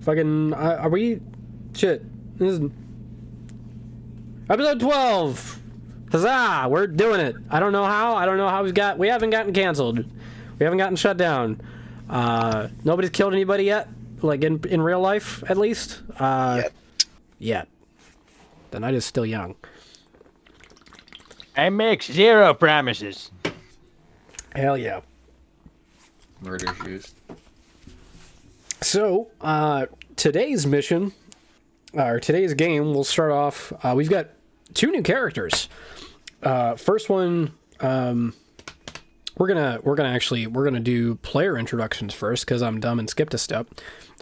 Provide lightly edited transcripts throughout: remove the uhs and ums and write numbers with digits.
Fucking, are we? Shit. This is episode 12. Huzzah! We're doing it. I don't know how. We haven't gotten canceled. We haven't gotten shut down. Nobody's killed anybody yet. Like in real life, at least. Yet. The night is still young. I make zero promises. Hell yeah. Murder shoes. So, today's mission, or today's game, we'll start off. We've got 2 new characters. First one, we're gonna do player introductions first because I'm dumb and skipped a step.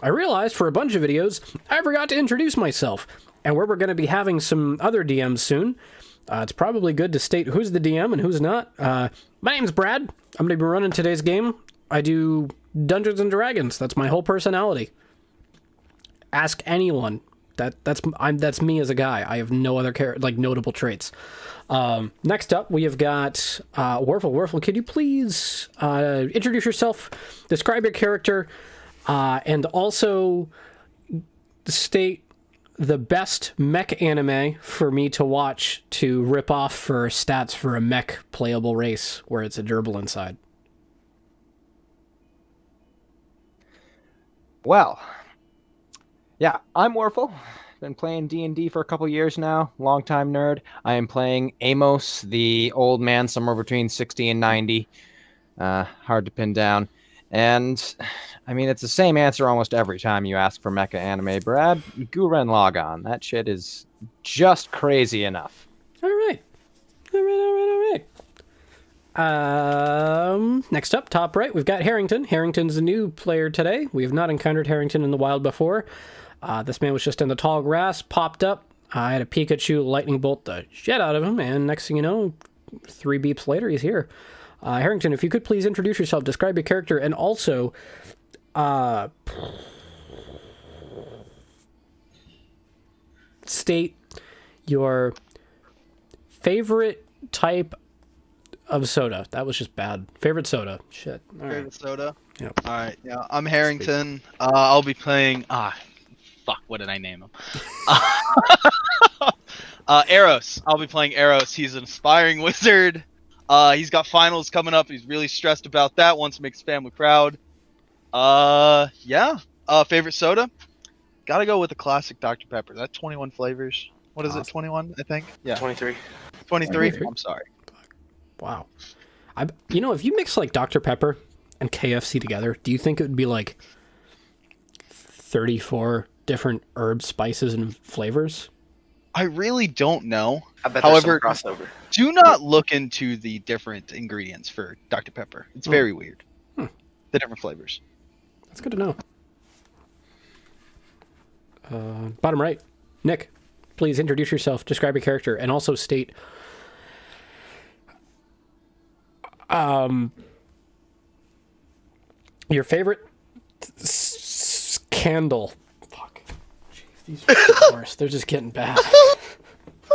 I realized for a bunch of videos I forgot to introduce myself, and we're gonna be having some other DMs soon. It's probably good to state who's the DM and who's not. My name's Brad. I'm gonna be running today's game. I do Dungeons and Dragons. That's my whole personality. Ask anyone. That's me as a guy. I have no other notable traits. Next up, we have got Warfel. Warfel, could you please introduce yourself, describe your character, and also state the best mech anime for me to watch to rip off for stats for a mech playable race where it's a gerbil inside. Well, yeah, I'm Warfel. Been playing D&D for a couple years now. Longtime nerd. I am playing Amos, the old man, somewhere between 60 and 90. Hard to pin down. And, I mean, it's the same answer almost every time you ask for mecha anime, Brad. Gurren Lagann. That shit is just crazy enough. All right. Next up, top right, we've got Harrington. Harrington's a new player today. We have not encountered Harrington in the wild before. This man was just in the tall grass, popped up. I had a Pikachu lightning bolt the shit out of him, and next thing you know, 3 beeps later, he's here. Harrington, if you could please introduce yourself, describe your character, and also, state your favorite type of soda. That was just bad. Favorite soda. Shit. All right. Favorite soda? Yep. All right. Yeah, I'm Harrington. I'll be playing. Fuck. What did I name him? Eros. I'll be playing Eros. He's an aspiring wizard. He's got finals coming up. He's really stressed about that. Wants to make his family proud. Yeah. Favorite soda? Gotta go with the classic Dr. Pepper. That 21 flavors. What is Awesome. it? 21, I think. Yeah. 23. 23. I'm sorry. Wow. If you mix like Dr. Pepper and KFC together, do you think it would be like 34 different herbs, spices, and flavors? I really don't know. I bet However, there's some crossover. do not look into the different ingredients for Dr. Pepper. It's very weird. The different flavors. That's good to know. Bottom right, Nick, please introduce yourself, describe your character, and also state your favorite candle. Fuck. Jeez, these are the worst. They're just getting bad.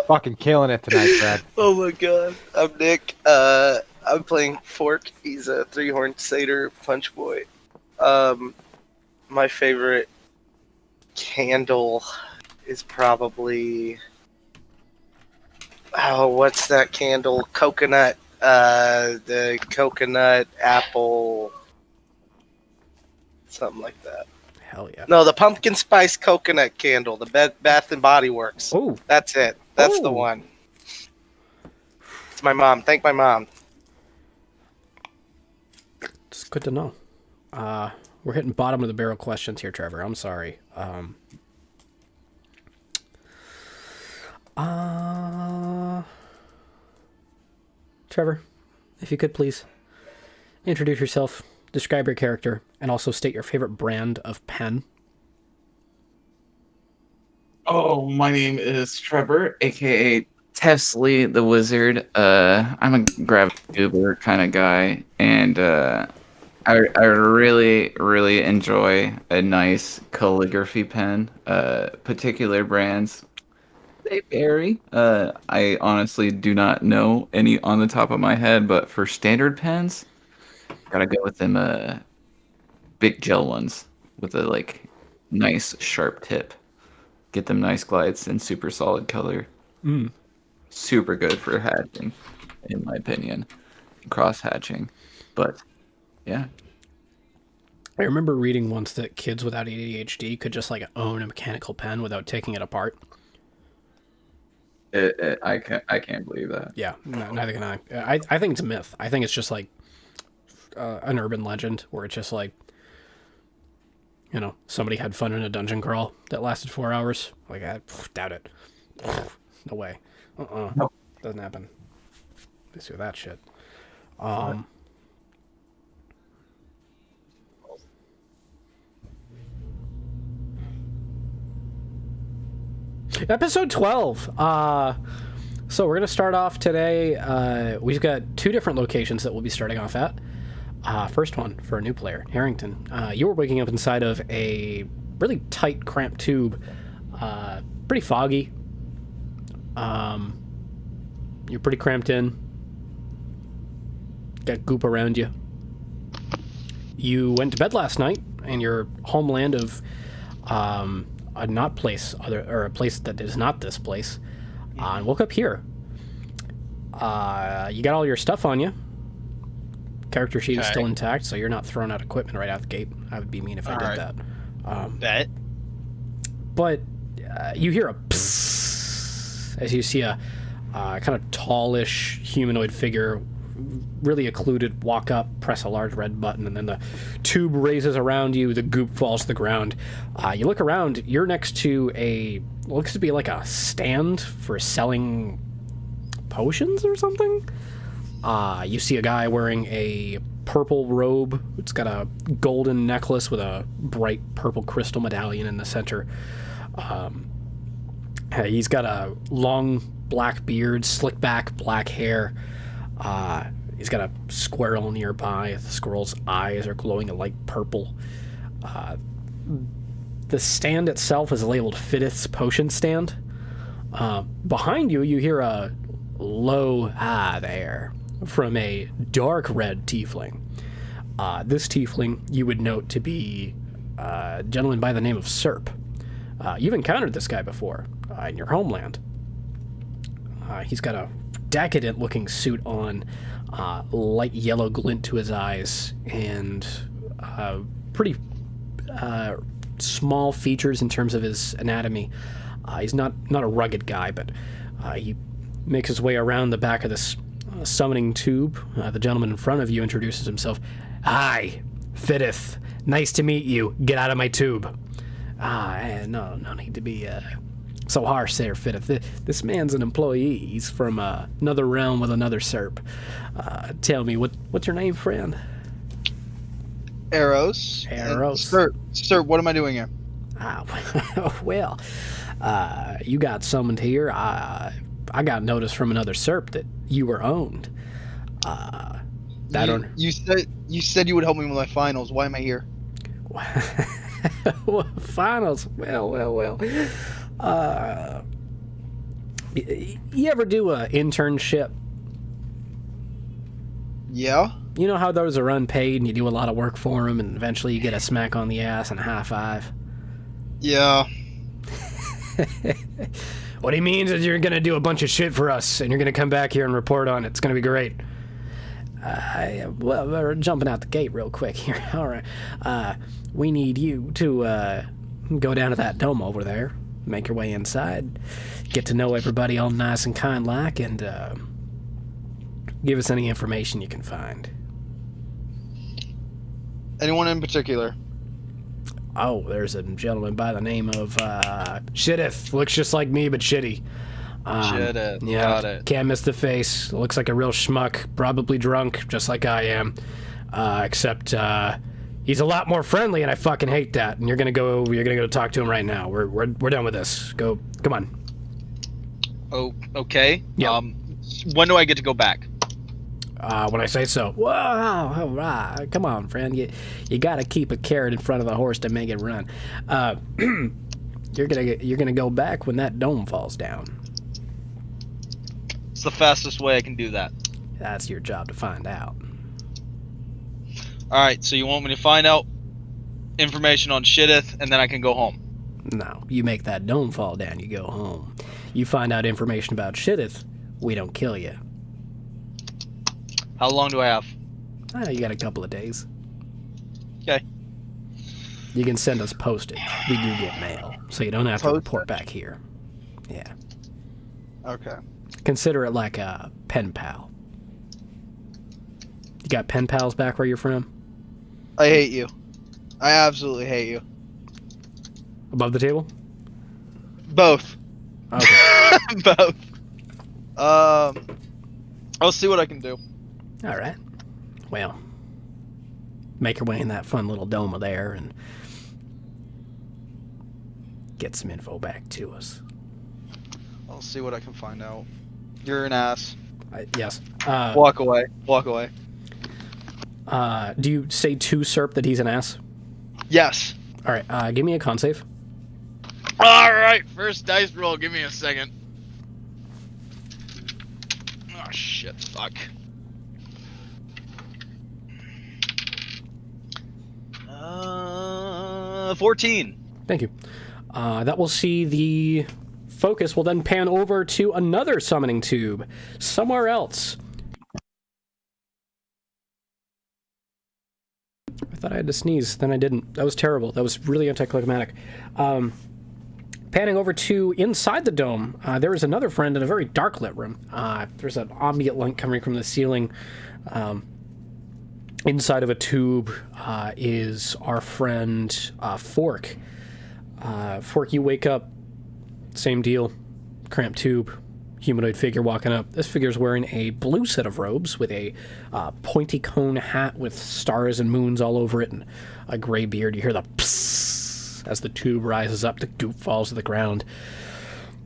Fucking killing it tonight, Brad. Oh my god. I'm Nick. I'm playing Fork. He's a 3-horned satyr punch boy. My favorite candle is probably... Oh, what's that candle? Coconut. The coconut apple... Something like that. Hell yeah. No, the pumpkin spice coconut candle. The Bath and Body Works. Oh. That's it. That's the Oh. one. It's my mom. Thank my mom. It's good to know. We're hitting bottom of the barrel questions here, Trevor. I'm sorry. Trevor, if you could please introduce yourself, describe your character, and also state your favorite brand of pen. Oh, my name is Trevor, aka Tesley the Wizard. I'm a gravity goober kind of guy, and I really, really enjoy a nice calligraphy pen. Particular brands, they vary. I honestly do not know any on the top of my head, but for standard pens, gotta go with them big gel ones with the nice sharp tip. Get them nice glides in super solid color. Super good for hatching, in my opinion. Cross hatching. But yeah. I remember reading once that kids without ADHD could just like own a mechanical pen without taking it apart. I can't believe that. Yeah, neither can I. I think it's a myth. I think it's just like an urban legend where it's just like, you know, somebody had fun in a dungeon crawl that lasted 4 hours. Like, I doubt it. No way. Nope. Doesn't happen. Let's do that shit. Episode 12. So we're going to start off today. We've got 2 different locations that we'll be starting off at. First one for a new player, Harrington. You were waking up inside of a really tight, cramped tube. Pretty foggy. You're pretty cramped in. Got goop around you. You went to bed last night in your homeland of a place that is not this place, and woke up here. You got all your stuff on you. Character sheet is still intact, so you're not throwing out equipment right out the gate. I would be mean if I did that. Bet. But you hear a psss as you see a kind of tallish humanoid figure, really occluded, walk up, press a large red button, and then the tube raises around you, the goop falls to the ground. You look around, you're next to looks to be like a stand for selling potions or something. You see a guy wearing a purple robe. It's got a golden necklace with a bright purple crystal medallion in the center. He's got a long black beard, slick back black hair. He's got a squirrel nearby. The squirrel's eyes are glowing a light purple. The stand itself is labeled Fittith's Potion Stand. Behind you, you hear a low "ah there" from a dark red tiefling. This tiefling you would note to be a gentleman by the name of Serp. You've encountered this guy before in your homeland. He's got a decadent-looking suit on, light yellow glint to his eyes, and pretty small features in terms of his anatomy. He's not a rugged guy, but he makes his way around the back of this summoning tube. The gentleman in front of you introduces himself. "Hi, Fittith. Nice to meet you. Get out of my tube." No need to be so harsh there, Fittith. This man's an employee. He's from another realm with another Serp. Tell me, what's your name, friend? Arrows. Sir, what am I doing here? Well, you got summoned here. I got notice from another Serp that you were owned. You said you would help me with my finals. Why am I here? Finals. Well. You ever do a internship? Yeah. You know how those are unpaid and you do a lot of work for them and eventually you get a smack on the ass and a high five? Yeah. What he means is you're going to do a bunch of shit for us and you're going to come back here and report on it. It's going to be great. Well, we're jumping out the gate real quick here. All right. We need you to go down to that dome over there, make your way inside, get to know everybody all nice and kind-like, and give us any information you can find. Anyone in particular? Oh, there's a gentleman by the name of Shittith. Looks just like me, but shitty. Shittith. Yeah, Got it. can't miss the face. Looks like a real schmuck, probably drunk, just like I am. Except he's a lot more friendly, and I fucking hate that. And you're gonna go talk to him right now. We're done with this. Go, come on. Oh, okay. Yeah. When do I get to go back? When I say so. Whoa, all right. Come on, friend. You gotta keep a carrot in front of the horse to make it run. You're gonna go back when that dome falls down. It's the fastest way I can do that. That's your job to find out. All right. So you want me to find out information on Shitteth, and then I can go home. No, you make that dome fall down, you go home. You find out information about Shitteth, we don't kill you. How long do I have? You got a couple of days. Okay. You can send us postage. We do get mail, so you don't have to report back here. Yeah. Okay. Consider it like a pen pal. You got pen pals back where you're from? I hate you. I absolutely hate you. Above the table? Both. Okay. Both. I'll see what I can do. All right. Well, make your way in that fun little dome there and get some info back to us. I'll see what I can find out. You're an ass. Yes. Walk away. Walk away. Do you say to Serp that he's an ass? Yes. All right. Give me a con save. All right. First dice roll. Give me a second. Oh shit. Fuck. 14. Thank you. That will see the focus will then pan over to another summoning tube somewhere else. I thought I had to sneeze, then I didn't. That was terrible. That was really anticlimactic. Panning over to inside the dome, there is another friend in a very dark lit room. There's an ambient light coming from the ceiling. Inside of a tube is our friend Fork. Fork, you wake up, same deal, cramped tube, humanoid figure walking up. This figure's wearing a blue set of robes with a pointy cone hat with stars and moons all over it and a gray beard. You hear the psss as the tube rises up, the goop falls to the ground.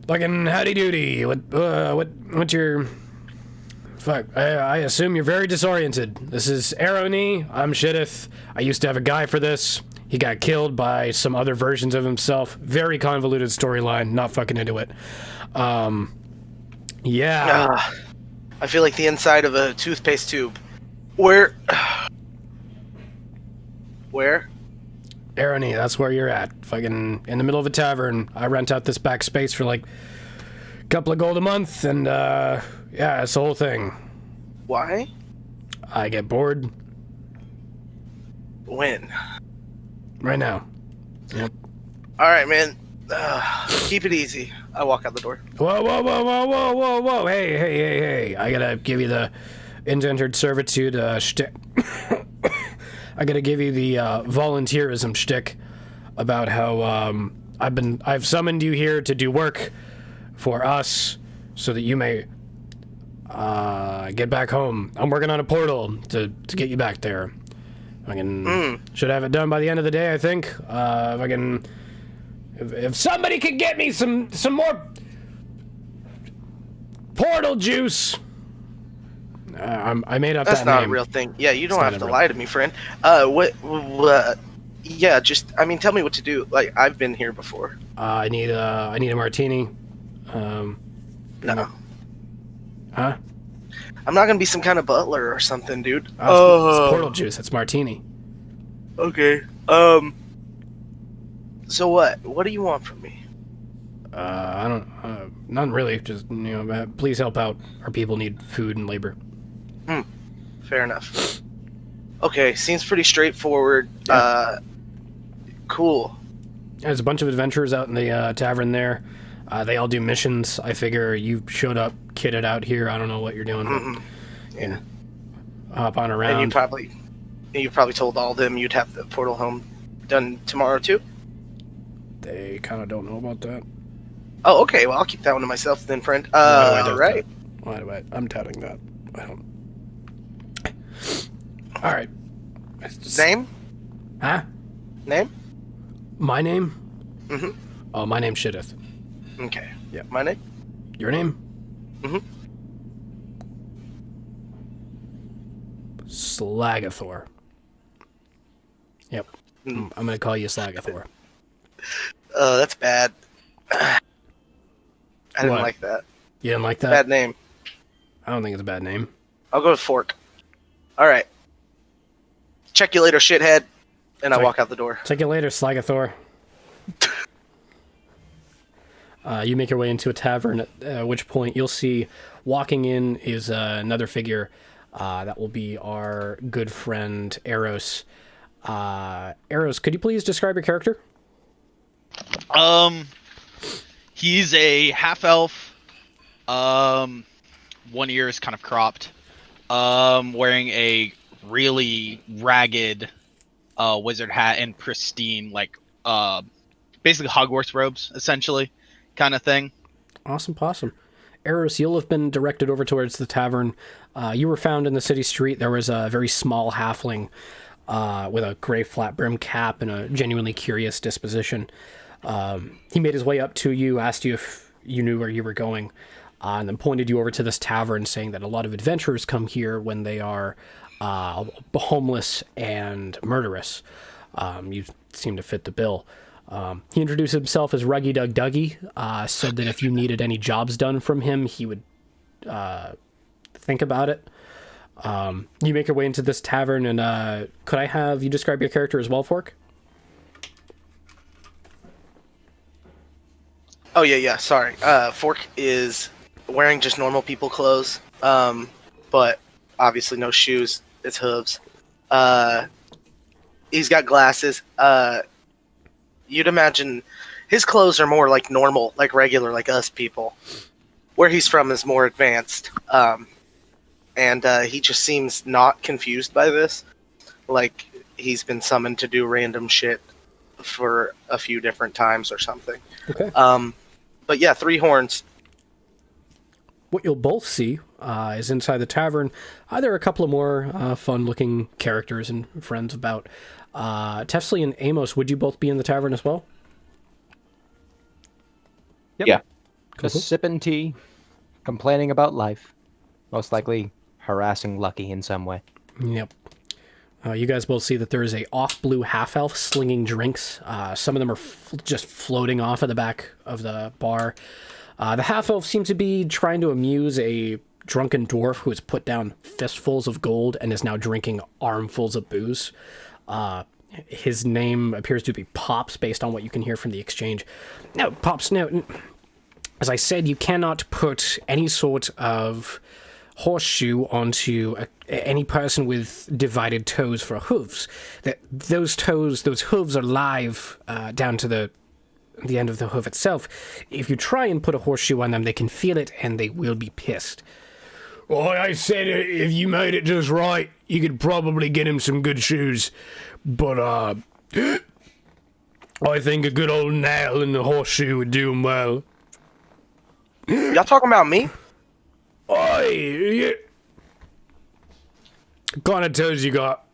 Fucking howdy doody. What's your... Fuck, I assume you're very disoriented. This is Arrowknee. I'm Shitteth. I used to have a guy for this. He got killed by some other versions of himself. Very convoluted storyline. Not fucking into it. Yeah. I feel like the inside of a toothpaste tube. Where? Arrowknee, that's where you're at. Fucking in the middle of a tavern. I rent out this back space for like a couple of gold a month, and yeah, it's the whole thing. Why? I get bored. When? Right now. Yep. Alright, man. Keep it easy. I walk out the door. Whoa. Hey. I gotta give you the indentured servitude shtick. I gotta give you the volunteerism shtick about how I've summoned you here to do work for us so that you may get back home. I'm working on a portal to get you back there. I should have it done by the end of the day, I think. If somebody could get me some more portal juice. I made up That's that not name. a real thing. Yeah, you don't It's have not to a real lie to me, friend. Yeah, just, I mean, tell me what to do. Like, I've been here before. I need a martini. No. Huh? I'm not gonna be some kind of butler or something, dude. It's portal juice. It's martini. Okay. So what? What do you want from me? I don't. None really. Just please help out. Our people need food and labor. Fair enough. Okay, seems pretty straightforward. Yeah. Cool. There's a bunch of adventurers out in the tavern there. They all do missions. I figure you showed up kitted out here. I don't know what you're doing. But, Yeah. Hop on around. And you probably told all of them you'd have the portal home done tomorrow too? They kind of don't know about that. Oh, okay. Well, I'll keep that one to myself then, friend. Why do I Right. that? Why do I? I'm touting that. I don't. All right. Name? Huh? Name? My name? Mm-hmm. Oh, my name's Shitteth. Okay. Yeah. My name? Your name? Mm-hmm. Slagathor. Yep. I'm gonna call you Slagathor. That's bad. I didn't What? like that. You didn't like that? Bad name. I don't think it's a bad name. I'll go with Fork. All right. Check you later, shithead. And I walk out the door. Take you later, Slagathor. You make your way into a tavern, at which point you'll see walking in is another figure. That will be our good friend Eros. Eros, could you please describe your character? He's a half elf. One ear is kind of cropped. Wearing a really ragged wizard hat and pristine, like basically Hogwarts robes, essentially, kind of thing. Awesome possum. Eros, you'll have been directed over towards the tavern. You were found in the city street. There was a very small halfling with a gray flat brim cap and a genuinely curious disposition. He made his way up to you, asked you if you knew where you were going, and then pointed you over to this tavern, saying that a lot of adventurers come here when they are homeless and murderous. You seem to fit the bill. He introduced himself as Ruggy Dug Duggy, said that if you needed any jobs done from him, he would think about it. You make your way into this tavern, and could I have you describe your character as well, Fork? Oh, yeah, sorry. Fork is wearing just normal people clothes, but obviously no shoes. It's hooves. He's got glasses. You'd imagine his clothes are more like normal, like regular, like us people. Where he's from is more advanced. And he just seems not confused by this. Like he's been summoned to do random shit for a few different times or something. Okay. But yeah, 3 horns. What you'll both see is inside the tavern. There are a couple of more fun-looking characters and friends about. Tefsley and Amos, would you both be in the tavern as well? Yep. Yeah. Just sipping tea, complaining about life. Most likely harassing Lucky in some way. Yep. You guys both see that there is a off-blue half-elf slinging drinks. Some of them are just floating off of the back of the bar. The half-elf seems to be trying to amuse a drunken dwarf who has put down fistfuls of gold and is now drinking armfuls of booze. His name appears to be Pops, based on what you can hear from the exchange. No, Pops, no. As I said, you cannot put any sort of horseshoe onto any person with divided toes for hooves. Those hooves are live down to the end of the hoof itself. If you try and put a horseshoe on them, they can feel it and they will be pissed. Well, I said if you made it just right, you could probably get him some good shoes. But, I think a good old nail in the horseshoe would do him well. Y'all talking about me? Yeah. What kind of toes you got?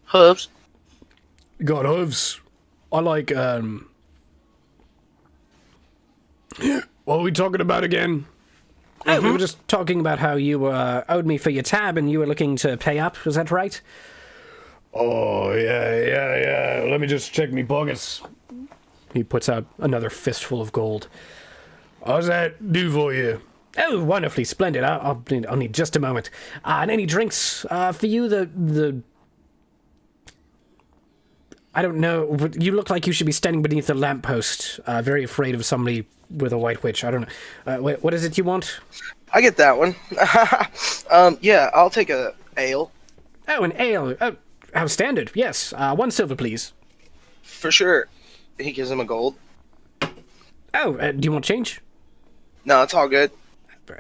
Hooves. You got hooves. I like, what were we talking about again? Oh, we were just talking about how you owed me for your tab and you were looking to pay up. Was that right? Oh, yeah. Let me just check me pockets. He puts out another fistful of gold. How's that do for you? Oh, wonderfully splendid. I'll need just a moment. And any drinks for you? The I don't know. You look like you should be standing beneath a lamppost, very afraid of somebody with a white witch. I don't know. What is it you want? I get that one. Yeah, I'll take a ale. Oh, an ale. Oh, how standard. Yes. 1 silver, please. For sure. He gives him a gold. Oh, do you want change? No, it's all good.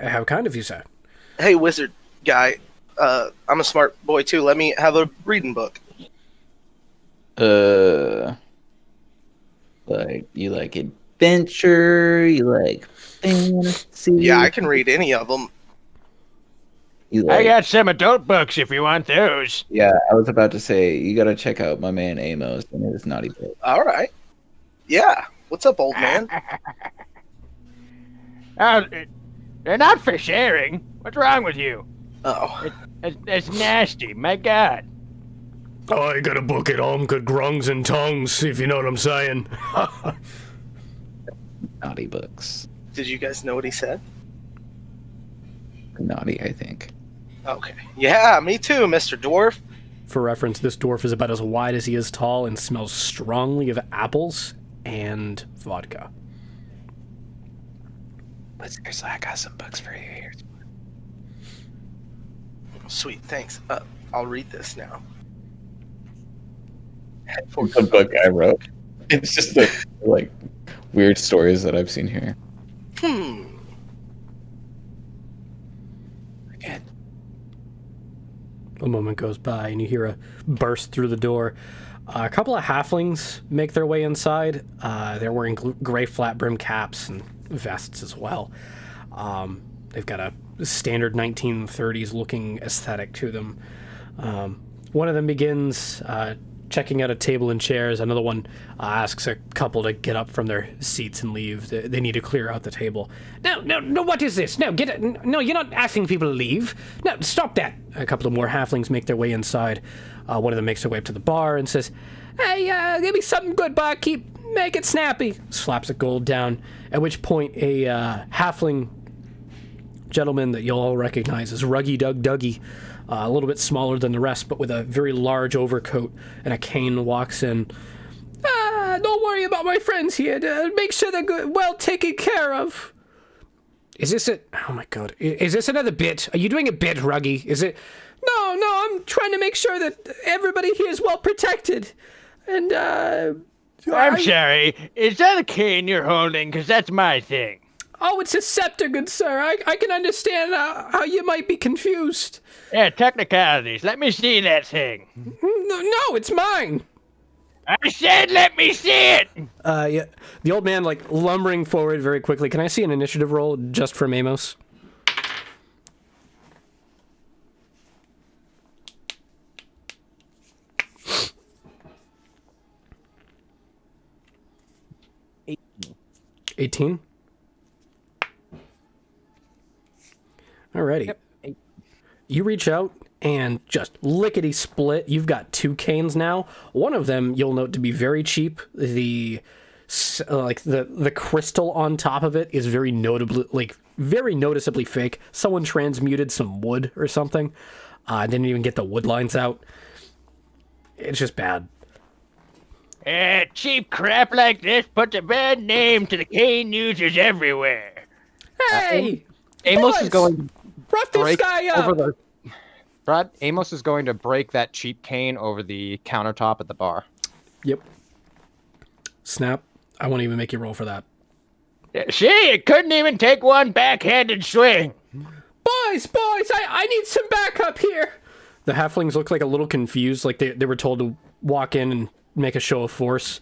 How kind of you, sir. Hey, wizard guy. I'm a smart boy, too. Let me have a reading book. Like, you like adventure, you like fantasy. Yeah, I can read any of them. You like, I got some adult books if you want those. yeah, I was about to say, you gotta check out my man Amos and his naughty book. All right. Yeah. What's up, old man? They're not for sharing. What's wrong with you? Oh. It's nasty. My God. I got a book at home called Grungs and Tongues, if you know what I'm saying. Naughty books. Did you guys know what he said? Naughty, I think. Okay. Yeah, me too, Mr. Dwarf. For reference, this dwarf is about as wide as he is tall and smells strongly of apples and vodka. But seriously, I got some books for you here. Sweet, thanks. I'll read this now. The book I wrote. It's just the like weird stories that I've seen here. Again. A moment goes by and you hear a burst through the door. A couple of halflings make their way inside. They're wearing gray flat brim caps and vests as well. They've got a standard 1930s looking aesthetic to them. One of them begins checking out a table and chairs. Another one asks a couple to get up from their seats and leave. They need to clear out the table. No, what is this? No, get it. No, you're not asking people to leave. No, stop that. A couple of more halflings make their way inside. One of them makes their way up to the bar and says, "Hey, give me something good, barkeep. Make it snappy." Slaps a gold down, at which point a halfling gentleman that you'll all recognize as Ruggy Dug Dougie, a little bit smaller than the rest, but with a very large overcoat and a cane, walks in. Don't worry about my friends here. Make sure they're good, well taken care of. Is this it? Oh my god. Is this another bit? Are you doing a bit, Ruggy? Is it? No, I'm trying to make sure that everybody here is well protected. And, I'm sorry. Is that a cane you're holding? Because that's my thing. Oh, it's a scepter, good sir. I can understand how you might be confused. Yeah, technicalities. Let me see that thing. No, it's mine. I said let me see it! Yeah. The old man, like, lumbering forward very quickly. Can I see an initiative roll just from Amos? Eight. 18? Alrighty. Yep. You reach out and just lickety split. You've got 2 canes now. One of them you'll note to be very cheap. The crystal on top of it is very noticeably fake. Someone transmuted some wood or something. Didn't even get the wood lines out. It's just bad. Cheap crap like this puts a bad name to the cane users everywhere. Hey! Amos boys! is going to Rough this break guy up! over the... Brad, Amos is going to break that cheap cane over the countertop at the bar. Yep. Snap. I won't even make you roll for that. See, it couldn't even take one backhanded swing. Boys, I need some backup here. The halflings look like a little confused, like they were told to walk in and make a show of force,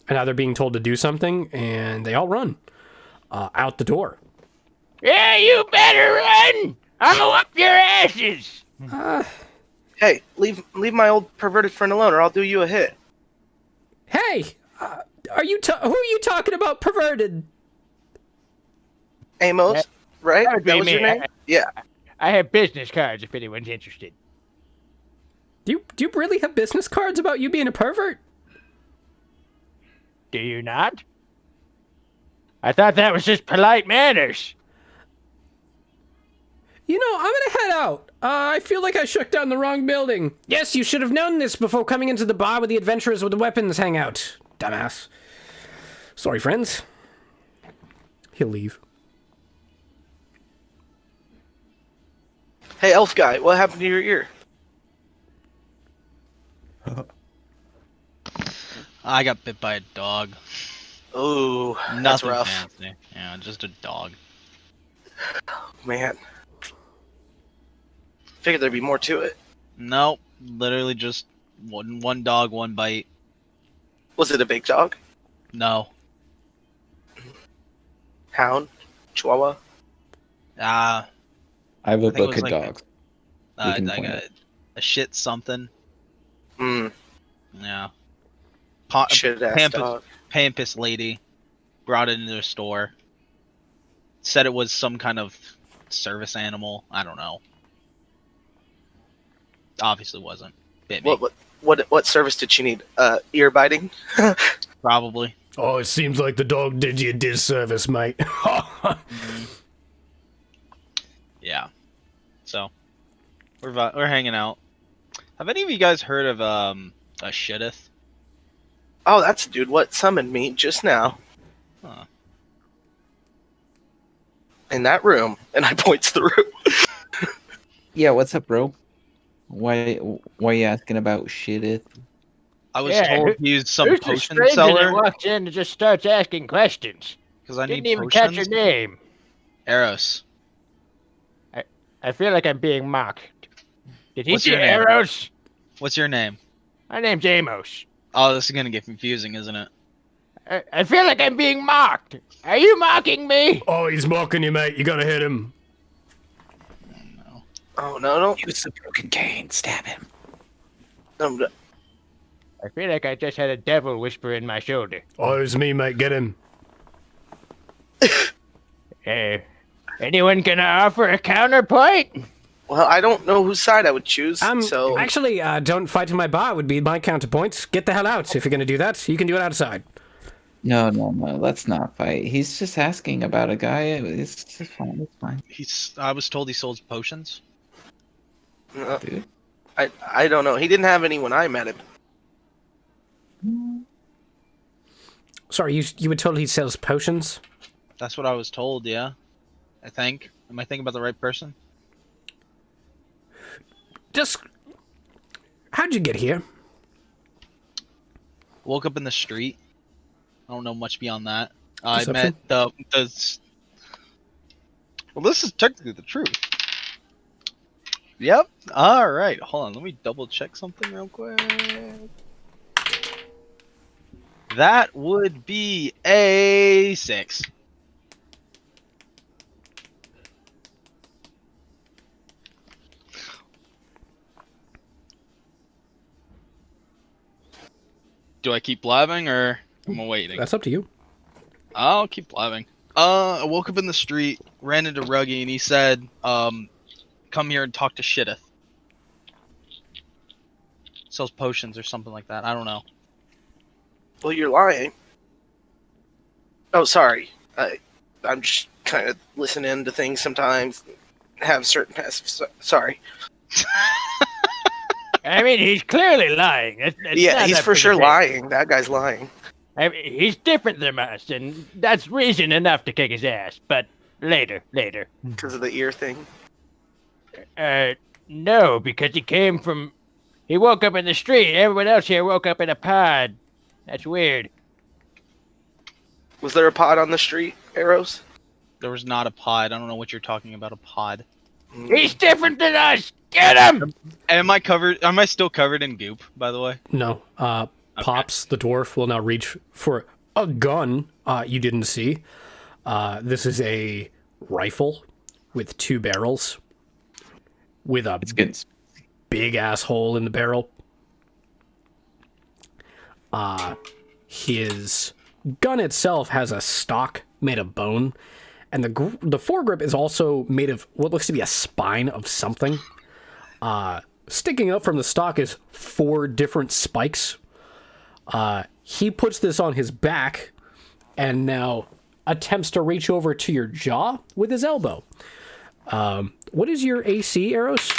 and now they're being told to do something, and they all run out the door. Yeah, you better run! I'll whoop your asses! Hey, leave my old perverted friend alone, or I'll do you a hit. Hey, who are you talking about perverted? Amos, right? That would be That was me. your name? Yeah. I have business cards if anyone's interested. Do you really have business cards about you being a pervert? Do you not? I thought that was just polite manners. You know, I'm gonna head out. I feel like I shook down the wrong building. Yes, you should have known this before coming into the bar where the adventurers with the weapons hang out. Dumbass. Sorry, friends. He'll leave. Hey, elf guy, what happened to your ear? I got bit by a dog. Ooh, that's Nothing rough. fancy. Yeah, just a dog. Man. Figured there'd be more to it. Nope. Literally just one dog, one bite. Was it a big dog? No. Hound? Chihuahua? Ah, I have a I think it book was of like dogs. We can like point a shit something. Hmm. Yeah. Shit ass Pampas, dog. Pampas lady brought it into the store. Said it was some kind of service animal. I don't know. Obviously wasn't. Bit me. What service did she need? Ear biting? Probably. Oh, it seems like the dog did you a disservice, mate. Yeah. So we're hanging out. Have any of you guys heard of a Shitteth? Oh, that's the dude what summoned me just now. Huh. In that room, and I points the room. Yeah, what's up, bro? Why are you asking about shit? I was told he used some Who's the potion stranger that seller walks in and just starts asking questions? because I Didn't need even catch potions. your name. Eros. I feel like I'm being mocked. Did he What's say your name? Eros? What's your name? My name's Amos. Oh, this is gonna get confusing, isn't it? I feel like I'm being mocked. Are you mocking me? Oh, he's mocking you, mate. You gotta hit him. Oh no! Use the broken cane. Stab him. No. I feel like I just had a devil whisper in my shoulder. Oh, it's me, mate. Get him. Hey, anyone gonna offer a counterpoint? Well, I don't know whose side I would choose. So Actually, don't fight in my bar would be my counterpoint. Get the hell out if you're gonna do that. You can do it outside. No. Let's not fight. He's just asking about a guy. It's just fine. It's fine, I was told he sold potions. dude. I don't know. He didn't have any when I met him. Sorry, you were told he sells potions? That's what I was told. Yeah, I think. Am I thinking about the right person? Just... How'd you get here? Woke up in the street. I don't know much beyond that. I Deception? met the. Well, this is technically the truth. Yep. All right. Hold on. Let me double check something real quick. That would be a 6. Do I keep blabbing or am I waiting? That's up to you. I'll keep blabbing. I woke up in the street, ran into Ruggy, and he said, come here and talk to Shitteth. Sells potions or something like that. I don't know. Well, you're lying. Oh, sorry. I'm just kind of listening to things sometimes. Have certain passive. Sorry. I mean, he's clearly lying. It's Yeah, not he's that for big a sure deal. lying. That guy's lying. I mean, he's different than us, and that's reason enough to kick his ass. But later. Because of the ear thing. No, because he woke up in the street. Everyone else here woke up in a pod. That's weird. Was there a pod on the street, Arrows? There was not a pod. I don't know what you're talking about, a pod. He's different than us. Get him! Am I still covered in goop, by the way? No. Pops, the dwarf, will now reach for a gun you didn't see. This is a rifle with 2 barrels. With a It's good. big ass hole in the barrel. His gun itself has a stock made of bone, and the foregrip is also made of what looks to be a spine of something. Sticking up from the stock is 4 different spikes. He puts this on his back and now attempts to reach over to your jaw with his elbow. What is your AC, Arrows?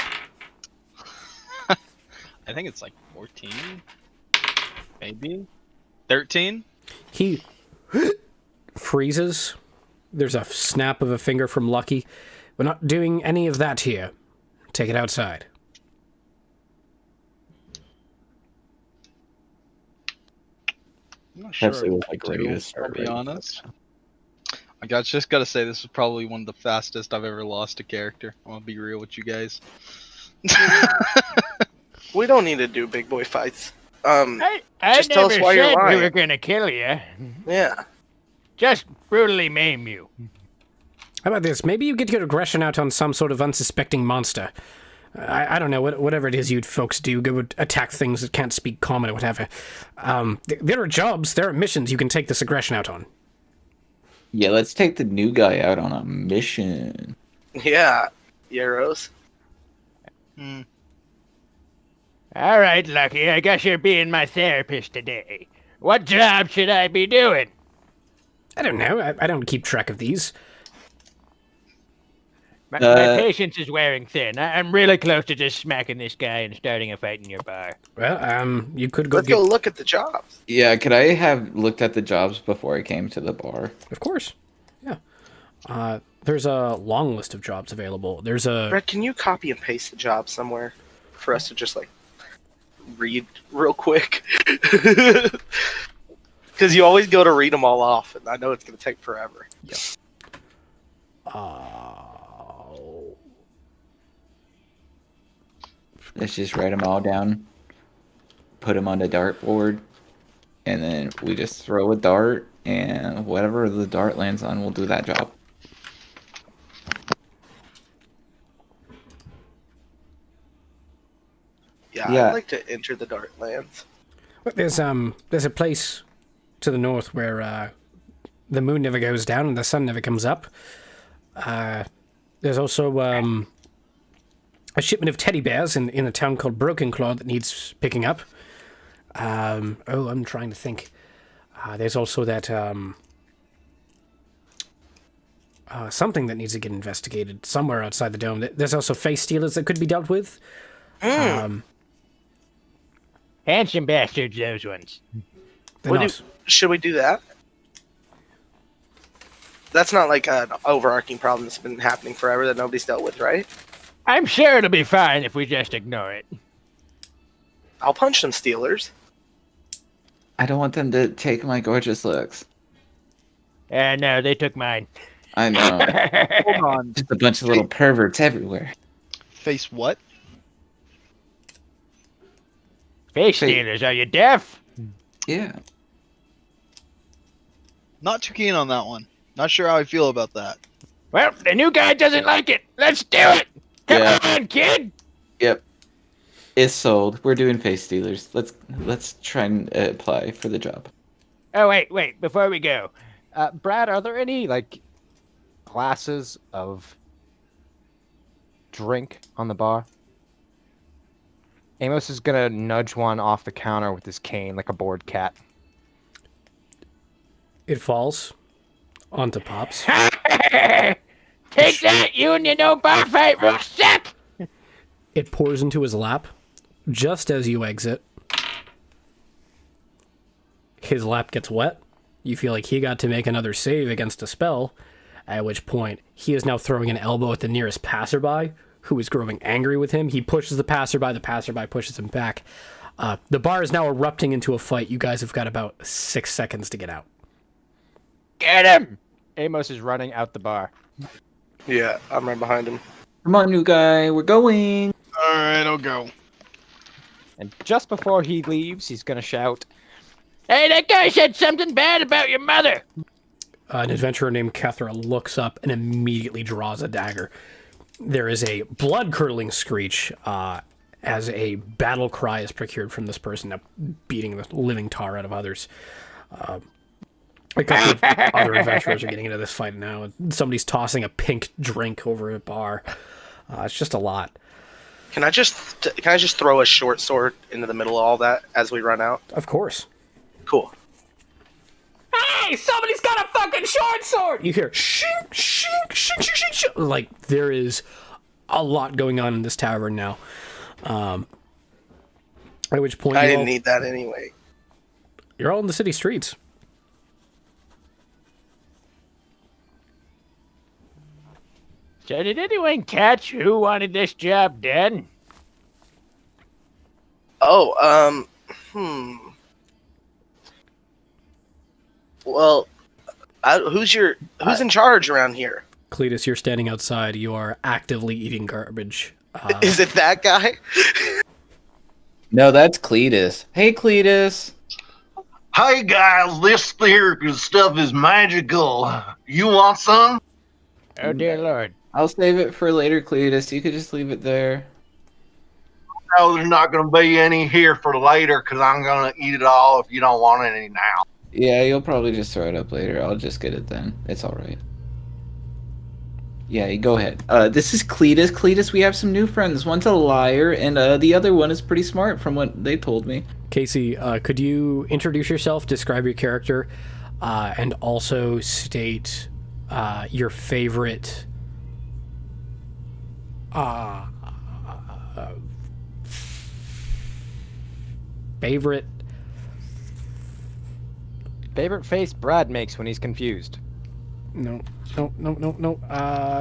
I think it's like 14. Maybe? 13? He freezes. There's a snap of a finger from Lucky. We're not doing any of that here. Take it outside. I'm not sure. Pepsi was like ready to start. I'll be right? honest. Just gotta say, this is probably one of the fastest I've ever lost a character. I'm gonna be real with you guys. We don't need to do big boy fights. I Just tell us never why you're said we lying. were gonna kill you. Yeah. Just brutally maim you. How about this? Maybe you get your aggression out on some sort of unsuspecting monster. I don't know, whatever it is you folks do, go attack things that can't speak common or whatever. There are jobs, there are missions you can take this aggression out on. Yeah, let's take the new guy out on a mission. Yeah. Arrows. Hmm. All right, Lucky. I guess you're being my therapist today. What job should I be doing? I don't know, I don't keep track of these. My Uh, patience is wearing thin. I'm really close to just smacking this guy and starting a fight in your bar. Well, you could go Let's get. go look at the jobs. Yeah, could I have looked at the jobs before I came to the bar? Of course. Yeah. There's a long list of jobs available. There's a. Brett, can you copy and paste the job somewhere for us to just like read real quick? Because you always go to read them all off, and I know it's going to take forever. Let's just write them all down, put them on the dartboard, and then we just throw a dart, and whatever the dart lands on, we'll do that job. Yeah, I'd like to enter the Dartlands. There's a place to the north where the moon never goes down and the sun never comes up. There's also a shipment of teddy bears in a town called Broken Claw that needs picking up. I'm trying to think. There's also that something that needs to get investigated somewhere outside the dome. There's also face stealers that could be dealt with. Handsome bastards, those ones. Should we do that? That's not like an overarching problem that's been happening forever that nobody's dealt with, right? I'm sure it'll be fine if we just ignore it. I'll punch some Stealers. I don't want them to take my gorgeous looks. No, they took mine. I know. Hold on. Just a bunch of little perverts everywhere. Face what? Face stealers, are you deaf? Yeah. Not too keen on that one. Not sure how I feel about that. Well, the new guy doesn't like it. Let's do it. Come Yeah. on, kid. Yep. It's sold. We're doing face stealers. Let's try and apply for the job. Oh, wait. Before we go, Brad, are there any like glasses of drink on the bar? Amos is gonna nudge one off the counter with his cane like a bored cat. It falls onto Pops. Take that, you and your no bar fight real sick. It pours into his lap just as you exit. His lap gets wet. You feel like he got to make another save against a spell, at which point he is now throwing an elbow at the nearest passerby, who is growing angry with him. He pushes the passerby pushes him back. The bar is now erupting into a fight. You guys have got about 6 seconds to get out. Get him! Amos is running out the bar. Yeah, I'm right behind him. Come on, new guy. We're going. All right, I'll go. And just before he leaves, he's gonna shout, "Hey, that guy said something bad about your mother!" An adventurer named Kethra looks up and immediately draws a dagger. There is a blood-curdling screech as a battle cry is procured from this person, now beating the living tar out of others. A couple of other adventurers are getting into this fight now. Somebody's tossing a pink drink over a bar. It's just a lot. Can I just throw a short sword into the middle of all that as we run out? Of course. Cool. Hey, somebody's got a fucking short sword! You hear shink, shink, shink, shink, shink, shink. Like, there is a lot going on in this tavern now. At which point I didn't need that anyway. you're all in the city streets. So did anyone catch who wanted this job done? Oh, Well, who's in charge around here? Cletus, you're standing outside. You are actively eating garbage. Is it that guy? No, that's Cletus. Hey, Cletus. Hey guys, this here stuff is magical. You want some? Oh dear lord. I'll save it for later, Cletus. You could just leave it there. No, there's not going to be any here for later because I'm going to eat it all if you don't want any now. Yeah, you'll probably just throw it up later. I'll just get it then. It's all right. Yeah, you go ahead. This is Cletus. Cletus, we have some new friends. One's a liar, and the other one is pretty smart from what they told me. Casey, could you introduce yourself, describe your character, and also state your favorite Favorite. Favorite face Brad makes when he's confused. No.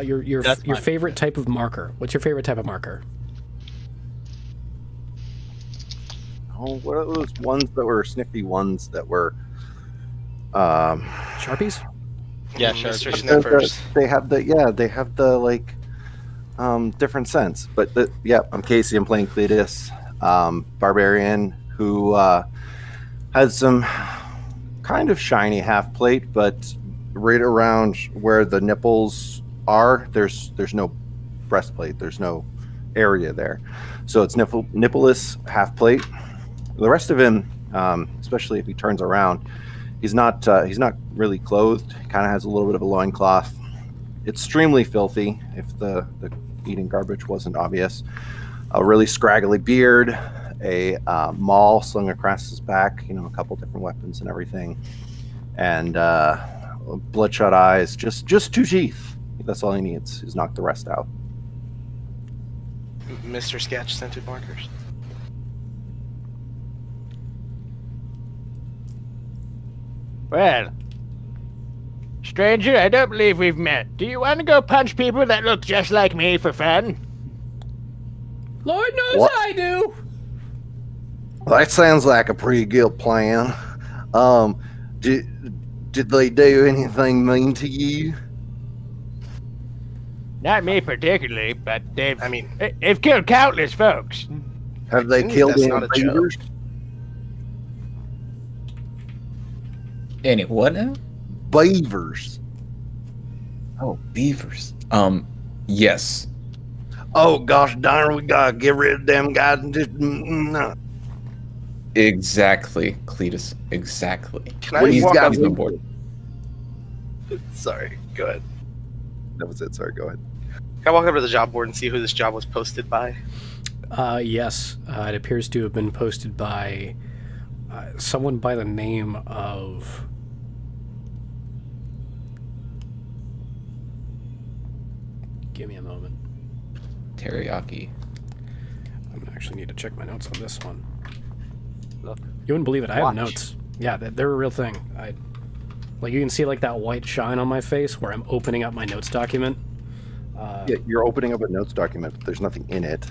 Your That's mine. favorite type of marker. What's your favorite type of marker? Oh, what are those ones that were sniffy ones that were? Sharpies? Yeah, Mr. sure. Sniffers. They have the like different scents. But I'm Casey. I'm playing Cletus, barbarian who has some kind of shiny half plate, but right around where the nipples are, there's no breastplate. There's no area there, so it's nippleless half plate. The rest of him, especially if he turns around, he's not really clothed. He kind of has a little bit of a loincloth. It's extremely filthy, if the eating garbage wasn't obvious. A really scraggly beard, a maul slung across his back, a couple different weapons and everything, and bloodshot eyes, just 2 teeth. That's all he needs. He's knocked the rest out. Mr. Sketch scented markers. Well, stranger, I don't believe we've met. Do you want to go punch people that look just like me for fun? Lord knows What? I do. That sounds like a pretty good plan. Did they do anything mean to you? Not me particularly, but they've I mean, killed countless folks. Have they killed that's any not a joke. beavers? Any what now? Beavers. Oh, beavers. Yes. Oh gosh darn, we gotta get rid of them guys and just no. Exactly, Cletus. Exactly. Can I What He's walk got up? me on board. Sorry, go ahead. That was it. Sorry, go ahead. Can I walk up to the job board and see who this job was posted by? Yes. It appears to have been posted by someone by the name of... Give me a moment. Teriyaki. I actually need to check my notes on this one. Look. You wouldn't believe it. I have Watch. notes. Yeah, they're a real thing. Like, you can see like that white shine on my face where I'm opening up my notes document. Yeah, you're opening up a notes document, but there's nothing in it.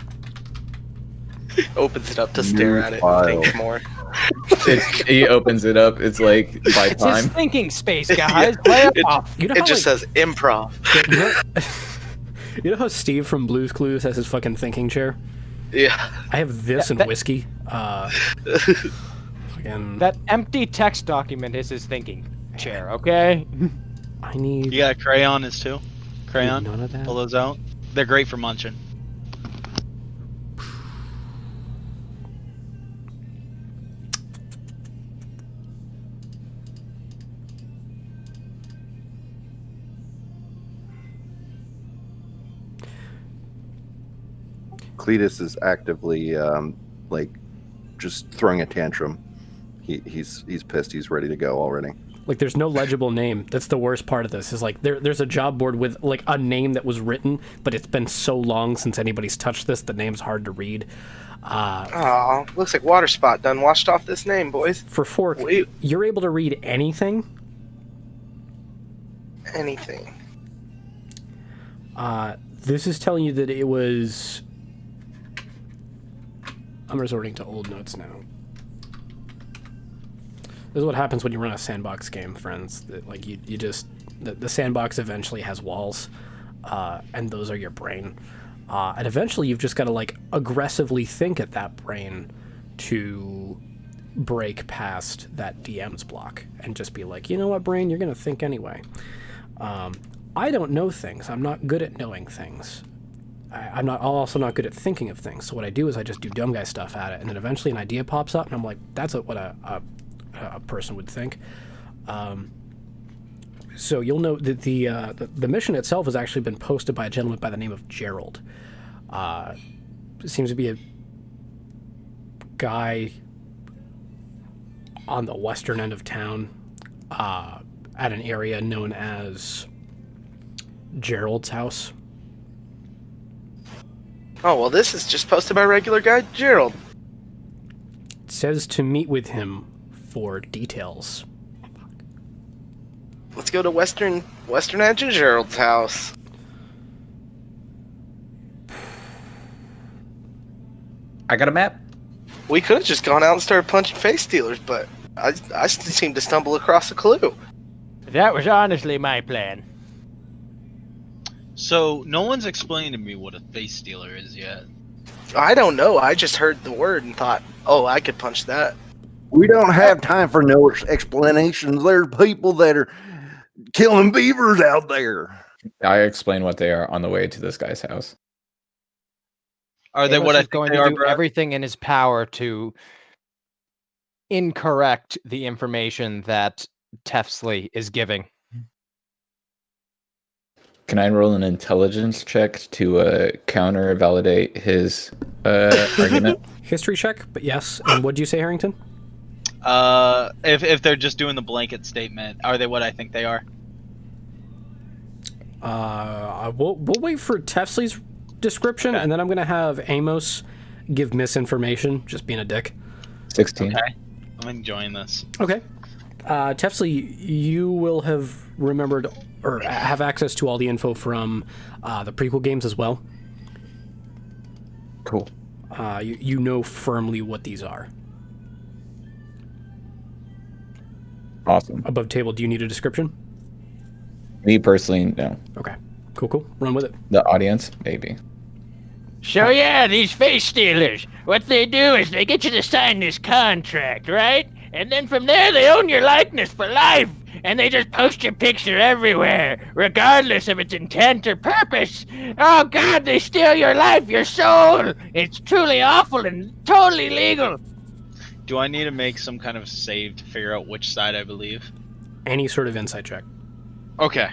Opens it up to stare at it file. and think more. He opens it up. It's like by It's time. his thinking space, guys. Play it off. You know It how, just like, says improv. you know, you know how Steve from Blue's Clues has his fucking thinking chair? Yeah. I have this and that- whiskey. Fucking, That empty text document is his thinking chair, okay? I need You got a crayon is too. Crayon. none of that. Pull those out. They're great for munching. Cletus is actively like just throwing a tantrum. He's pissed. He's ready to go already. Like, there's no legible name. That's the worst part of this. Is like there's a job board with like a name that was written, but it's been so long since anybody's touched this. The name's hard to read. Aw, looks like water spot done washed off this name, boys. For Fork, Wait. you're able to read anything. Anything. This is telling you that it was... I'm resorting to old notes now. This is what happens when you run a sandbox game, friends. That, like, you just... The sandbox eventually has walls, and those are your brain. And eventually you've just got to, like, aggressively think at that brain to break past that DM's block and just be like, you know what, brain, you're going to think anyway. I don't know things. I'm not good at knowing things. I'm also not good at thinking of things. So what I do is I just do dumb guy stuff at it, and then eventually an idea pops up, and I'm like, that's what a person would think. So you'll note that the mission itself has actually been posted by a gentleman by the name of Gerald. It seems to be a guy on the western end of town, at an area known as Gerald's house. Oh, well, this is just posted by regular guy Gerald. It says to meet with him for details. Let's go to western edge of Gerald's house. I got a map. We could have just gone out and started punching face stealers, but I seem to stumble across a clue. That was honestly my plan. So no one's explained to me what a face stealer is yet. I don't know. I just heard the word and thought, oh, I could punch that. We don't have time for no explanations. There's people that are killing beavers out there. I explain what they are on the way to this guy's house. Are they Amos what I is think going they to are, do Brad? everything in his power to incorrect the information that Tefsley is giving. Can I roll an intelligence check to counter validate his argument? History check, but yes. And what did you say, Harrington? If they're just doing the blanket statement, are they what I think they are? We'll wait for Tefsley's description, Okay. and then I'm gonna have Amos give misinformation, just being a dick. 16. Okay. I'm enjoying this. Okay. Tefsley, you will have remembered or have access to all the info from the prequel games as well. Cool. You know firmly what these are. Awesome. Above table, do you need a description? Me personally, no. Okay. Cool. Run with it. The audience, maybe. So yeah, these face stealers, what they do is they get you to sign this contract, right? And then from there they own your likeness for life, and they just post your picture everywhere, regardless of its intent or purpose. Oh God, they steal your life, your soul. It's truly awful and totally legal. Do I need to make some kind of save to figure out which side I believe? Any sort of insight check. Okay.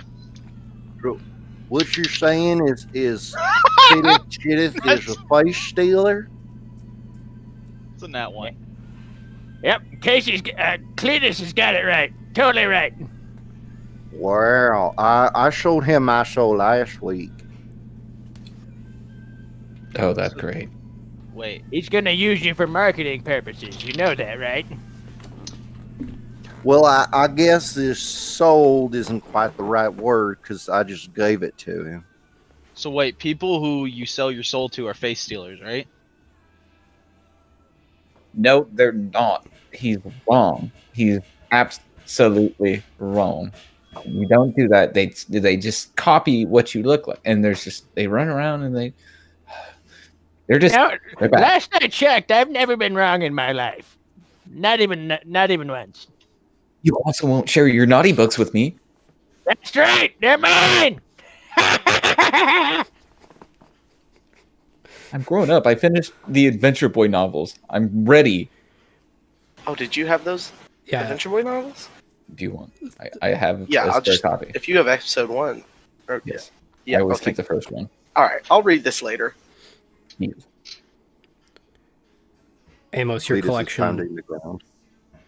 What you're saying is Chitteth is a face stealer? It's a nat one. Yep, Cletus has got it right. Totally right. Well, I showed him my soul last week. Oh, that's great. Wait. He's gonna use you for marketing purposes. You know that, right? Well, I guess this sold isn't quite the right word because I just gave it to him. So wait, people who you sell your soul to are face stealers, right? No, they're not. He's wrong. He's absolutely wrong. We don't do that. They just copy what you look like, and they run around and they're just. Now, They're bad. last I checked, I've never been wrong in my life. Not even once. You also won't share your naughty books with me. That's right. They're mine. I'm grown up. I finished the Adventure Boy novels. I'm ready. Oh, did you have those Yeah. Adventure Boy novels? Do you want? I have Yeah, a I'll spare just copy. if you have episode 1. Or, Yes. Yeah. I always okay. keep the first one. All right, I'll read this later. Amos, your Cletus is collection. pounding the ground.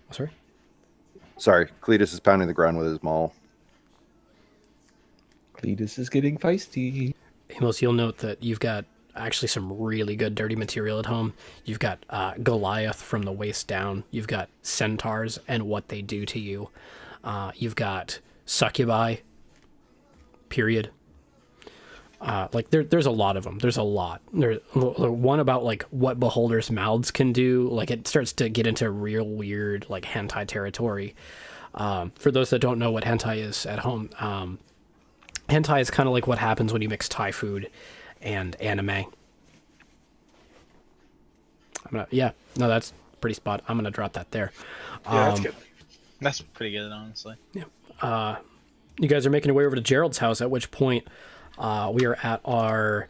Sorry. Cletus is pounding the ground with his maul. Cletus is getting feisty. Amos, you'll note that you've got actually some really good dirty material at home. You've got Goliath from the waist down. You've got centaurs and what they do to you. You've got succubi. Period. There's a lot of them. There's a lot. There's one about like what beholders' mouths can do. Like it starts to get into real weird like hentai territory. For those that don't know what hentai is at home, hentai is kind of like what happens when you mix Thai food and anime. That's pretty spot. I'm gonna drop that there. Yeah, that's good. That's pretty good, honestly. You guys are making your way over to Gerald's house, at which point we are at our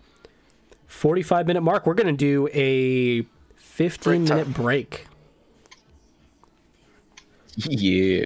45-minute mark. We're going to do a 15-minute break. Yeah.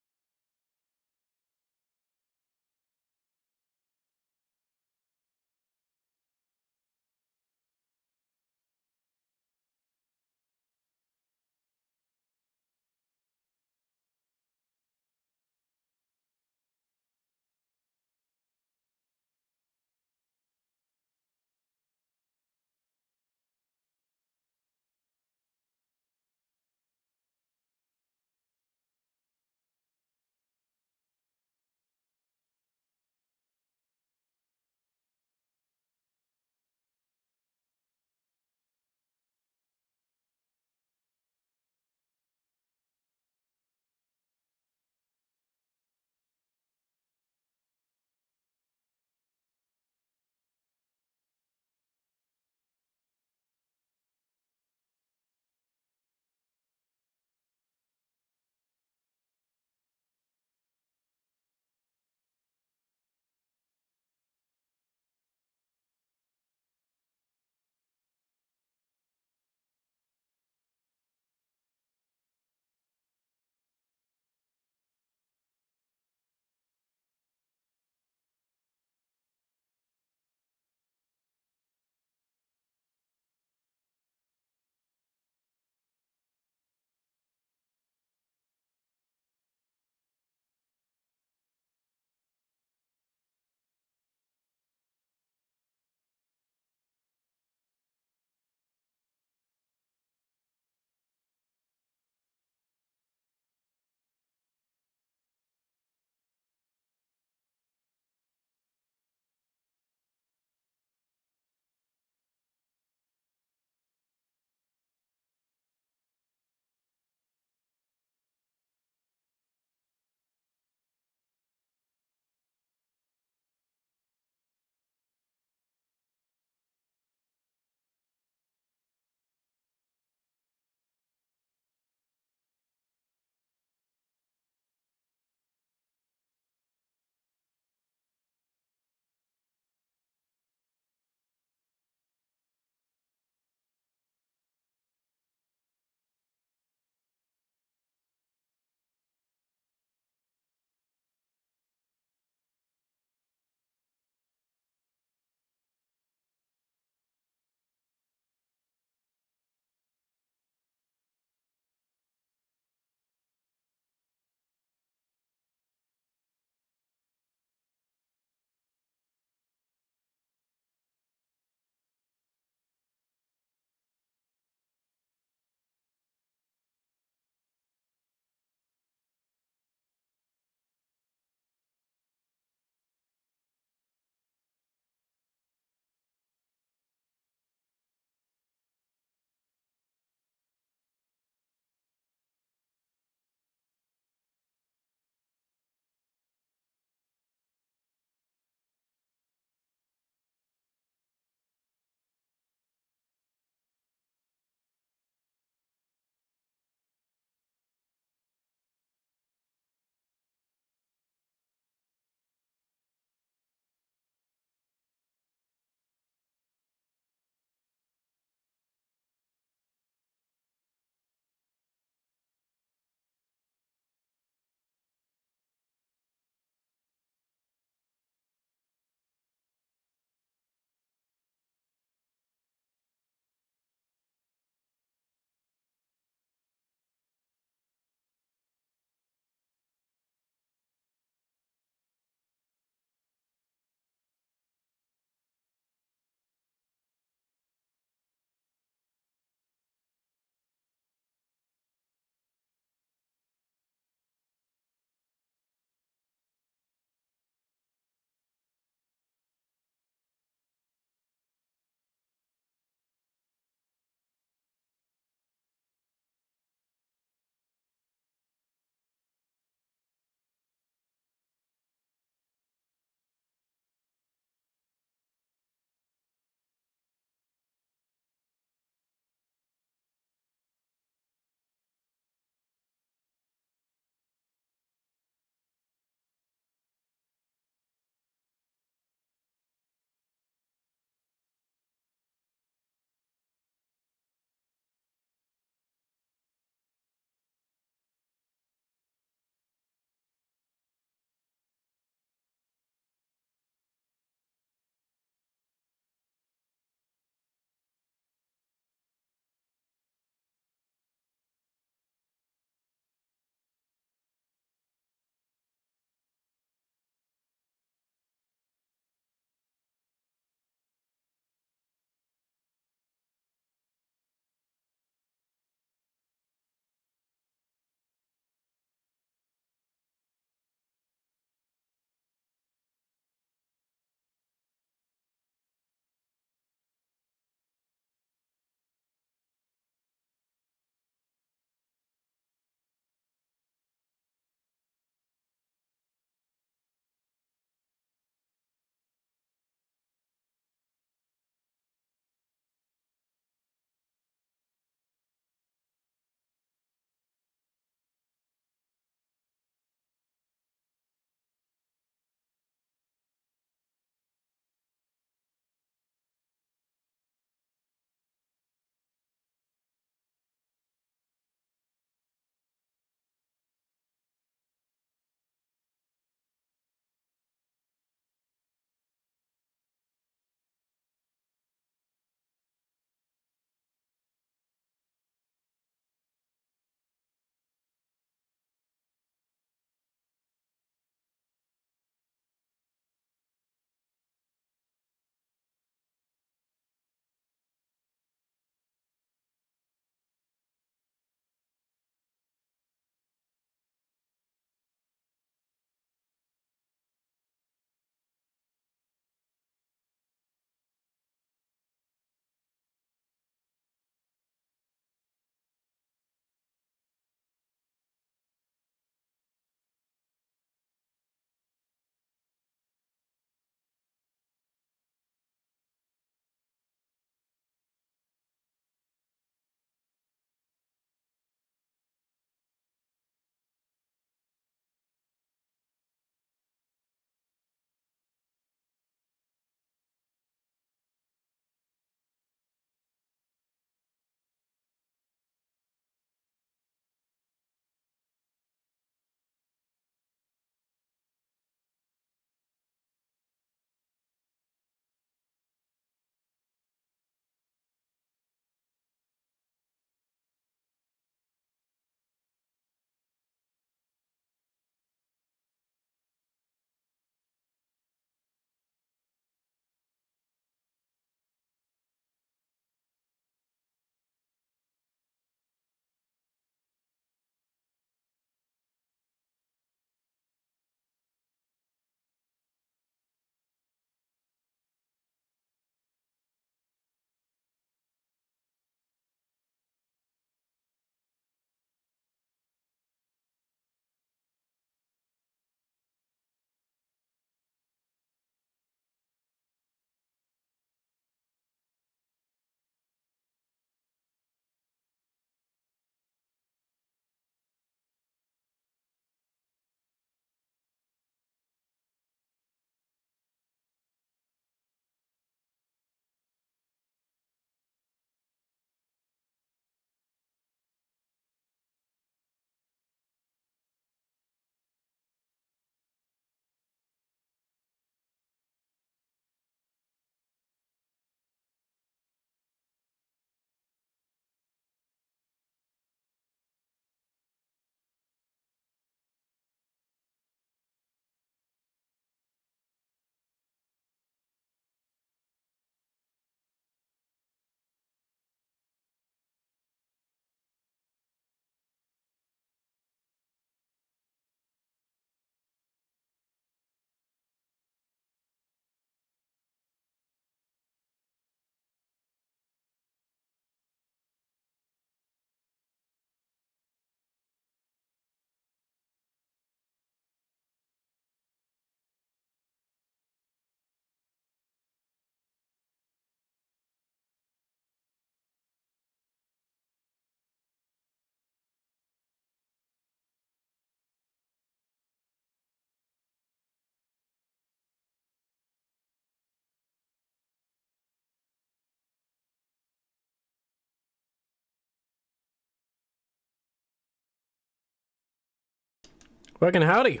Fucking howdy.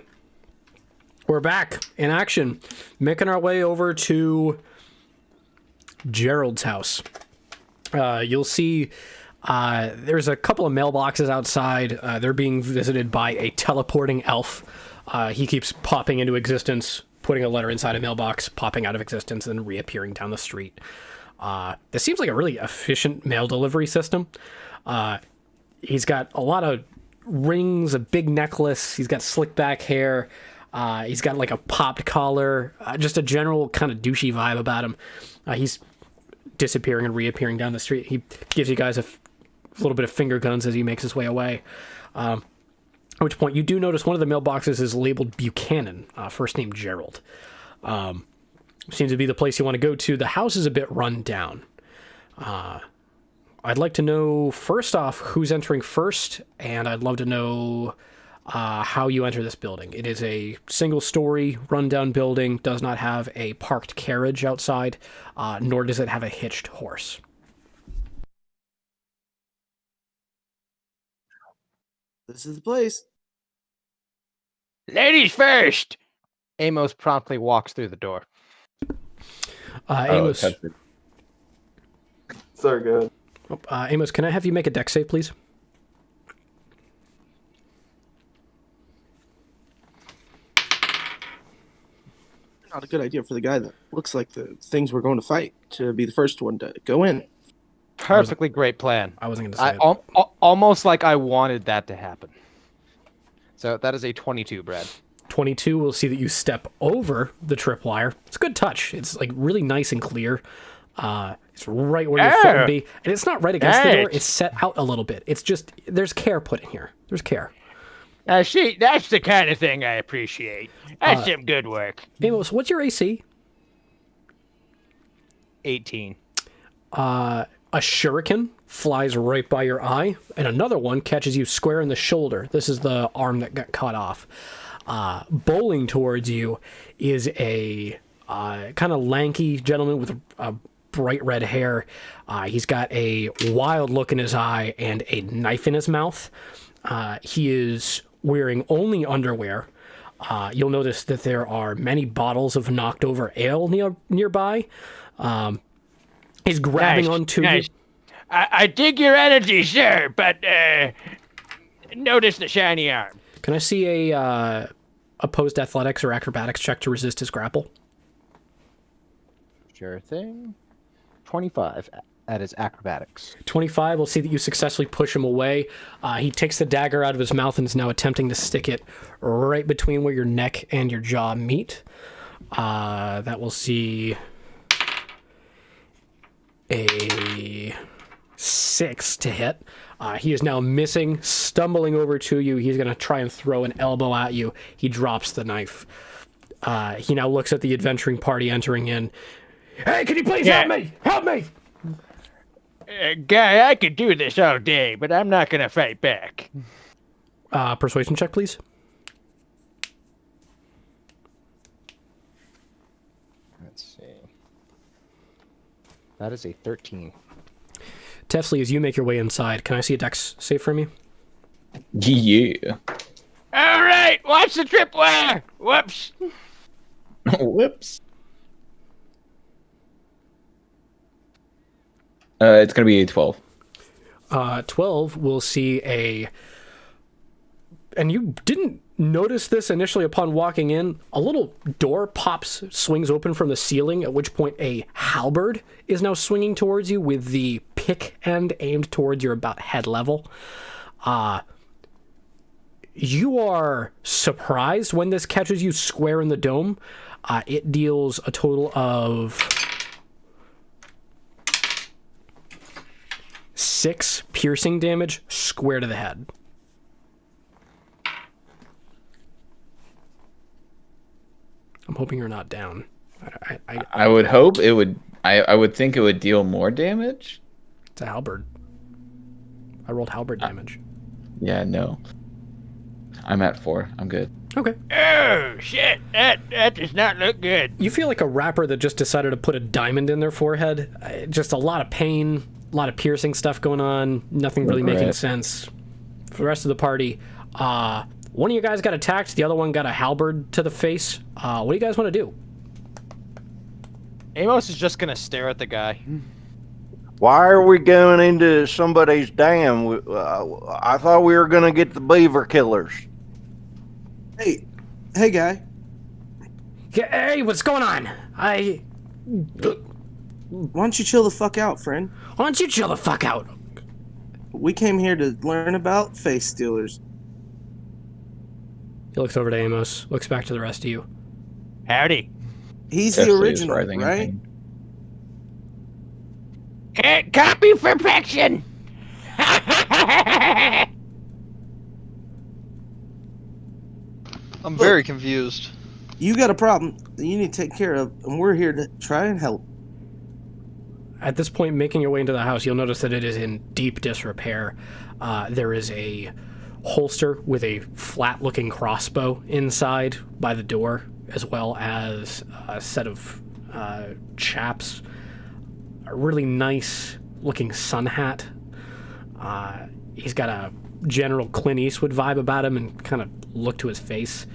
We're back in action, making our way over to Gerald's house. You'll see there's a couple of mailboxes outside. They're being visited by a teleporting elf. He keeps popping into existence, putting a letter inside a mailbox, popping out of existence, and reappearing down the street. This seems like a really efficient mail delivery system. He's got a lot of rings, a big necklace. He's got slick back hair. He's got like a popped collar, just a general kind of douchey vibe about him. He's disappearing and reappearing down the street. He gives you guys a little bit of finger guns as he makes his way away. At which point you do notice one of the mailboxes is labeled Buchanan, first name Gerald. Seems to be the place you want to go to. The house is a bit run down. I'd like to know, first off, who's entering first, and I'd love to know how you enter this building. It is a single-story, rundown building, does not have a parked carriage outside, nor does it have a hitched horse. This is the place. Ladies first! Amos promptly walks through the door. Amos, So good. Amos, can I have you make a dex save, please? Not a good idea for the guy that looks like the things we're going to fight to be the first one to go in. Perfectly great plan. I wasn't going to say it. Almost like I wanted that to happen. So that is a 22, Brad. 22 will see that you step over the tripwire. It's a good touch. It's like really nice and clear. It's right where your foot would be. And it's not right against the door. It's set out a little bit. It's just, there's care put in here. There's care. See, that's the kind of thing I appreciate. That's some good work. Amos, what's your AC? 18. A shuriken flies right by your eye, and another one catches you square in the shoulder. This is the arm that got cut off. Bowling towards you is a kind of lanky gentleman with bright red hair. He's got a wild look in his eye and a knife in his mouth. He is wearing only underwear. You'll notice that there are many bottles of knocked over ale nearby. He's grabbing onto you. I dig your energy, sir, but notice the shiny arm. Can I see a opposed athletics or acrobatics check to resist his grapple? Sure thing. 25. That is acrobatics. 25 will see that you successfully push him away. He takes the dagger out of his mouth and is now attempting to stick it right between where your neck and your jaw meet. That will see a 6 to hit. He is now missing, stumbling over to you. He's going to try and throw an elbow at you. He drops the knife. He now looks at the adventuring party entering in. Hey, can you please help me? Help me! Guy, I could do this all day, but I'm not going to fight back. Persuasion check, please. Let's see. That is a 13. Tefsley, as you make your way inside, can I see a dex save from you? Yeah. All right, watch the tripwire. Whoops. Whoops. It's going to be a 12. 12 will see a... And you didn't notice this initially upon walking in. A little door swings open from the ceiling, at which point a halberd is now swinging towards you with the pick end aimed towards your about head level. You are surprised when this catches you square in the dome. It deals a total of 6 piercing damage square to the head. I'm hoping you're not down. I would hope it would. I would think it would deal more damage. It's a halberd. I rolled halberd damage. Yeah, no. I'm at 4. I'm good. Okay. Oh, shit. That does not look good. You feel like a rapper that just decided to put a diamond in their forehead. Just a lot of pain, a lot of piercing stuff going on. Nothing really making sense. For the rest of the party, One of you guys got attacked. The other one got a halberd to the face. What do you guys want to do? Amos is just gonna stare at the guy. Why are we going into somebody's dam? I thought we were gonna get the beaver killers. Hey, guy. Hey, what's going on? Why don't you chill the fuck out, friend? Why don't you chill the fuck out? We came here to learn about face stealers. He looks over to Amos, looks back to the rest of you. Howdy. He's the Tesla is original, writhing in right? pain. Can't copy perfection. I'm very confused. You got a problem that you need to take care of, and we're here to try and help. At this point, making your way into the house, you'll notice that it is in deep disrepair. There is a holster with a flat-looking crossbow inside by the door, as well as a set of chaps. A really nice-looking sun hat. He's got a general Clint Eastwood vibe about him, and kind of look to his face.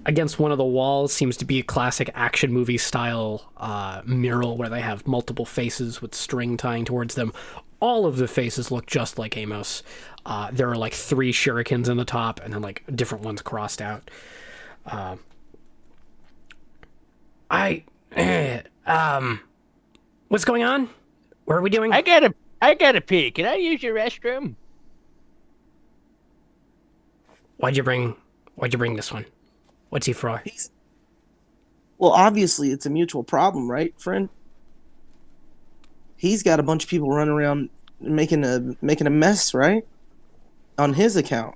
Against one of the walls seems to be a classic action movie style mural where they have multiple faces with string tying towards them. All of the faces look just like Amos. There are like 3 shurikens in the top and then like different ones crossed out. What's going on? What are we doing? I gotta pee. Can I use your restroom? Why'd you bring this one? What's he for? Well, obviously, it's a mutual problem, right, friend? He's got a bunch of people running around making a mess, right? On his account.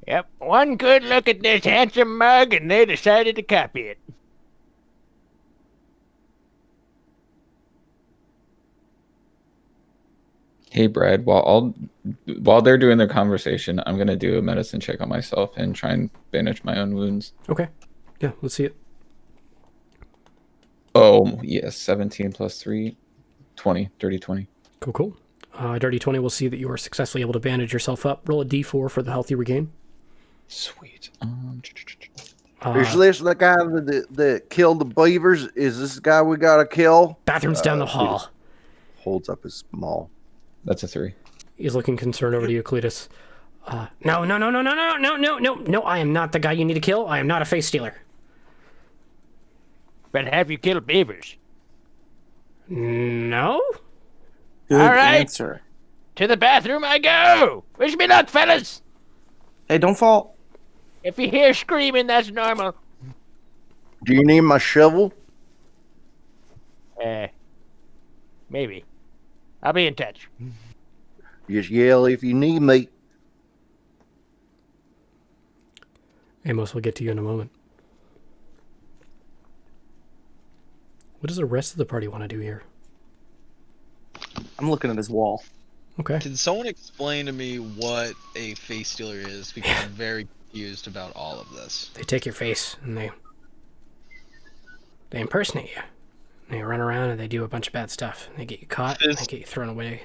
Yep. One good look at this handsome mug, and they decided to copy it. Hey, Brad. While they're doing their conversation, I'm gonna do a medicine check on myself and try and bandage my own wounds. Okay. Yeah, let's see it. Oh yes, 17 plus 3, 20, dirty 20. Cool. Dirty 20 will see that you are successfully able to bandage yourself up. Roll a d4 for the health you regain. Sweet. Is this the guy that killed the beavers? Is this the guy we gotta kill? Bathroom's down the hall. Holds up his maul. That's a 3. He's looking concerned over to you, Cletus. No, I am not the guy you need to kill. I am not a face stealer. But have you killed beavers? No? Good All right. answer. To the bathroom I go! Wish me luck, fellas! Hey, don't fall. If you hear screaming, that's normal. Do you need my shovel? Maybe. I'll be in touch. Just yell if you need me. Amos will get to you in a moment. What does the rest of the party want to do here? I'm looking at his wall. Okay. Can someone explain to me what a face stealer is? Because I'm very confused about all of this. They take your face and they impersonate you. They run around and they do a bunch of bad stuff. They get you caught and they get you thrown away.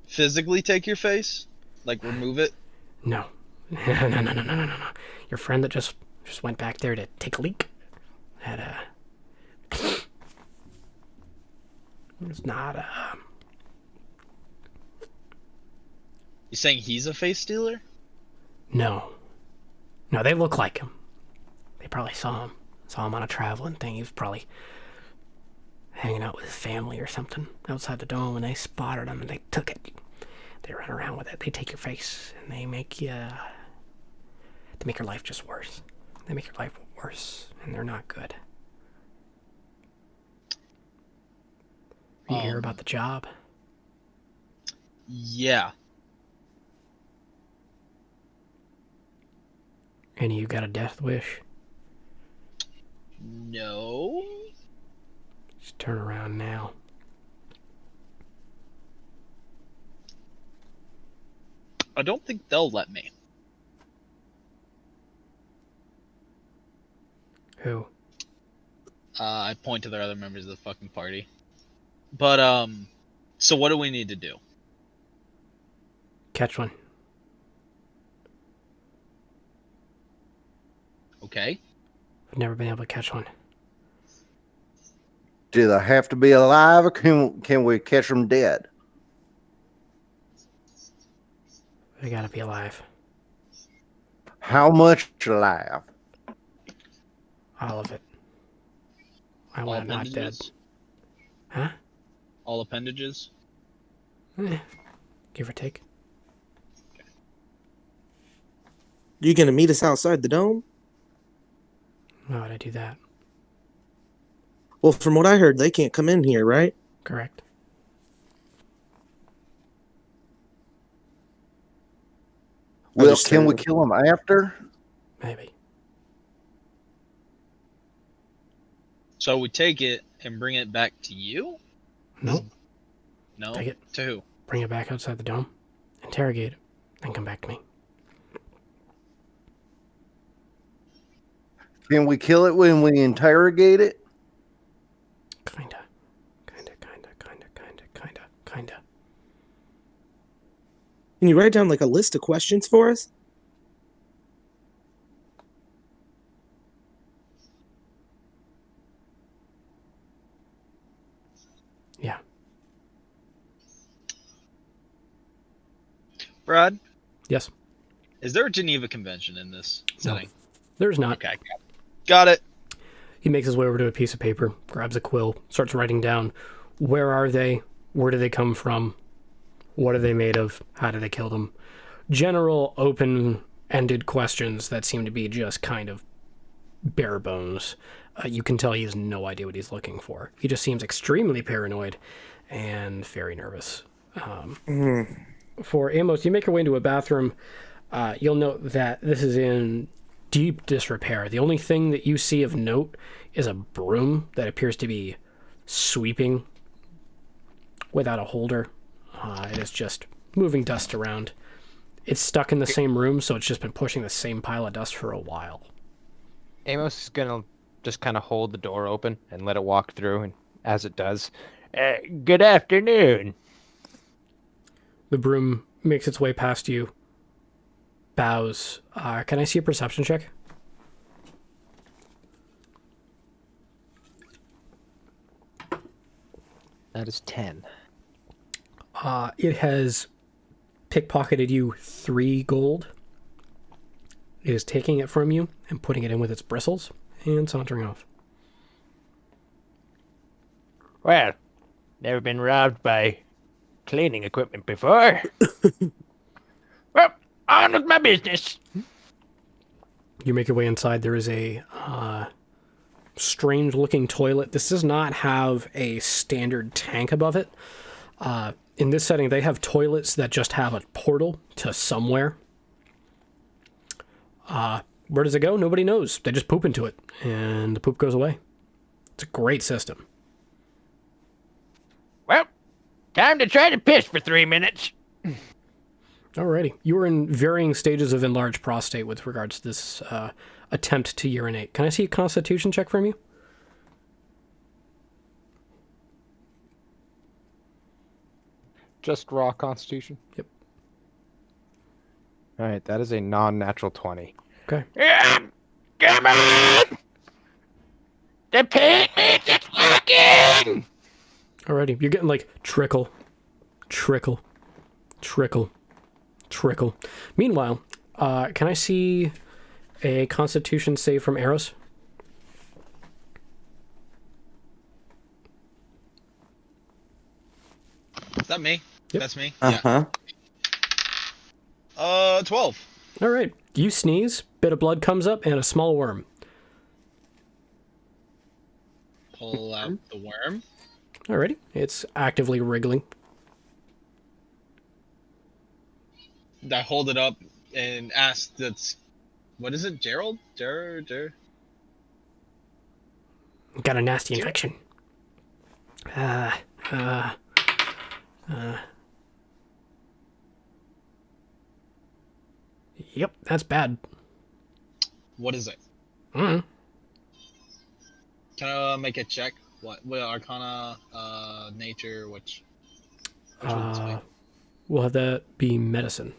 Physically take your face? Like remove it? No. No. Your friend that just went back there to take a leak had it's not You saying he's a face stealer? No, they look like him. They probably saw him on a traveling thing. He was probably hanging out with his family or something outside the dome, and they spotted him and they took it. They run around with it. They take your face and they make your life just worse. They make your life worse, and they're not good. You hear about the job? Yeah. And you got a death wish? No. Just turn around now. I don't think they'll let me. Who? I point to the other members of the fucking party. But, so what do we need to do? Catch one. Okay. I've never been able to catch one. Do they have to be alive, or can we catch them dead? They gotta be alive. How much alive? All of it. I All want it not dead. appendages? Huh? All appendages? Give or take. You gonna meet us outside the dome? Why would I do that? Well, from what I heard, they can't come in here, right? Correct. Well, can we kill them after? Maybe. So we take it and bring it back to you? Nope. No? Take it. To who? Bring it back outside the dome. Interrogate it. Then come back to me. Can we kill it when we interrogate it? Kinda. Can you write down like a list of questions for us? Yeah. Brad? Yes. Is there a Geneva Convention in this setting? There's not. Okay. Got it. He makes his way over to a piece of paper, grabs a quill, starts writing down where are they, where do they come from, what are they made of, how do they kill them. General open-ended questions that seem to be just kind of bare bones. You can tell he has no idea what he's looking for. He just seems extremely paranoid and very nervous. For Amos, you make your way into a bathroom. You'll note that this is in deep disrepair. The only thing that you see of note is a broom that appears to be sweeping without a holder. It is just moving dust around. It's stuck in the same room, so it's just been pushing the same pile of dust for a while. Amos is gonna just kind of hold the door open and let it walk through, and as it does, good afternoon. The broom makes its way past you, bows. Can I see a perception check? That is 10. It has pickpocketed you 3 gold. It is taking it from you and putting it in with its bristles and sauntering off. Well, never been robbed by cleaning equipment before. Well, on with my business. You make your way inside. There is a strange-looking toilet. This does not have a standard tank above it. In this setting, they have toilets that just have a portal to somewhere. Where does it go? Nobody knows. They just poop into it, and the poop goes away. It's a great system. Well, time to try to piss for 3 minutes. Alrighty. You are in varying stages of enlarged prostate with regards to this attempt to urinate. Can I see a constitution check from you? Just raw constitution? Yep. All right, that is a non-natural 20. Okay. Come on! The pain means it's working! Alrighty. You're getting like trickle, trickle, trickle, trickle. Meanwhile, can I see a constitution save from Arrows? Is that me? Yep. That's me? Uh-huh. Yeah. 12. All right. You sneeze, bit of blood comes up, and a small worm. Pull out the worm. Alrighty. It's actively wriggling. I hold it up and ask that's... What is it? Gerald? Got a nasty infection. Yep, that's bad. What is it? Mm. Can I make a check? What Arcana, Nature, which one is it? We'll have that be medicine.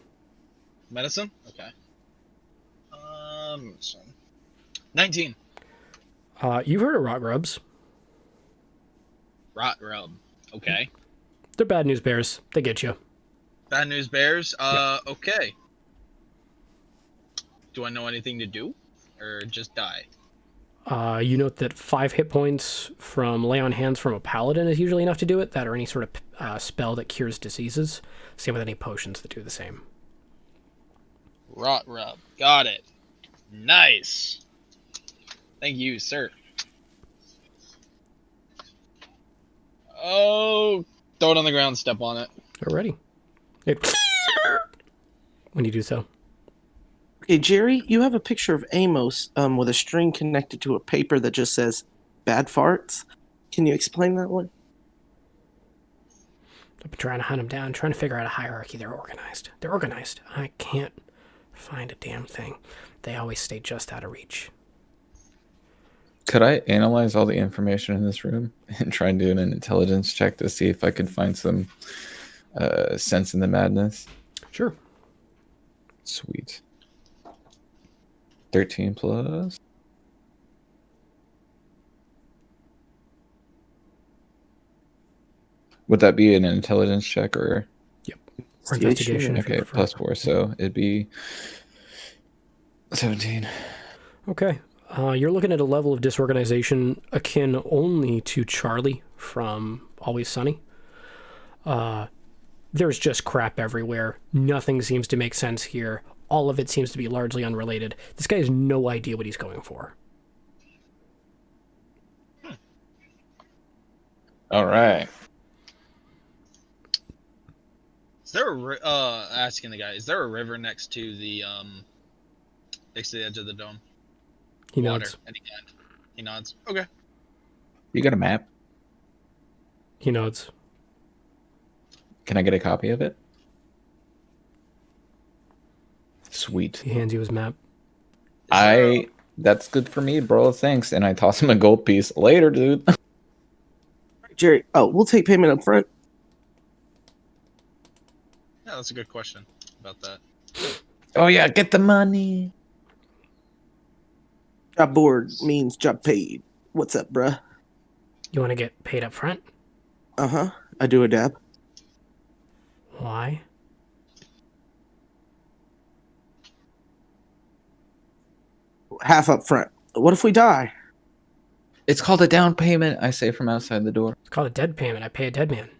Medicine? Okay. So 19. You've heard of rot grubs. Rot rub. Okay. They're bad news bears. They get you. Bad news bears. Yep. Okay. Do I know anything to do, or just die? You note that 5 hit points from lay on hands from a paladin is usually enough to do it. That or any sort of spell that cures diseases. Same with any potions that do the same. Rot rub. Got it. Nice. Thank you, sir. Oh, throw it on the ground, step on it. Alrighty. When you do so. Okay, Jerry, you have a picture of Amos with a string connected to a paper that just says "bad farts." Can you explain that one? I've been trying to hunt them down, trying to figure out a hierarchy. They're organized. They're organized. I can't find a damn thing. They always stay just out of reach. Could I analyze all the information in this room and try and do an intelligence check to see if I could find some sense in the madness? Sure. Sweet. 13 plus. Would that be an intelligence check or? Yep. Or investigation. Okay, plus 4, so it'd be 17. Okay. You're looking at a level of disorganization akin only to Charlie from Always Sunny. There's just crap everywhere. Nothing seems to make sense here. All of it seems to be largely unrelated. This guy has no idea what he's going for. All right. Is there a asking the guy? Is there a river next to the edge of the dome? He Water. nods. Any kind. He nods. Okay. You got a map? He nods. Can I get a copy of it? Sweet. He hands you his map. That's good for me, bro. Thanks. And I toss him a gold piece. Later, dude. Jerry, we'll take payment up front. Yeah, that's a good question about that. Oh yeah, get the money. Job board means job paid. What's up, bruh? You want to get paid up front? Uh-huh. I do a dab. Why? Half up front. What if we die? It's called a down payment, I say from outside the door. It's called a dead payment. I pay a dead man.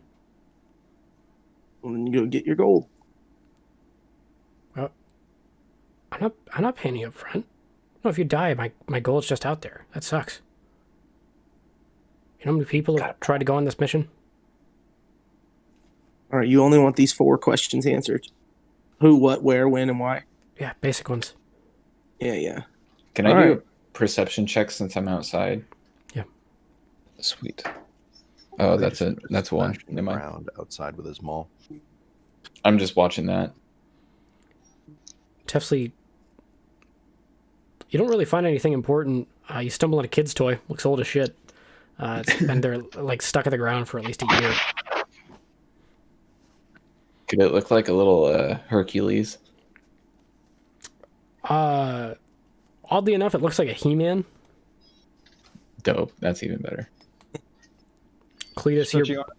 Well, then you go get your gold. Well, I'm not paying you up front. No, if you die, my gold's just out there. That sucks. You know how many people have tried to go on this mission? All right, you only want these 4 questions answered. Who, what, where, when, and why? Yeah, basic ones. Yeah. Can I do a perception check since I'm outside? Yeah. Sweet. Oh, that's it. That's one. Never mind. Around outside with his maul. I'm just watching that. Tefsley, you don't really find anything important. You stumble on a kid's toy. Looks old as shit. It's been there, like, stuck in the ground for at least a year. Could it look like a little Hercules? Oddly enough, it looks like a He-Man. Dope. That's even better. Cletus Stretchy here. arms?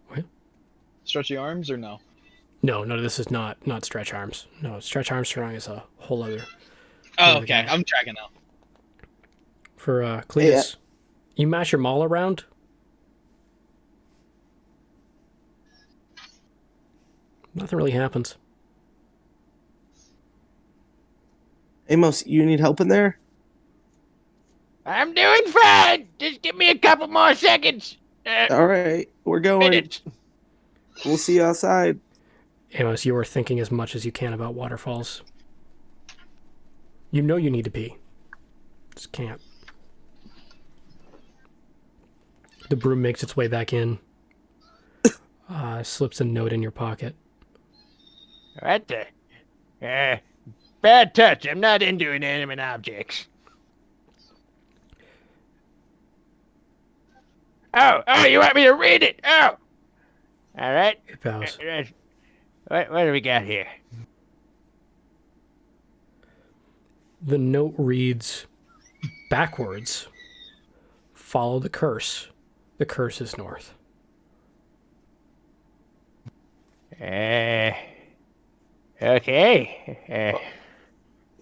What? Stretchy arms or no? No, this is not Stretch Arms. No, Stretch Armstrong is a whole other. Oh, okay. I'm tracking now. For Cletus, you mash your maul around. Nothing really happens. Amos, you need help in there? I'm doing fine. Just give me a couple more seconds. All right, we're going. Minutes. We'll see you outside. Amos, you are thinking as much as you can about waterfalls. You know you need to pee. Just can't. The broom makes its way back in. Slips a note in your pocket. What the? Bad touch. I'm not into inanimate objects. Oh, you want me to read it? Oh. All right. It bows. What do we got here? The note reads backwards. Follow the curse. The curse is north. Okay.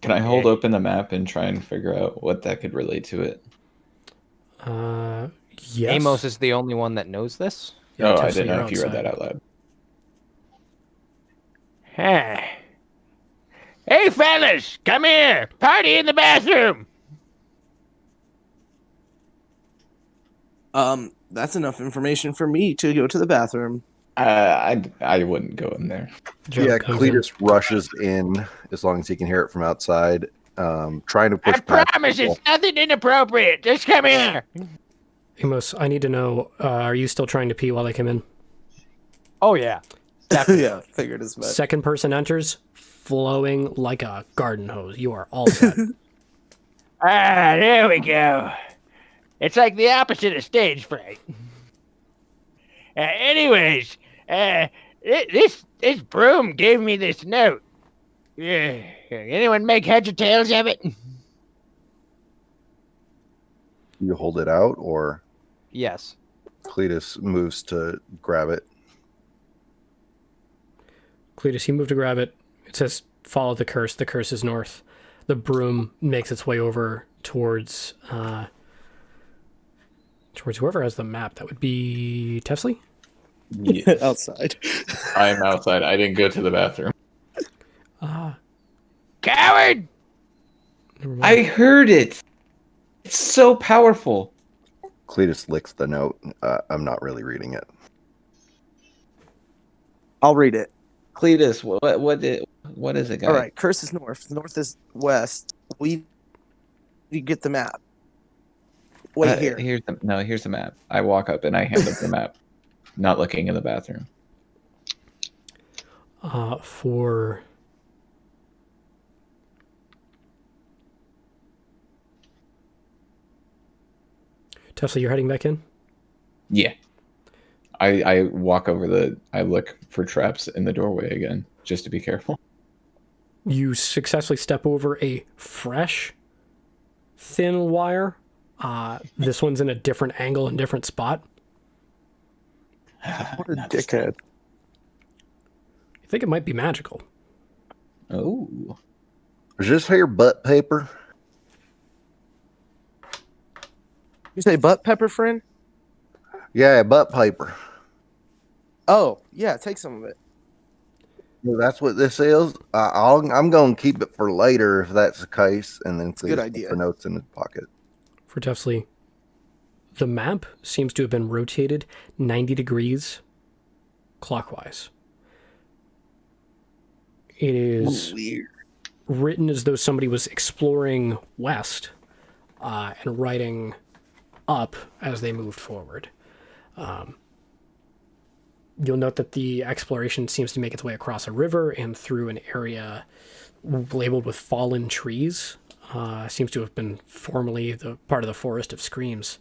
Can I hold open the map and try and figure out what that could relate to it? Yes. Amos is the only one that knows this. Yeah, I Tesla, didn't know you're if you read outside. that out loud. Huh. Hey, fellas, come here. Party in the bathroom. That's enough information for me to go to the bathroom. I wouldn't go in there. Joe Yeah, comes in. Cletus rushes in as long as he can hear it from outside, trying to push I past promise people. it's nothing inappropriate. Just come here. Amos, I need to know, are you still trying to pee while they come in? Oh yeah. Yeah, figured as much. Second person enters, flowing like a garden hose. You are all set. There we go. It's like the opposite of stage fright. Anyways, this broom gave me this note. Anyone make heads or tails of it? You hold it out, or Yes. Cletus moves to grab it. Cletus, you move to grab it. It says, follow the curse. The curse is north. The broom makes its way over towards whoever has the map. That would be Tesli? Yes. Outside. I'm outside. I didn't go to the bathroom. Coward! Never mind. I heard it. It's so powerful. Cletus licks the note. I'm not really reading it. I'll read it. Cletus, what is it, guy? All right, curse is north. North is west. You get the map. Wait here. Here's the map. I walk up and I hand up the map, not looking in the bathroom. For Tesla, you're heading back in? Yeah. I walk over I look for traps in the doorway again, just to be careful. You successfully step over a fresh, thin wire. This one's in a different angle and different spot. What a dickhead. I think it might be magical. Oh. Is this here butt paper? You say butt pepper, friend? Yeah, butt paper. Oh, yeah, take some of it. Well, that's what this is. I'm going to keep it for later if that's the case, and then Good idea. the notes in his pocket. For Tefsley, the map seems to have been rotated 90 degrees clockwise. It is Weird. written as though somebody was exploring west and writing up as they moved forward. You'll note that the exploration seems to make its way across a river and through an area labeled with fallen trees. Seems to have been formerly the part of the Forest of Screams.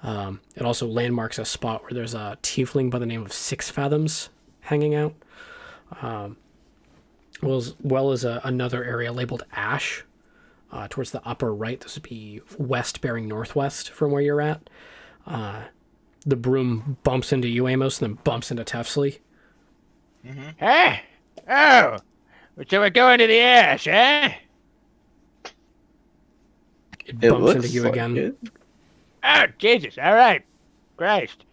It also landmarks a spot where there's a tiefling by the name of Six Fathoms hanging out. Well as another area labeled Ash towards the upper right. This would be west bearing northwest from where you're at. The broom bumps into you, Amos, and then bumps into Tefsley. Huh? Oh, so we're going to the ash, huh? It It bumps looks into you like again. it. Oh, Jesus, all right. Christ.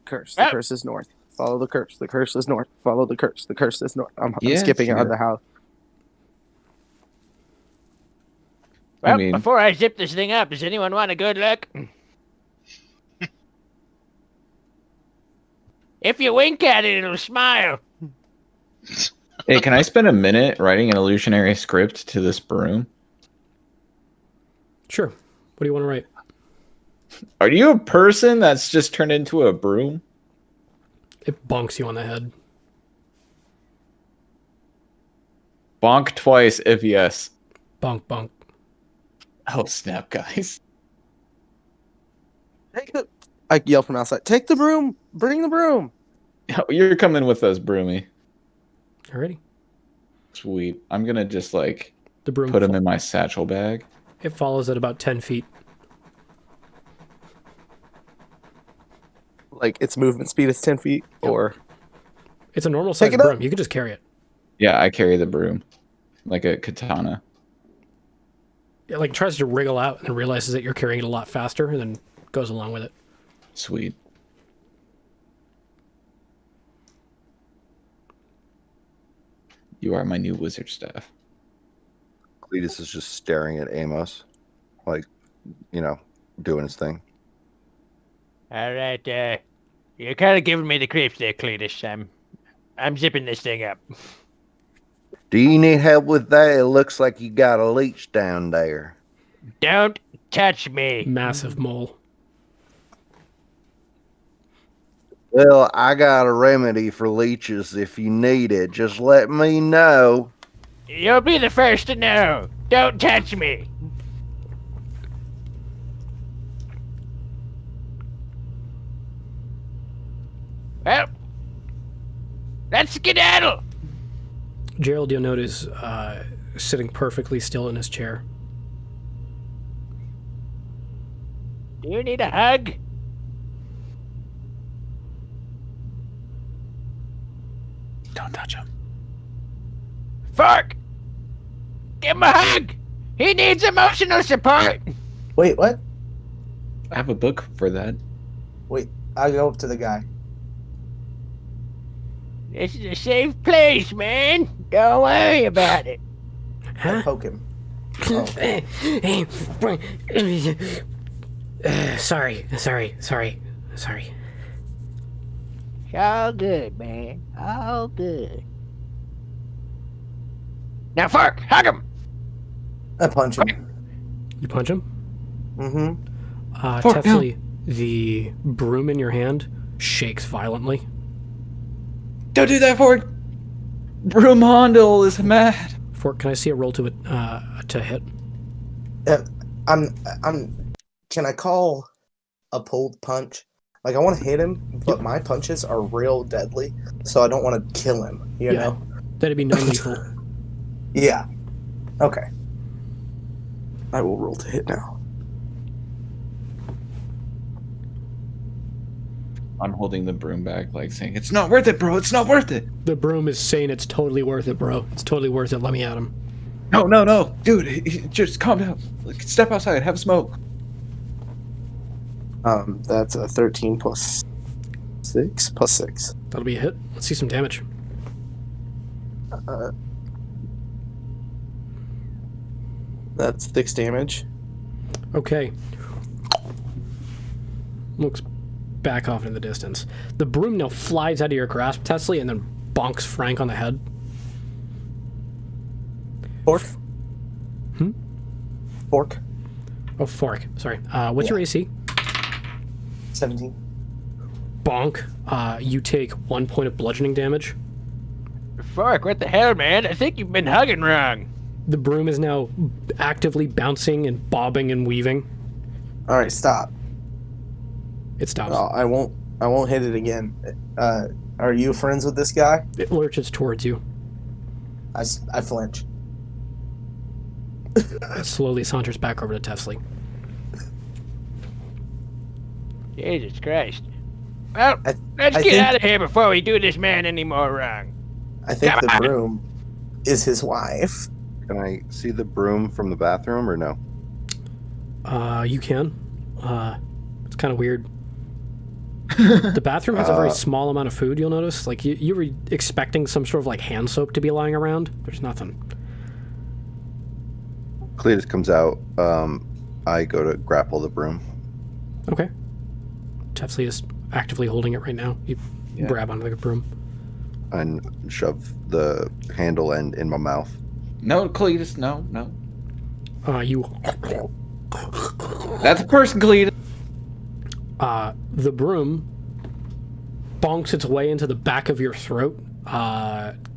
Curse. The Ah. curse is north. Follow the curse. The curse is north. Follow the curse. The curse is north. I'm Yeah, skipping out of sure. the house. Well, mean- before I zip this thing up, does anyone want a good look? If you wink at it, it'll smile. Hey, can I spend a minute writing an illusionary script to this broom? Sure. What do you want to write? Are you a person that's just turned into a broom? It bonks you on the head. Bonk twice if yes. Bonk, bonk. Oh, snap, guys. I yell from outside. Take the broom. Bring the broom. You're coming with us, Broomy. Alrighty. Sweet. I'm gonna just like The broom put them in my satchel bag. it follows at about 10 feet. Like its movement speed is 10 feet, or It's a normal Pick size it up. broom. You can just carry it. Yeah, I carry the broom like a katana. It like tries to wriggle out and realizes that you're carrying it a lot faster and then goes along with it. Sweet. You are my new wizard staff. Cletus is just staring at Amos, like, doing his thing. All right, you're kind of giving me the creeps there, Cletus. I'm zipping this thing up. Do you need help with that? It looks like you got a leech down there. Don't touch me. Massive mole. Well, I got a remedy for leeches if you need it. Just let me know. You'll be the first to know. Don't touch me. Well, let's skedaddle. Gerald, you'll notice, sitting perfectly still in his chair. Do you need a hug? Don't touch him. Fork! Give him a hug! He needs emotional support! wait, what? I have a book for that. Wait, I'll go up to the guy. This is a safe place, man. Don't worry about it. I poke him. Oh. Sorry. It's all good, man. All good. Now, Fork, hug him! I punch him. You punch him? Mm-hmm. Fork, Tefley, the broom in your hand shakes violently. Don't do that, Ford. Broom Handle is mad. Fork, can I see a roll to hit? Can I call a pulled punch? Like, I want to hit him, but my punches are real deadly, so I don't want to kill him, you know? That'd be non-lethal. Yeah. Okay. I will roll to hit now. I'm holding the broom back, like saying, "It's not worth it, bro. It's not worth it." The broom is saying it's totally worth it, bro. It's totally worth it. Let me at him. No, dude. Just calm down. Like, step outside. Have a smoke. That's a 13 plus 6 plus 6. That'll be a hit. Let's see some damage. That's 6 damage. Okay. Looks back off in the distance. The broom now flies out of your grasp, Tesley, and then bonks Frank on the head. Fork? Hmm? Fork? Oh, Fork. Sorry. What's your AC? 17. Bonk. You take 1 point of bludgeoning damage. Fork, what the hell, man? I think you've been hugging wrong. The broom is now actively bouncing and bobbing and weaving. All right, stop. It stops. Oh, I won't hit it again. Are you friends with this guy? It lurches towards you. I flinch. It slowly saunters back over to Tesley. Jesus Christ. Well, let's I get think- out of here before we do this man any more wrong. I think Come the on. broom is his wife. Can I see the broom from the bathroom or no? You can. It's kind of weird. The bathroom has a very small amount of food, you'll notice. Like, you were expecting some sort of, like, hand soap to be lying around. There's nothing. Cletus comes out. I go to grapple the broom. Okay. Tefsley is actively holding it right now. You grab onto the broom. And shove the handle end in my mouth. No, Cletus. No. You... That's a person, Cletus. The broom bonks its way into the back of your throat.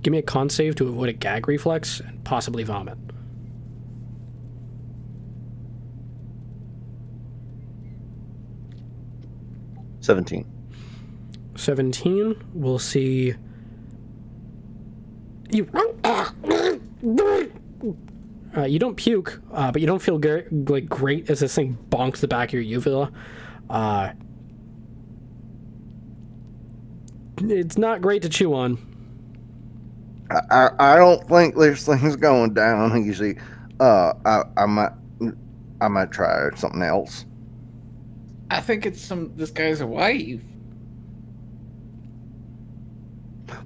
Give me a con save to avoid a gag reflex and possibly vomit. $17. 17. We'll see You you don't puke, but you don't feel great as this thing bonks the back of your uvula. It's not great to chew on. I don't think this thing's going down easy. I might try something else. I think it's this guy's wife.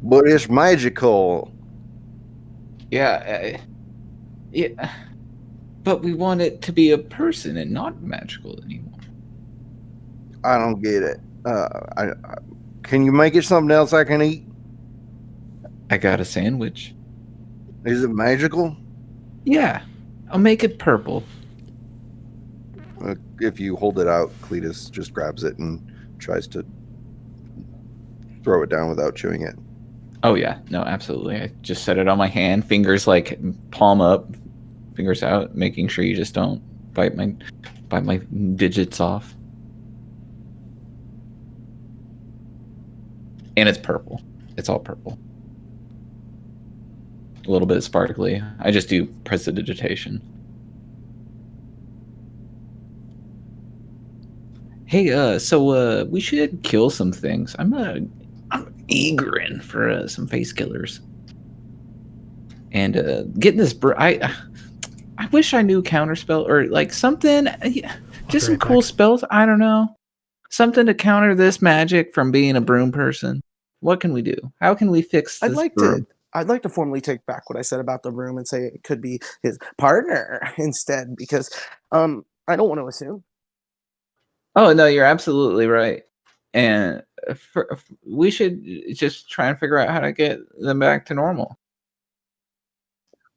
But it's magical. Yeah, yeah. But we want it to be a person and not magical anymore. I don't get it. Can you make it something else I can eat? I got a sandwich. Is it magical? Yeah, I'll make it purple. If you hold it out, Cletus just grabs it and tries to throw it down without chewing it. Oh yeah, no, absolutely. I just set it on my hand, fingers like palm up, fingers out, making sure you just don't bite my digits off. And it's purple. It's all purple. A little bit sparkly. I just do prestidigitation. Hey, so we should kill some things. I'm eagering for some face killers. And getting this I wish I knew counterspell or like something, just some cool spells. I don't know. Something to counter this magic from being a broom person. What can we do? How can we fix this broom? I'd like to formally take back what I said about the broom and say it could be his partner instead, because I don't want to assume. Oh no, you're absolutely right. And we should just try and figure out how to get them back to normal.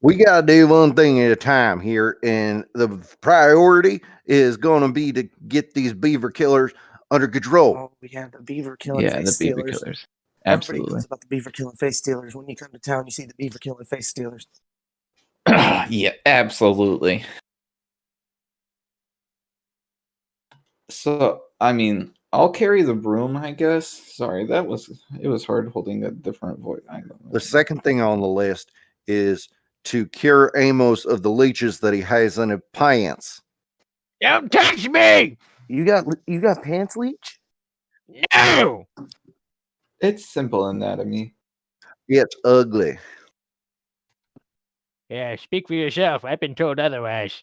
We got to do one thing at a time here, and the priority is going to be to get these beaver killers under control. Oh, yeah, the beaver killing Yeah, face the beaver stealers. killers. Everybody Absolutely. knows about the beaver killing face stealers. When you come to town, you see the beaver killing face stealers. Yeah, absolutely. So, I mean, I'll carry the broom, I guess. Sorry, it was hard holding a different voice. The second thing on the list is to cure Amos of the leeches that he has in his pants. Don't touch me! You got pants leech? No! It's simple anatomy. It's ugly. Yeah, speak for yourself. I've been told otherwise.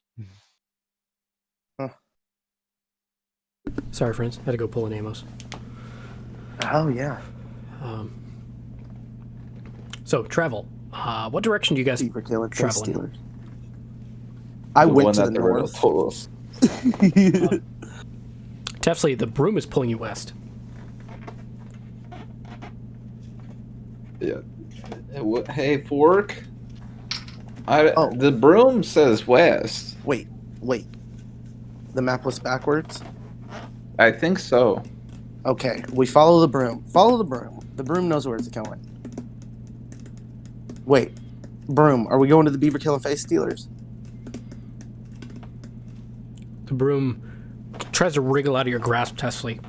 Sorry, friends. Had to go pull an Amos. Oh, yeah. So, travel. What direction do you guys Beaver killing face travel in? stealers. I went to the north. Tefsley, the broom is pulling you west. Yeah. Hey, Fork. The broom says west. Wait. The map was backwards? I think so. Okay, we follow the broom. Follow the broom. The broom knows where it's going. Wait, broom, are we going to the beaver killing face stealers? The broom tries to wriggle out of your grasp, Tefsley.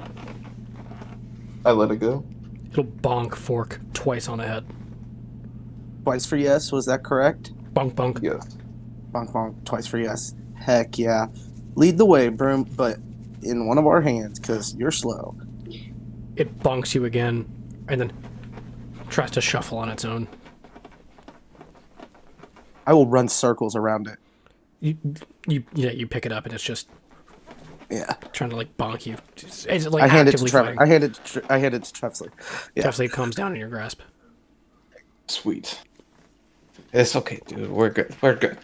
I let it go. It'll bonk Fork twice on the head. Twice for yes, was that correct? Bonk, bonk. Yes. Bonk, bonk, twice for yes. Heck yeah. Lead the way, broom, but in one of our hands, because you're slow. It bonks you again, and then tries to shuffle on its own. I will run circles around it. You pick it up, and it's just trying to like bonk you. It's like I hand it to actively Trevor. fighting. I hand it to Trevsley. Yeah. Tefsley comes down in your grasp. Sweet. It's okay, dude. We're good. We're good.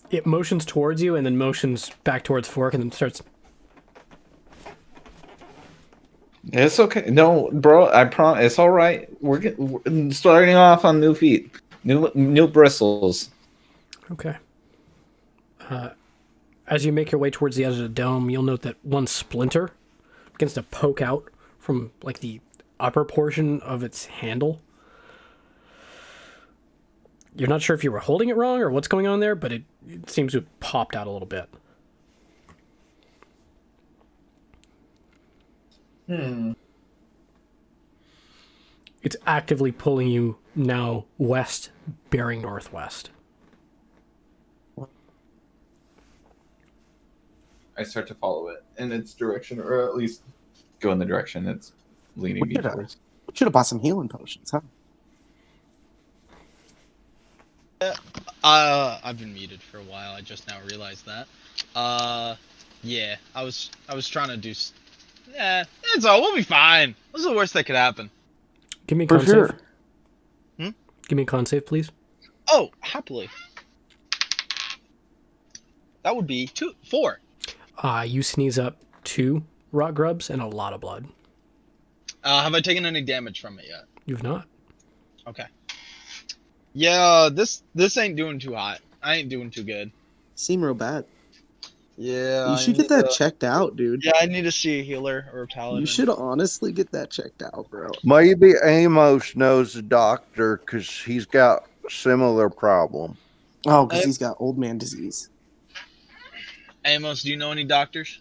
It motions towards you and then motions back towards Fork and then starts. It's okay. No, bro. I promise. It's all right. We're starting off on new feet, new bristles. Okay. As you make your way towards the edge of the dome, you'll note that one splinter begins to poke out from like the upper portion of its handle. You're not sure if you were holding it wrong or what's going on there, but it seems to have popped out a little bit. It's actively pulling you now west, bearing northwest. I start to follow it in its direction, or at least go in the direction it's leading me towards. We should have bought some healing potions, huh? I've been muted for a while. I just now realized that. Yeah, I was trying to do. Yeah, it's all. We'll be fine. What's the worst that could happen? Give me a For con sure. save. Give me a con save, please. Oh, happily. That would be 4. You sneeze up 2 rot grubs and a lot of blood. Have I taken any damage from it yet? You've not. Okay. Yeah, this ain't doing too hot. I ain't doing too good. Seem real bad. Yeah. You should get that checked out, dude. Yeah, I need to see a healer or a paladin. You should honestly get that checked out, bro. Maybe Amos knows a doctor because he's got a similar problem. Oh, because he's got old man disease. Amos, do you know any doctors?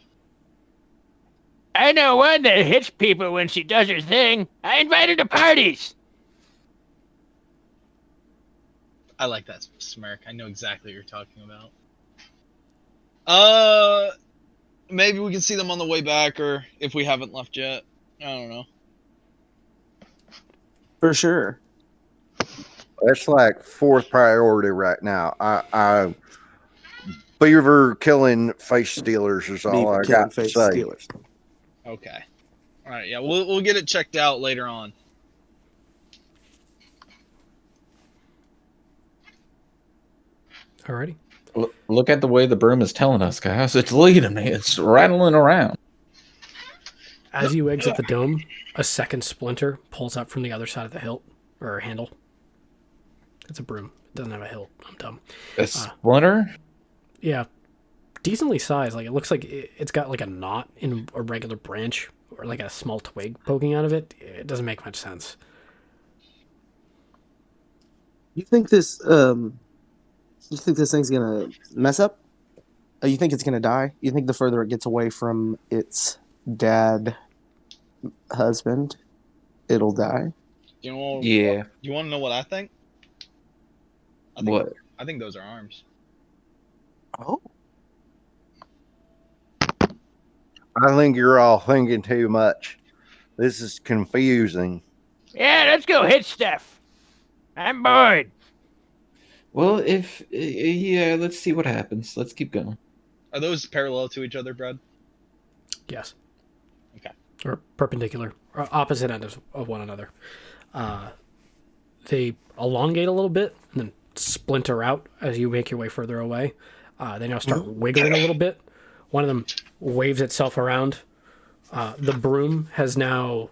I know one that hits people when she does her thing. I invite her to parties. I like that smirk. I know exactly what you're talking about. Maybe we can see them on the way back, or if we haven't left yet. I don't know. For sure. That's like 4th priority right now. I Beaver killing face stealers is all Beaver I killing got to face say. stealers. Okay. All right. Yeah, we'll get it checked out later on. Alrighty. Look at the way the broom is telling us, guys. It's leading me. It's rattling around. As you exit the dome, a second splinter pulls up from the other side of the hilt, or handle. It's a broom. It doesn't have a hilt. I'm dumb. A splinter? Yeah. Decently sized. Like, it looks like it's got like a knot in a regular branch, or like a small twig poking out of it. It doesn't make much sense. You think this thing's gonna mess up? You think it's gonna die? You think the further it gets away from its husband, it'll die? You know? Yeah. You want to know what I think? What? I think those are arms. Oh. I think you're all thinking too much. This is confusing. Yeah, let's go hit stuff. I'm bored. Well, yeah, let's see what happens. Let's keep going. Are those parallel to each other, Brad? Yes. Okay. Or perpendicular, or opposite ends of one another. They elongate a little bit and then splinter out as you make your way further away. They now start wiggling a little bit. One of them waves itself around. The broom has now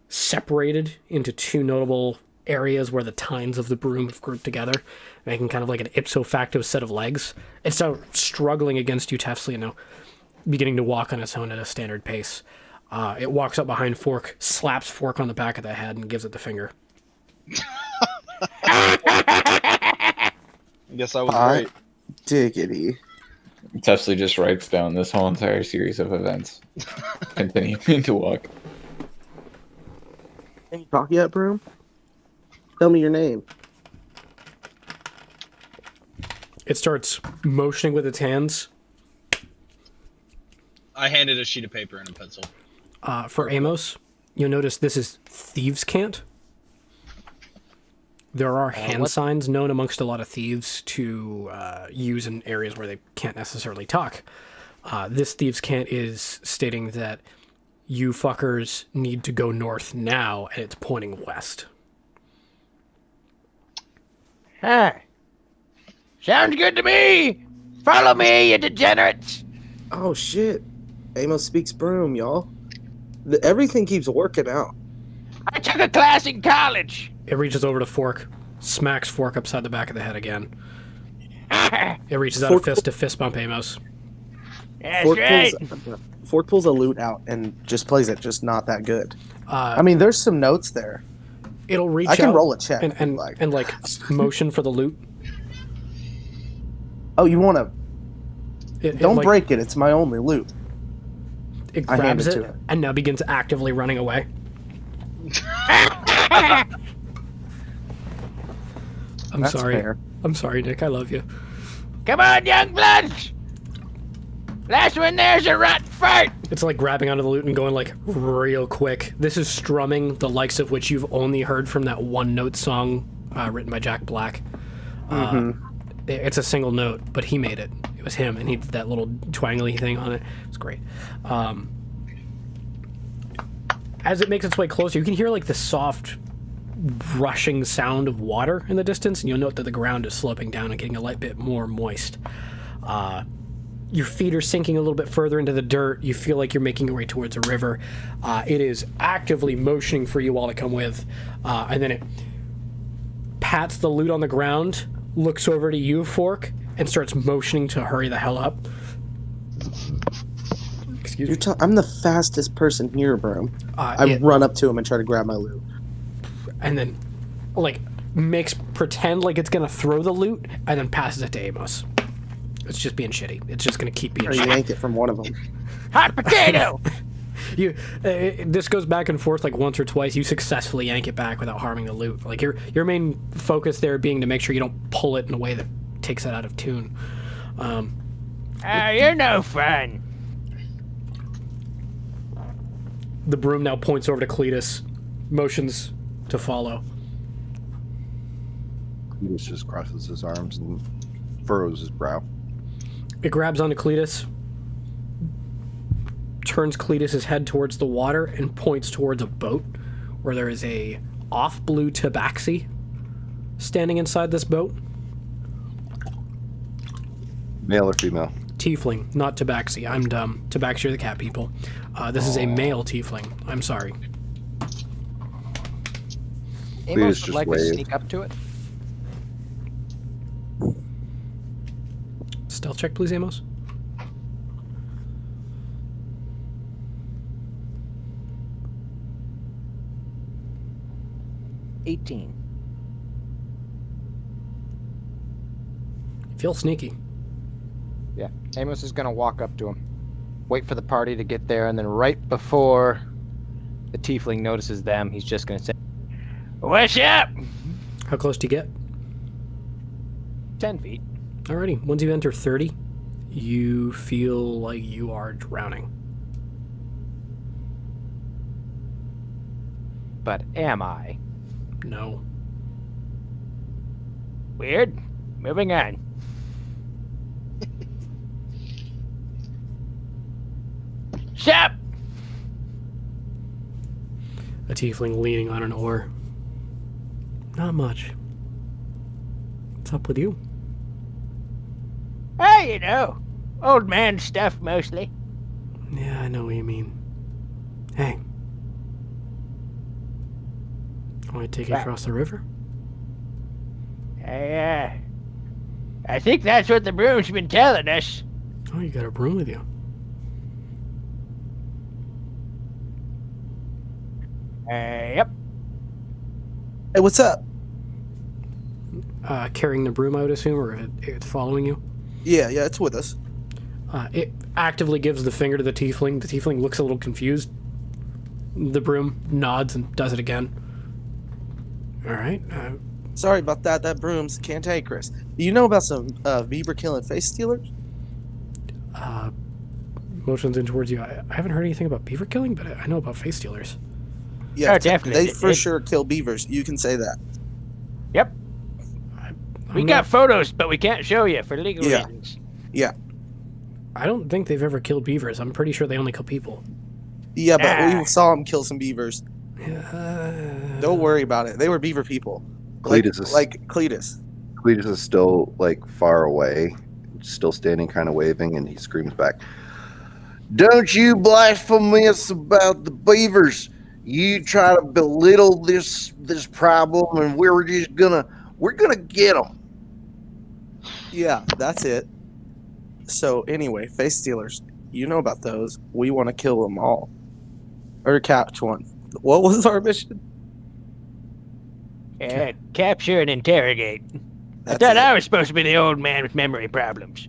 separated into 2 notable areas where the tines of the broom have grouped together, making kind of like an ipso facto set of legs. It's now struggling against you, Tefsley, now beginning to walk on its own at a standard pace. It walks up behind Fork, slaps Fork on the back of the head, and gives it the finger. I guess I was right. Diggity. Tesley just writes down this whole entire series of events, continuing to walk. Can you talk yet, Broom? Tell me your name. It starts motioning with its hands. I handed a sheet of paper and a pencil. For Amos, you'll notice this is Thieves' Cant. There are hand signs known amongst a lot of thieves to use in areas where they can't necessarily talk. This Thieves' Cant is stating that you fuckers need to go north now, and it's pointing west. Huh. Sounds good to me. Follow me, you degenerates. Oh shit. Amos speaks Broom, y'all. Everything keeps working out. I took a class in college. It reaches over to Fork, smacks Fork upside the back of the head again. It reaches out a fist to fist bump Amos. That's right. Fork pulls a lute out and just plays it, just not that good. I mean, there's some notes there. It'll reach I can out roll a check. and motion for the loot. Oh, you want to? Don't like, break it. It's my only loot. It I hand grabs it it to it. and now begins actively running away. I'm That's sorry. fair. I'm sorry, Nick. I love you. Come on, young bloods! Last one there's a rotten fart! It's like grabbing onto the lute and going like real quick. This is strumming, the likes of which you've only heard from that one note song written by Jack Black. It's a single note, but he made it. It was him, and he did that little twangly thing on it. It was great. As it makes its way closer, you can hear like the soft rushing sound of water in the distance, and you'll note that the ground is sloping down and getting a light bit more moist. Your feet are sinking a little bit further into the dirt. You feel like you're making your way towards a river. It is actively motioning for you all to come with, and then it pats the lute on the ground, looks over to you, Fork, and starts motioning to hurry the hell up. Excuse me. I'm the fastest person here, bro. I run up to him and try to grab my loot. And then, like, makes pretend like it's gonna throw the loot, and then passes it to Amos. It's just being shitty. It's just gonna keep being Or shitty. yank it from one of them. Hot potato! This goes back and forth like once or twice. You successfully yank it back without harming the loot. Like your main focus there being to make sure you don't pull it in a way that takes it out of tune. You're no fun. The broom now points over to Cletus, motions to follow. Cletus just crosses his arms and furrows his brow. It grabs onto Cletus, turns Cletus's head towards the water, and points towards a boat where there is a off-blue tabaxi standing inside this boat. Male or female? Tiefling, not tabaxi. I'm dumb. Tabaxi are the cat people. This is a male tiefling. I'm sorry. Amos just would like to wave. sneak up to it. Stealth check, please, Amos. $18. Feel sneaky. Yeah, Amos is gonna walk up to him, wait for the party to get there, and then right before the tiefling notices them, he's just gonna say, What's up? How close do you get? 10 feet. Alrighty. Once you enter 30, you feel like you are drowning. But am I? No. Weird. Moving on. Shep! A tiefling leaning on an oar. Not much. What's up with you? Hey, you know, old man stuff mostly. Yeah, I know what you mean. Hey. Want to take you across the river? I think that's what the broom's been telling us. Oh, you got a broom with you. Yep. Hey, what's up? Carrying the broom, I would assume, or it's following you? Yeah, it's with us. It actively gives the finger to the tiefling. The tiefling looks a little confused. The broom nods and does it again. All right. Sorry about that. That broom's cantankerous. Do you know about some Beaver killing face stealers? Motions in towards you. I haven't heard anything about beaver killing, but I know about face stealers. Yeah, Oh, definitely. They for sure kill beavers. You can say that. Yep. We got photos, but we can't show you for legal Yeah. reasons. Yeah. I don't think they've ever killed beavers. I'm pretty sure they only kill people. Yeah, but Ah. we saw them kill some beavers. Don't worry about it. They were beaver people. Cletus is Like Cletus. Cletus is still like far away, still standing, kind of waving, and he screams back, "Don't you blasphemous about the beavers! You try to belittle this problem, and we're gonna get them." Yeah, that's it. So anyway, face stealers. You know about those. We want to kill them all. Or catch one. What was our mission? Capture and interrogate. That's I thought it. I was supposed to be the old man with memory problems.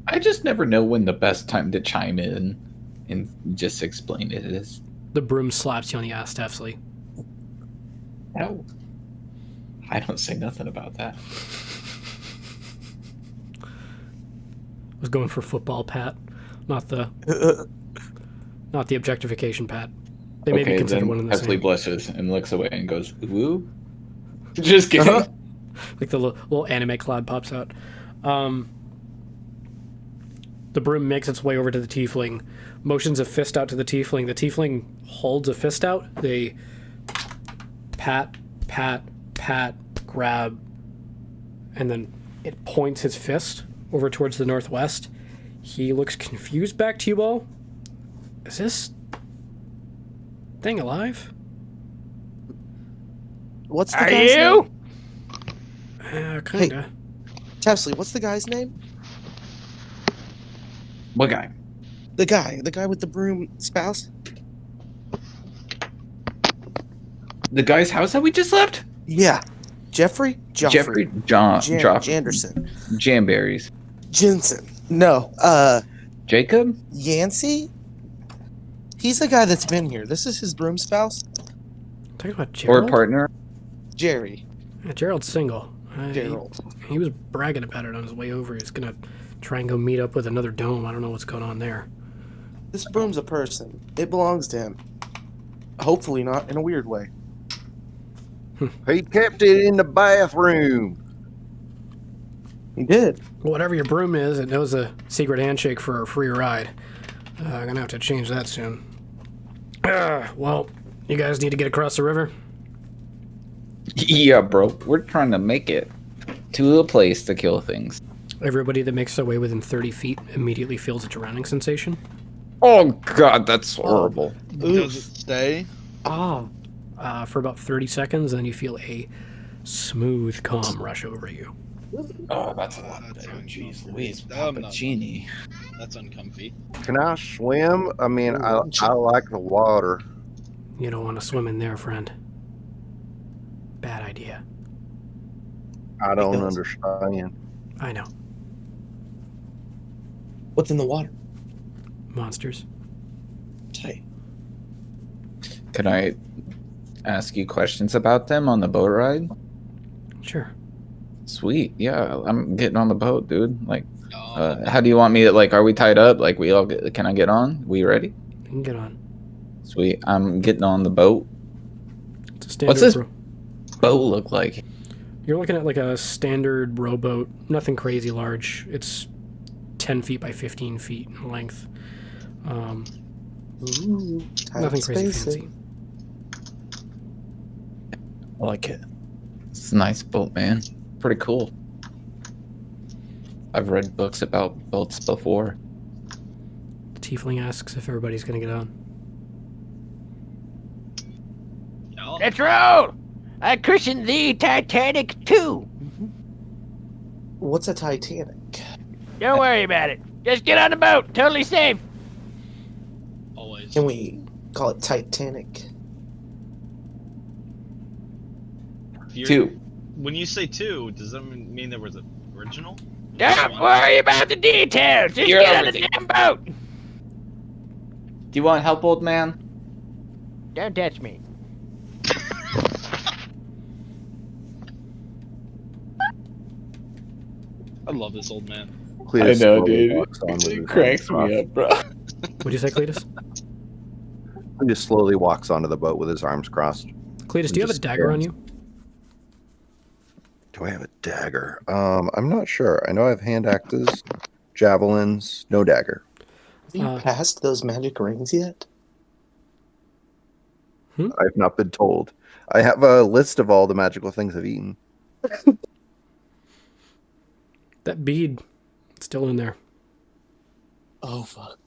I just never know when the best time to chime in and just explain it is. The broom slaps you on the ass, Tefsley. No. I don't say nothing about that. I was going for football, Pat, not the objectification, Pat. They may be considered one and the Hesley same. blushes and looks away and goes, "Ooh." Just kidding. Like the little anime cloud pops out. The broom makes its way over to the tiefling, motions a fist out to the tiefling. The tiefling holds a fist out. They pat, grab, and then it points his fist over towards the northwest. He looks confused back to you all. Is this thing alive? What's the Are guy's you? name? Kinda. Tefsley, what's the guy's name? What guy? The guy with the broom spouse? The guy's house that we just left? Yeah. Jeffrey? Jeffrey John Janderson. Jamberries. Jensen. No. Jacob? Yancey? He's the guy that's been here. This is his broom spouse? Talking about Gerald? Or partner? Jerry. Yeah, Gerald's single. Gerald. He was bragging about it on his way over. He's gonna try and go meet up with another dome. I don't know what's going on there. This broom's a person. It belongs to him. Hopefully not in a weird way. He kept it in the bathroom. He did. Whatever your broom is, it knows a secret handshake for a free ride. I'm gonna have to change that soon. Well, you guys need to get across the river? Yeah, bro. We're trying to make it to a place to kill things. Everybody that makes their way within 30 feet immediately feels a drowning sensation. Oh, God, that's horrible. Does it stay? For about 30 seconds, then you feel a smooth calm rush over you. Oh, that's a lot better. Jeez Louise, Papagini. That's uncomfy. Can I swim? I mean, I like the water. You don't want to swim in there, friend. Bad idea. I don't understand. I know. What's in the water? Monsters. Tight. Can I ask you questions about them on the boat ride? Sure. Sweet. Yeah, I'm getting on the boat, dude. Like, how do you want me to, like, are we tied up? Like, can I get on? We ready? You can get on. Sweet. I'm getting on the boat. It's a standard What's this boat look like? You're looking at like a standard rowboat. Nothing crazy large. It's 10 feet by 15 feet in length. Nothing crazy fancy. I like it. It's a nice boat, man. Pretty cool. I've read books about boats before. The tiefling asks if everybody's gonna get on. Let's roll! I christen thee Titanic 2. What's a Titanic? Don't worry about it. Just get on the boat. Totally safe. Always. Can we call it Titanic? 2. When you say 2, does that mean there was an original? Don't worry about the details. Just You're get on the everything. damn boat. Do you want help, old man? Don't touch me. I love this old man. Cletus I know, slowly dude. walks on with It his cracks arms me up, bro. What'd you say, Cletus? Cletus slowly walks onto the boat with his arms crossed. Cletus, do you have a Just dagger on you? Do I have a dagger? I'm not sure. I know I have hand axes, javelins, no dagger. Have you passed those magic rings yet? I've not been told. I have a list of all the magical things I've eaten. That bead, it's still in there. Oh, fuck.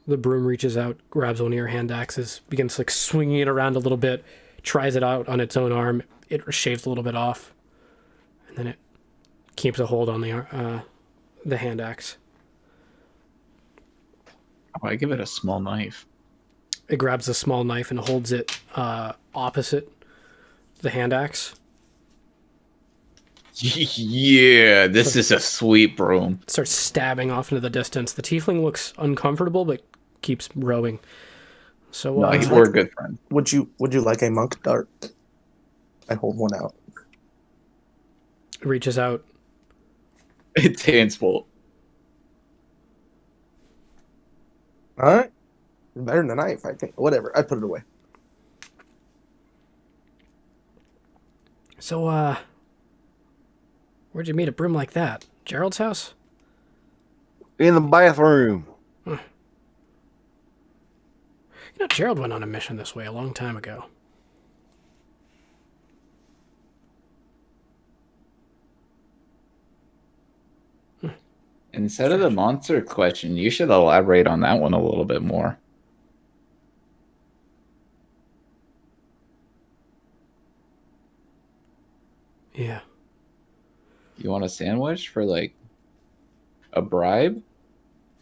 The broom reaches out, grabs one of your hand axes, begins like swinging it around a little bit, tries it out on its own arm. It shaves a little bit off, and then it keeps a hold on the hand axe. Oh, I give it a small knife. It grabs a small knife and holds it opposite the hand axe. Yeah, this is a sweet broom. Starts stabbing off into the distance. The tiefling looks uncomfortable, but keeps rowing. So No, we're good friends. Would you like a monk dart? I hold one out. reaches out. It's handsful. All right. Better than a knife, I think. Whatever. I put it away. So, where'd you meet a broom like that? Gerald's house? In the bathroom. You know, Gerald went on a mission this way a long time ago. Instead of the monster question, you should elaborate on that one a little bit more. Yeah. You want a sandwich for, like, a bribe?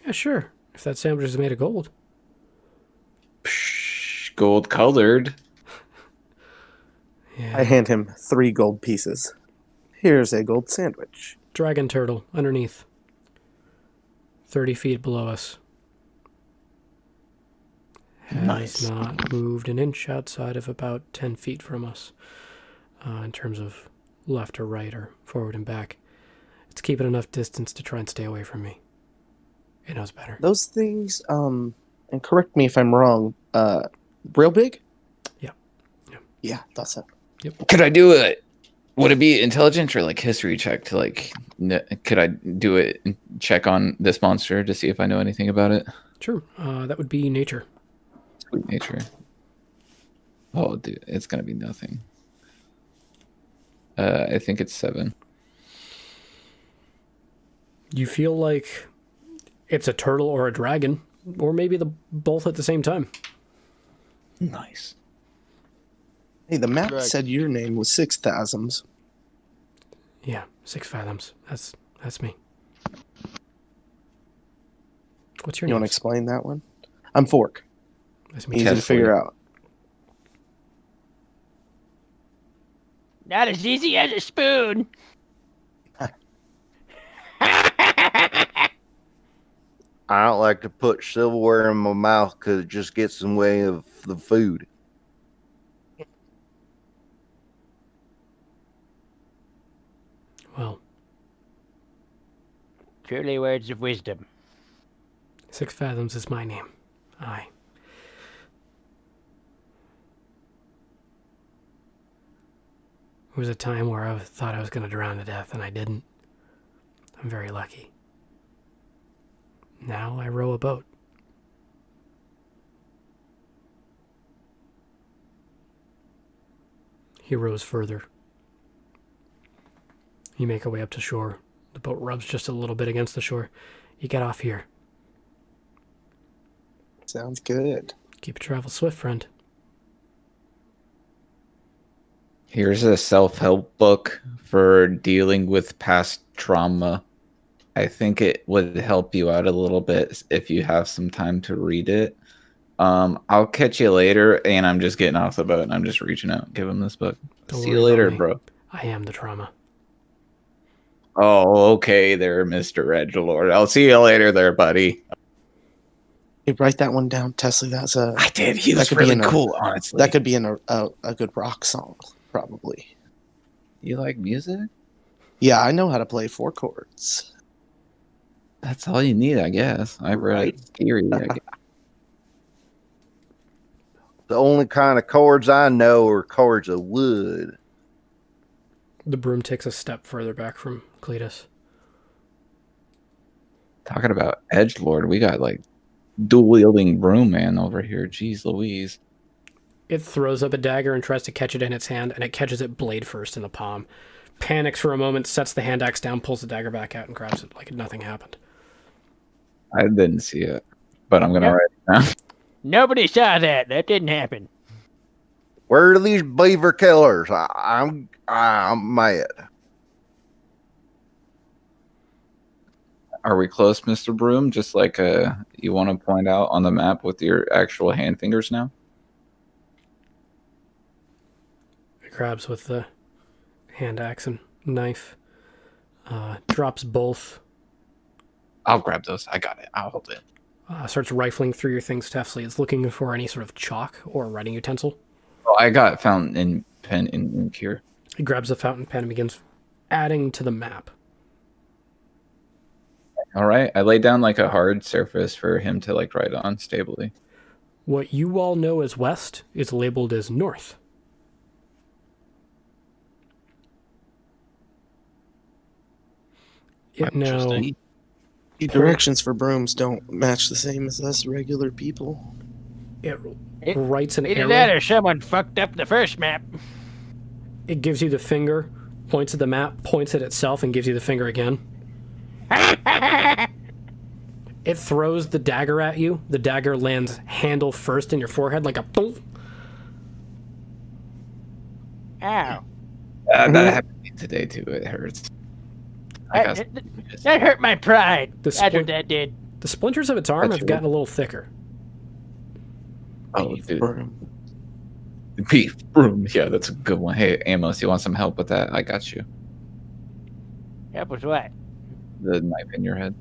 Yeah, sure. If that sandwich is made of gold. Psh, gold colored. Yeah. I hand him 3 gold pieces. Here's a gold sandwich. Dragon turtle underneath. 30 feet below us. Nice. Has not moved an inch outside of about 10 feet from us. In terms of left or right or forward and back. It's keeping enough distance to try and stay away from me. It knows better. Those things, and correct me if I'm wrong, real big? Yeah. Yeah, thought so. Yep. Could I do it? Would it be intelligence or, like, history check to, like, could I do it and check on this monster to see if I know anything about it? Sure. That would be nature. Sweet nature. Oh, dude, it's gonna be nothing. I think it's 7. You feel like it's a turtle or a dragon, or maybe both at the same time. Nice. Hey, the map Correct. said your name was 6 Thasms. Yeah, 6 fathoms. That's me. What's your You name? want to explain that one? I'm Fork. Nice to meet Easy you. to figure out. Not as easy as a spoon. I don't like to put silverware in my mouth because it just gets in the way of the food. Well, Truly words of wisdom. 6 fathoms is my name. Aye. There was a time where I thought I was going to drown to death, and I didn't. I'm very lucky. Now I row a boat. He rows further. You make your way up to shore. The boat rubs just a little bit against the shore. You get off here. Sounds good. Keep your travel swift, friend. Here's a self-help book for dealing with past trauma. I think it would help you out a little bit if you have some time to read it. I'll catch you later, and I'm just getting off the boat, and I'm just reaching out. Give him this book. Don't See worry you later, about me. bro. I am the trauma. Oh, okay there, Mr. Edgelord. I'll see you later there, buddy. Hey, write that one down, Tesla. That's a. I did. He that was could be really in a- cool, honestly. That could be in a good rock song, probably. You like music? Yeah, I know how to play 4 chords. That's all you need, I guess. I read Right. theory. I guess. The only kind of chords I know are chords of wood. The broom takes a step further back from Cletus. Talking about edgelord, we got like dual-wielding broom man over here. Jeez Louise. It throws up a dagger and tries to catch it in its hand, and it catches it blade first in the palm. Panics for a moment, sets the hand axe down, pulls the dagger back out, and grabs it like nothing happened. I didn't see it, but I'm gonna Yep. write it down. Nobody saw that. That didn't happen. Where are these beaver killers? I'm mad. Are we close, Mr. Broom? Just like you want to point out on the map with your actual hand fingers now? It grabs with the hand axe and knife. drops both. I'll grab those. I got it. I'll hold it. Starts rifling through your things, Tefsley. It's looking for any sort of chalk or writing utensil. Oh, I got fountain pen in here. He grabs a fountain pen and begins adding to the map. All right. I lay down like a hard surface for him to like write on stably. What you all know as west is labeled as north. It now Interesting. The directions for brooms don't match the same as us regular people. it writes an Either that arrow. or someone fucked up the first map. It gives you the finger, points at the map, points at itself, and gives you the finger again. It throws the dagger at you. The dagger lands handle first in your forehead like a boom. Ow. That happened to me today too. It hurts. I got That hurt my pride. The That's what splint- that did. The splinters of its arm That's have gotten a little thicker. oh, dude. Broom. Beef broom. Yeah, that's a good one. Hey, Amos, you want some help with that? I got you. Help with what? The knife in your head.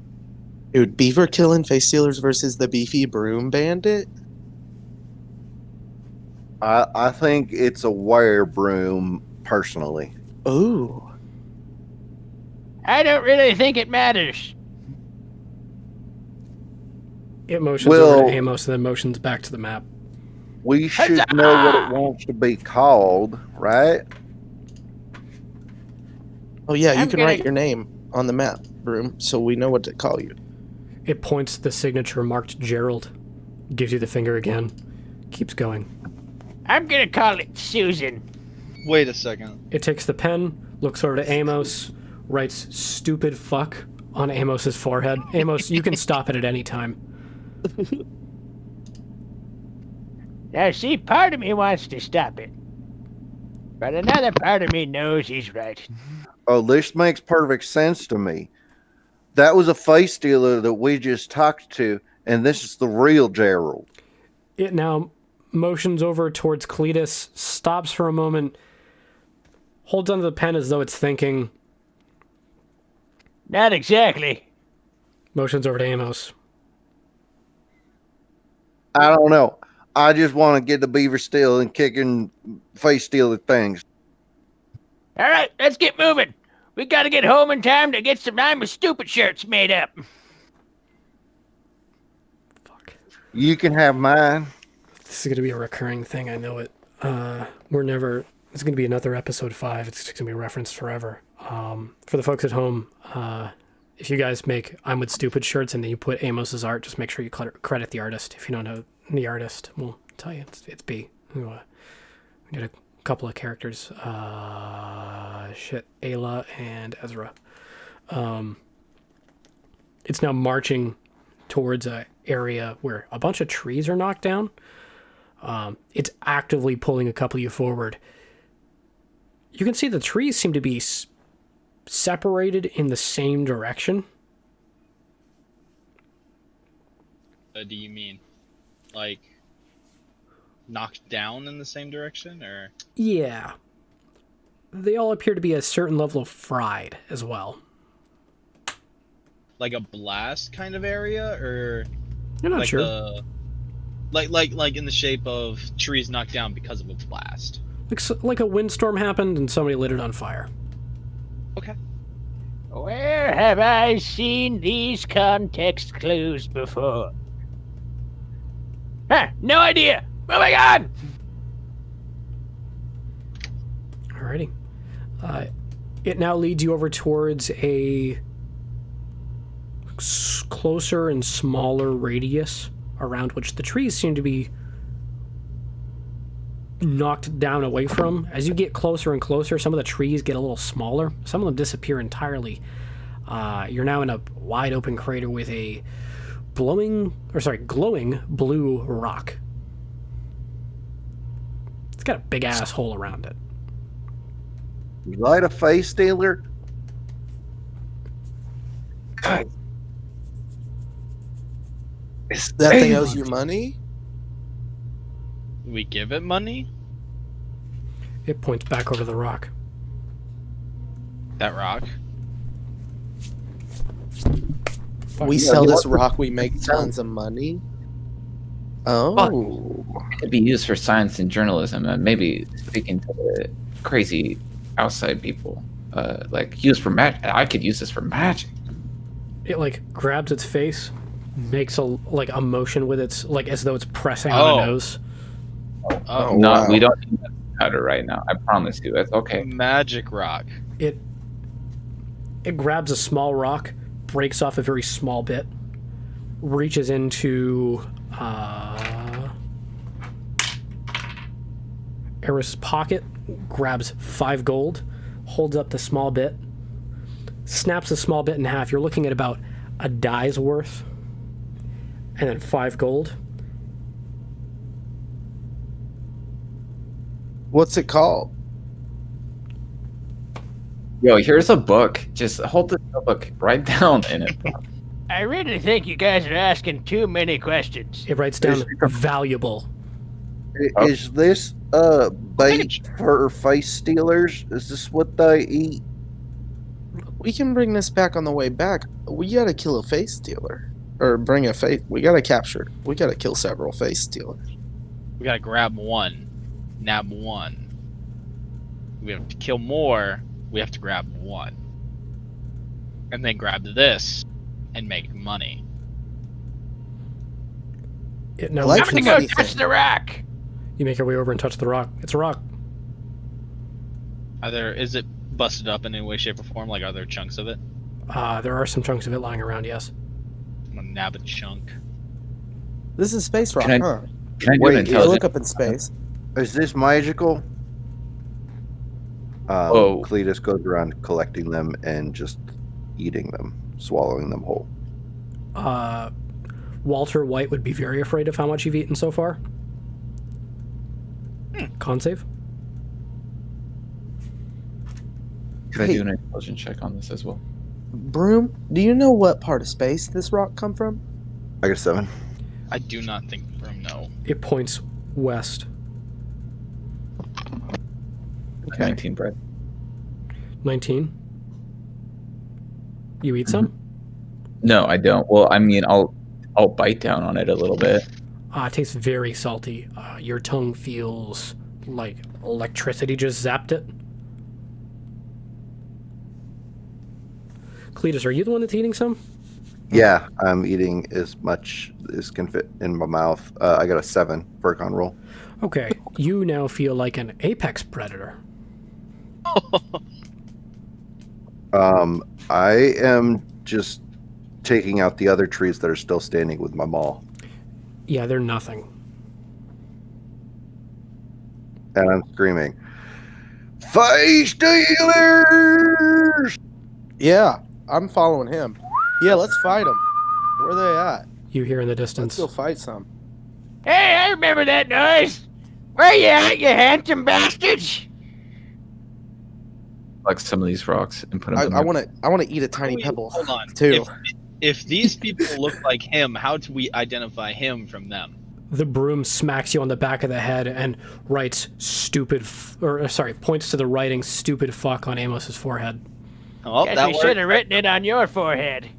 Dude, Beaver killing face stealers versus the beefy broom bandit? I think it's a wire broom, personally. Ooh. I don't really think it matters. It motions Well- over to Amos and then motions back to the map. We should know what it wants to be called, right? Oh yeah, you I'm can gonna- write your name on the map, broom, so we know what to call you. It points to the signature marked Gerald. Gives you the finger again. Keeps going. I'm gonna call it Susan. Wait a second. It takes the pen, looks over to Amos, writes stupid fuck on Amos's forehead. Amos, you can stop it at any time. Now, see, part of me wants to stop it. But another part of me knows he's right. Oh, this makes perfect sense to me. That was a face stealer that we just talked to, and this is the real Gerald. It now motions over towards Cletus, stops for a moment, holds onto the pen as though it's thinking, Not exactly. motions over to Amos. I don't know. I just want to get the beaver still and kicking face stealer things. All right, let's get moving. We gotta get home in time to get some I'm a stupid shirts made up. You can have mine. This is going to be a recurring thing, I know it. It's going to be another episode 5. It's going to be referenced forever. For the folks at home, if you guys make I'm with stupid shirts and then you put Amos's art, just make sure you credit the artist. If you don't know the artist, we'll tell you it's B. We did a couple of characters. Ayla and Ezra. It's now marching towards a area where a bunch of trees are knocked down. It's actively pulling a couple of you forward. You can see the trees seem to be separated in the same direction. Do you mean like knocked down in the same direction, or? Yeah. They all appear to be a certain level of fried as well. Like a blast kind of area, or You're not like sure. like in the shape of trees knocked down because of a blast? Like a windstorm happened and somebody lit it on fire. Okay. Where have I seen these context clues before? Huh, no idea. Moving on! Alrighty. It now leads you over towards a closer and smaller radius around which the trees seem to be knocked down away from. As you get closer and closer, some of the trees get a little smaller. Some of them disappear entirely. You're now in a wide open crater with a glowing blue rock. It's got a big ass hole around it. You like a face stealer? God. That thing owes you money? We give it money? It points back over the rock. That rock? We Yeah, sell you this want- rock, we make tons of money. Oh. It could be used for science and journalism, and maybe speaking to the crazy outside people. Like used for magic. I could use this for magic. It like grabs its face, makes a motion with its like as though it's pressing on a nose. Oh, No, wow. we don't need that powder right now. I promise you. That's okay. Magic rock. It grabs a small rock, breaks off a very small bit, reaches into Eris' pocket, grabs 5 gold, holds up the small bit, snaps the small bit in half. You're looking at about a die's worth, and then 5 gold. What's it called? Yo, here's a book. Just hold this book right down in it. I really think you guys are asking too many questions. It writes down valuable. Is this bait for face stealers? Is this what they eat? We can bring this back on the way back. We gotta kill a face stealer. Or bring a face. We gotta capture. We gotta kill several face stealers. We gotta grab one, nab one. We have to kill more. We have to grab one, and then grab this and make money. It I now like I'm the gonna go money touch thing. the rock. You make your way over and touch the rock. It's a rock. Is it busted up in any way, shape, or form? Like, are there chunks of it? There are some chunks of it lying around. Yes. I'm gonna nab a chunk. This is space rock, Can I- huh? Can I do Wait, an you You intelligence? look up in space. Is this magical? Oh. Cletus goes around collecting them and just eating them, swallowing them whole. Walter White would be very afraid of how much you've eaten so far. Con save. Can I Hey. do an intelligence check on this as well? Broom, do you know what part of space this rock come from? I got 7. I do not think room. No. It points west. Okay. 19 bread. 19. You eat some? No, I don't. Well, I mean, I'll bite down on it a little bit. It tastes very salty. Your tongue feels like electricity just zapped it. Cletus, are you the one that's eating some? Yeah, I'm eating as much as can fit in my mouth. I got a 7 for a con roll. Okay, you now feel like an apex predator. I am just taking out the other trees that are still standing with my maul. Yeah, they're nothing. And I'm screaming, "Face stealers!" Yeah, I'm following him. Yeah, let's fight them. Where are they at? You hear in the Let's distance. go fight some. Hey, I remember that noise. Where you at, you handsome bastards? Like some of these rocks and put them. I want to eat a tiny Wait, pebble Hold on. too. If these people look like him, how do we identify him from them? The broom smacks you on the back of the head and writes points to the writing "stupid fuck" on Amos's forehead. Oh, Guess that we worked. should have written it on your forehead.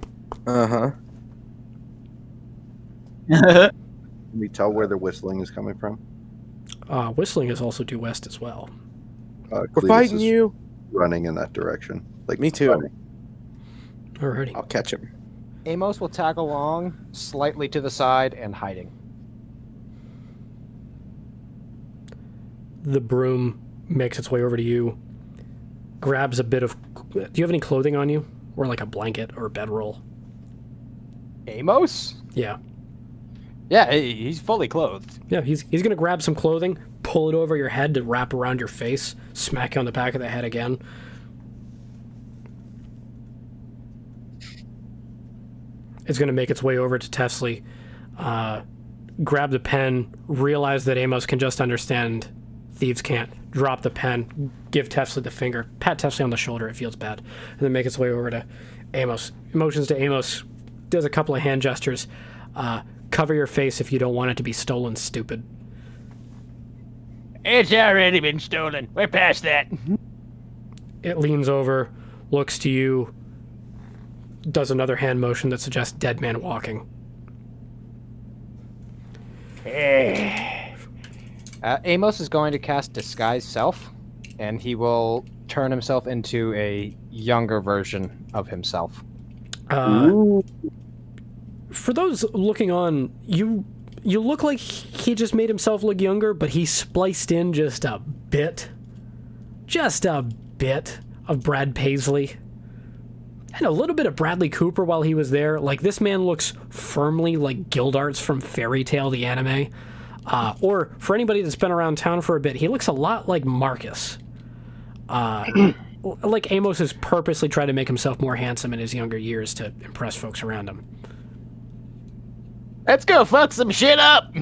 Uh-huh. Can we tell where the whistling is coming from? Whistling is also due west as well. We're Cletus fighting is you. running in that direction. Like Me too. running. Alrighty. I'll catch him. Amos will tag along, slightly to the side and hiding. The broom makes its way over to you, grabs a bit of... Do you have any clothing on you? Or like a blanket or a bedroll? Amos? Yeah. Yeah, he's fully clothed. Yeah, he's going to grab some clothing, pull it over your head to wrap around your face, smack you on the back of the head again. It's going to make its way over to Tefsley, grab the pen, realize that Amos can just understand thieves can't, drop the pen, give Tefsley the finger, pat Tefsley on the shoulder, it feels bad, and then make its way over to Amos. Motions to Amos, does a couple of hand gestures. Cover your face if you don't want it to be stolen, stupid. It's already been stolen. We're past that. It leans over, looks to you, does another hand motion that suggests dead man walking. Amos is going to cast Disguise Self, and he will turn himself into a younger version of himself. For those looking on, you look like he just made himself look younger, but he spliced in just a bit of Brad Paisley. And a little bit of Bradley Cooper while he was there. Like, this man looks firmly like Gildarts from Fairy Tail, the anime. Or, for anybody that's been around town for a bit, he looks a lot like Marcus. Like Amos has purposely tried to make himself more handsome in his younger years to impress folks around him. Let's go fuck some shit up.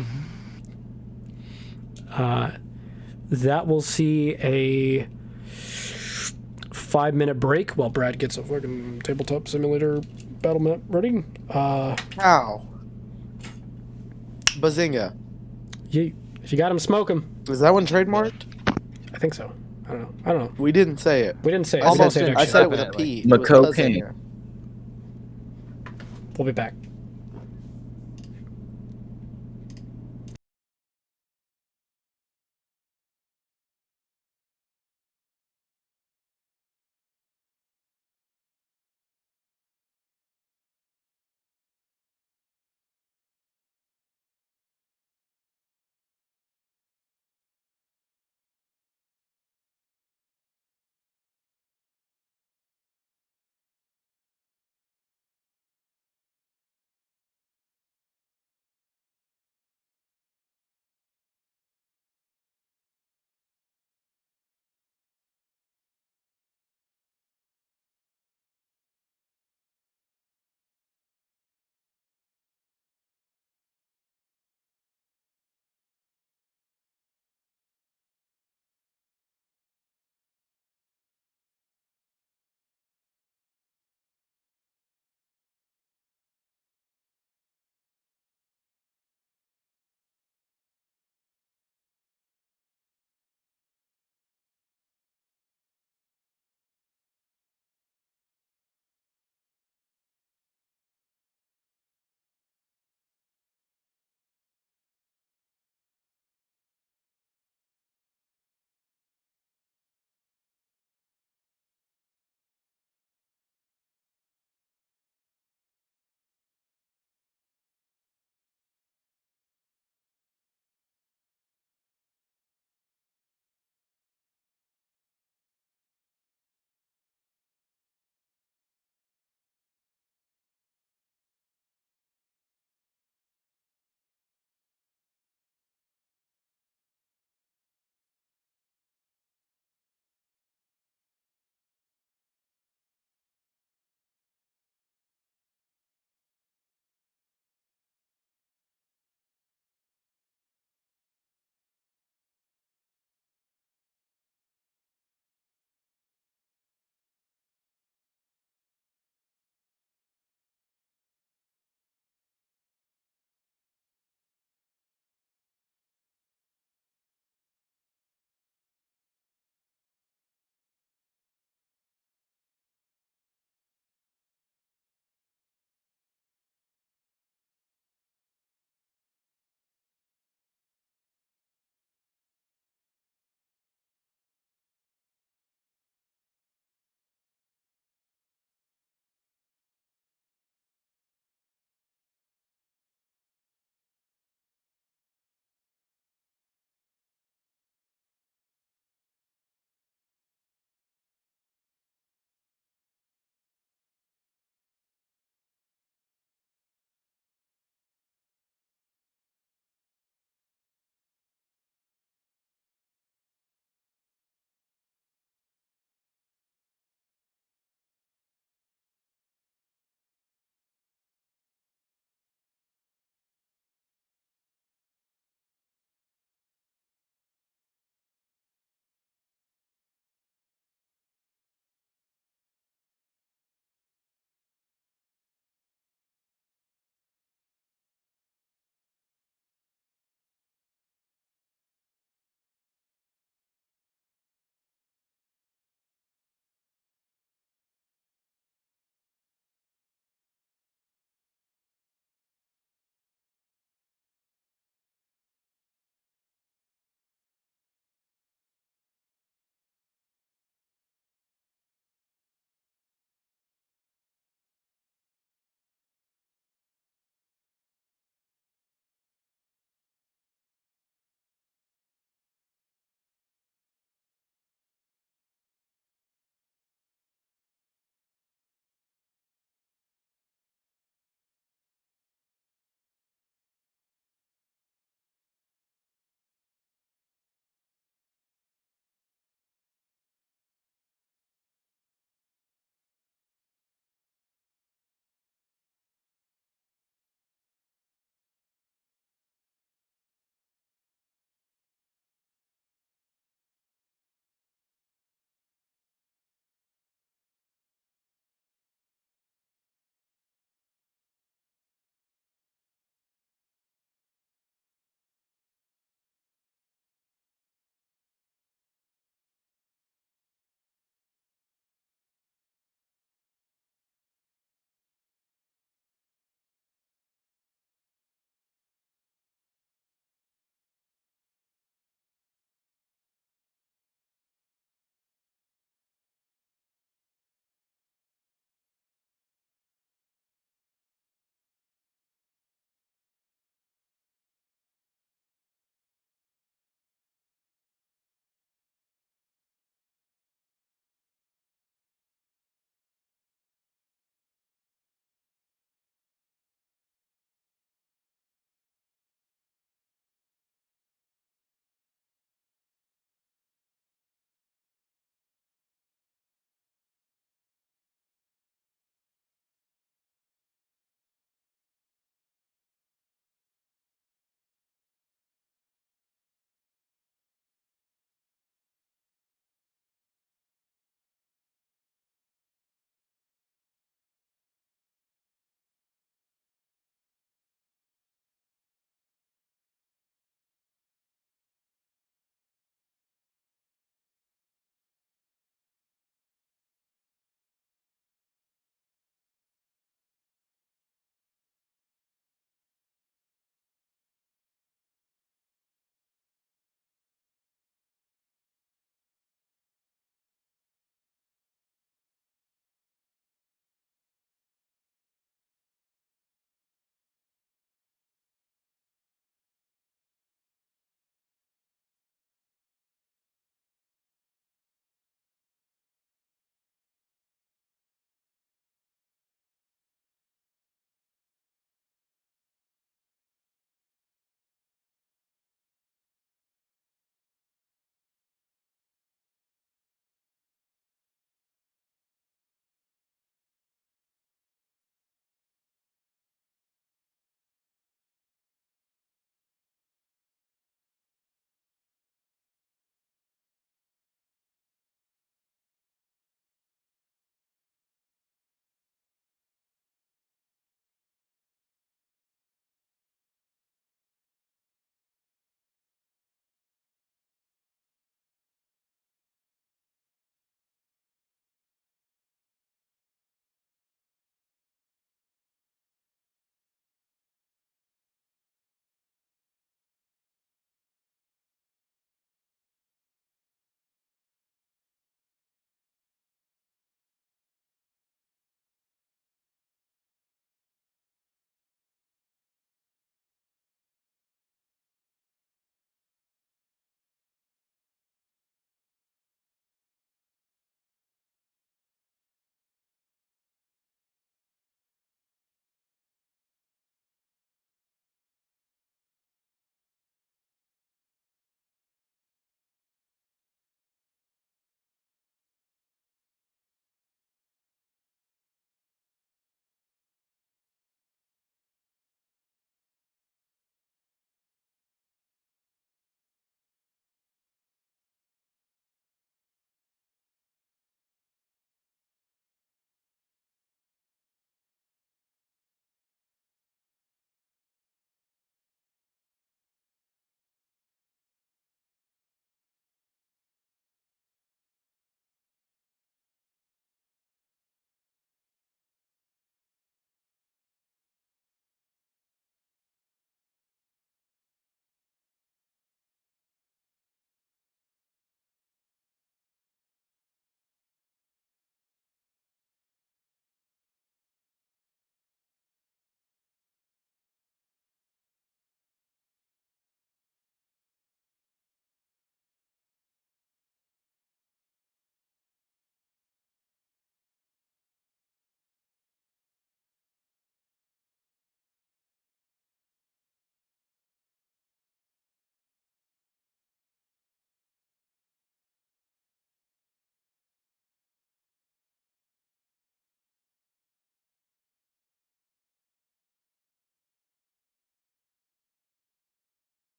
That will see a 5-minute break while Brad gets a fucking tabletop simulator battle map ready. Ow. Bazinga. If you got him, smoke him. Is that one trademarked? I think so. I don't know. We didn't say it. We didn't say it. Almost. We didn't I say said it. it with a P. It was McCocaine. Bazinga. We'll be back.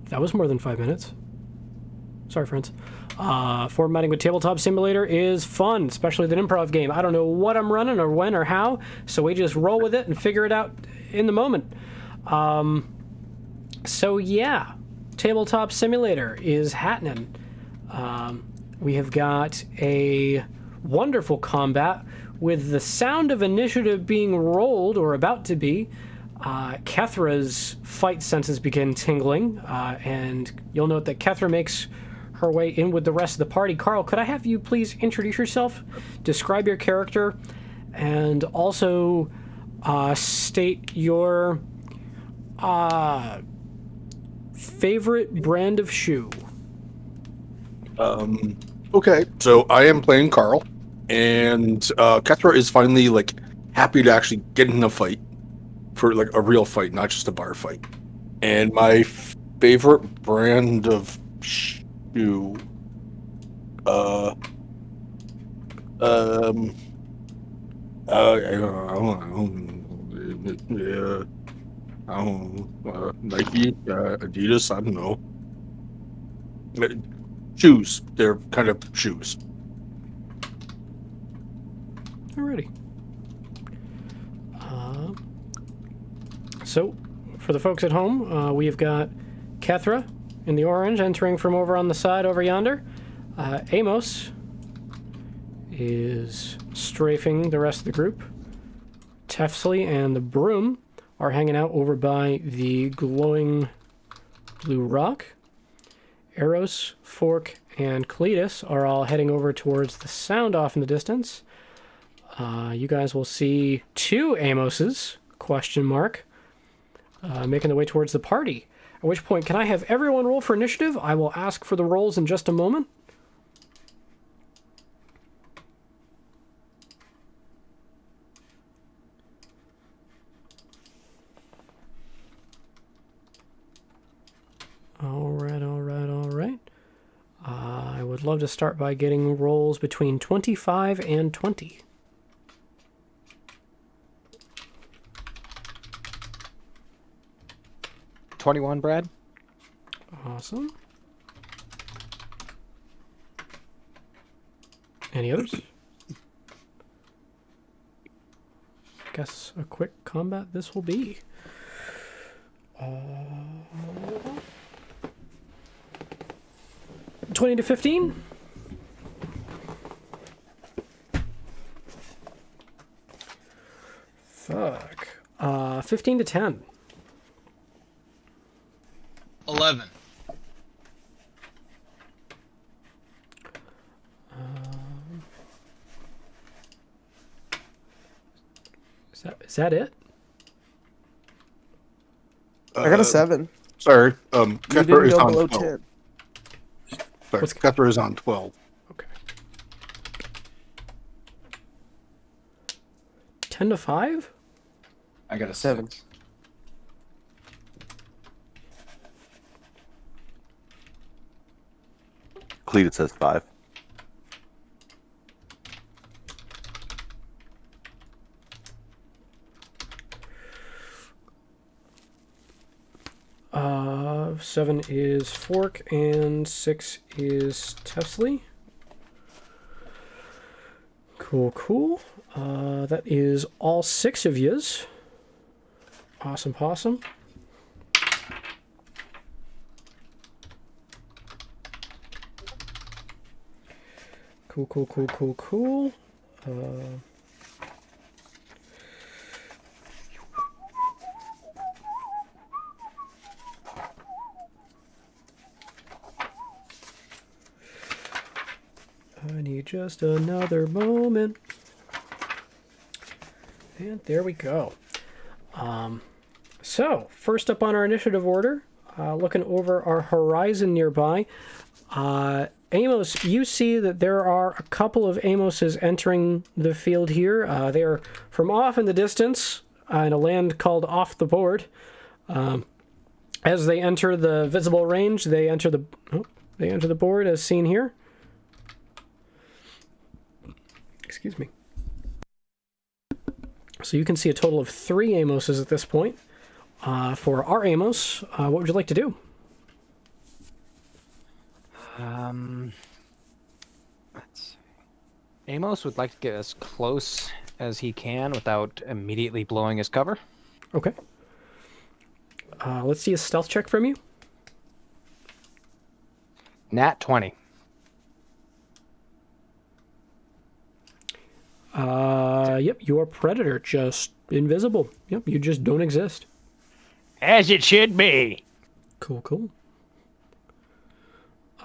That was more than 5 minutes. Sorry, friends. Formatting with Tabletop Simulator is fun, especially with an improv game. I don't know what I'm running or when or how, so we just roll with it and figure it out in the moment. So yeah, Tabletop Simulator is happening. We have got a wonderful combat with the sound of initiative being rolled, or about to be. Kethra's fight senses begin tingling, and you'll note that Kethra makes her way in with the rest of the party. Carl, could I have you please introduce yourself, describe your character, and also state your favorite brand of shoe? Okay, so I am playing Carl, and Kethra is finally like happy to actually get in a fight, for like a real fight, not just a bar fight. And my favorite brand of shoe, I don't know, Nike, Adidas, I don't know. Shoes, they're kind of shoes. Alrighty. So, for the folks at home, we have got Kethra in the orange entering from over on the side over yonder. Amos is strafing the rest of the group. Tefsley and the Broom are hanging out over by the glowing blue rock. Eros, Fork, and Cletus are all heading over towards the sound off in the distance. You guys will see two Amoses, question mark, making their way towards the party. At which point, can I have everyone roll for initiative? I will ask for the rolls in just a moment. Alright. I would love to start by getting rolls between 25 and 20. $21, Brad. Awesome. Any others? Guess a quick combat this will be. 20 to 15? Fuck. 15 to 10. 11. Is that it? I got a 7. Sorry, You Kethra didn't is go on below 12. 10. Sorry, Kethra is on 12. Okay. 10 to 5? I got a 7. 6. Cletus says 5. Uh, 7 is Fork, and 6 is Tefsley. Cool. That is all 6 of yous. Awesome possum. Cool. I need just another moment. And there we go. So, first up on our initiative order, looking over our horizon nearby, Amos, you see that there are a couple of Amoses entering the field here. They are from off in the distance, in a land called Off the Board. As they enter the visible range, they enter the board as seen here. Excuse me. So you can see a total of 3 Amoses at this point. For our Amos, what would you like to do? Let's see. Amos would like to get as close as he can without immediately blowing his cover. Okay. Let's see a stealth check from you. Nat 20. Yep, you are predator, just invisible. Yep, you just don't exist. As it should be. Cool, cool.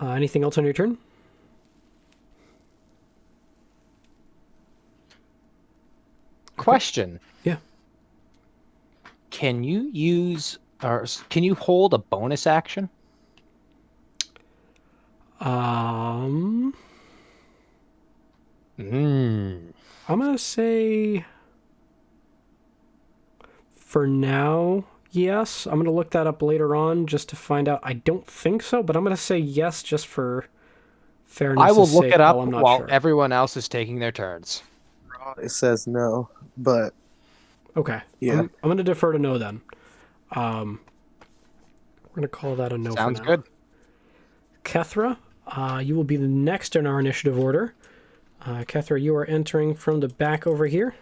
Anything else on your turn? Question. Yeah. Can you hold a bonus action? I'm gonna say for now, yes. I'm gonna look that up later on just to find out. I don't think so, but I'm gonna say yes just for fairness. I will look sake, it up while I'm not while sure. everyone else is taking their turns. It says no, but Okay. yeah. I'm gonna defer to no then. We're gonna call that a no. Sounds for now. good. Kethra, you will be the next in our initiative order. Kethra, you are entering from the back over here.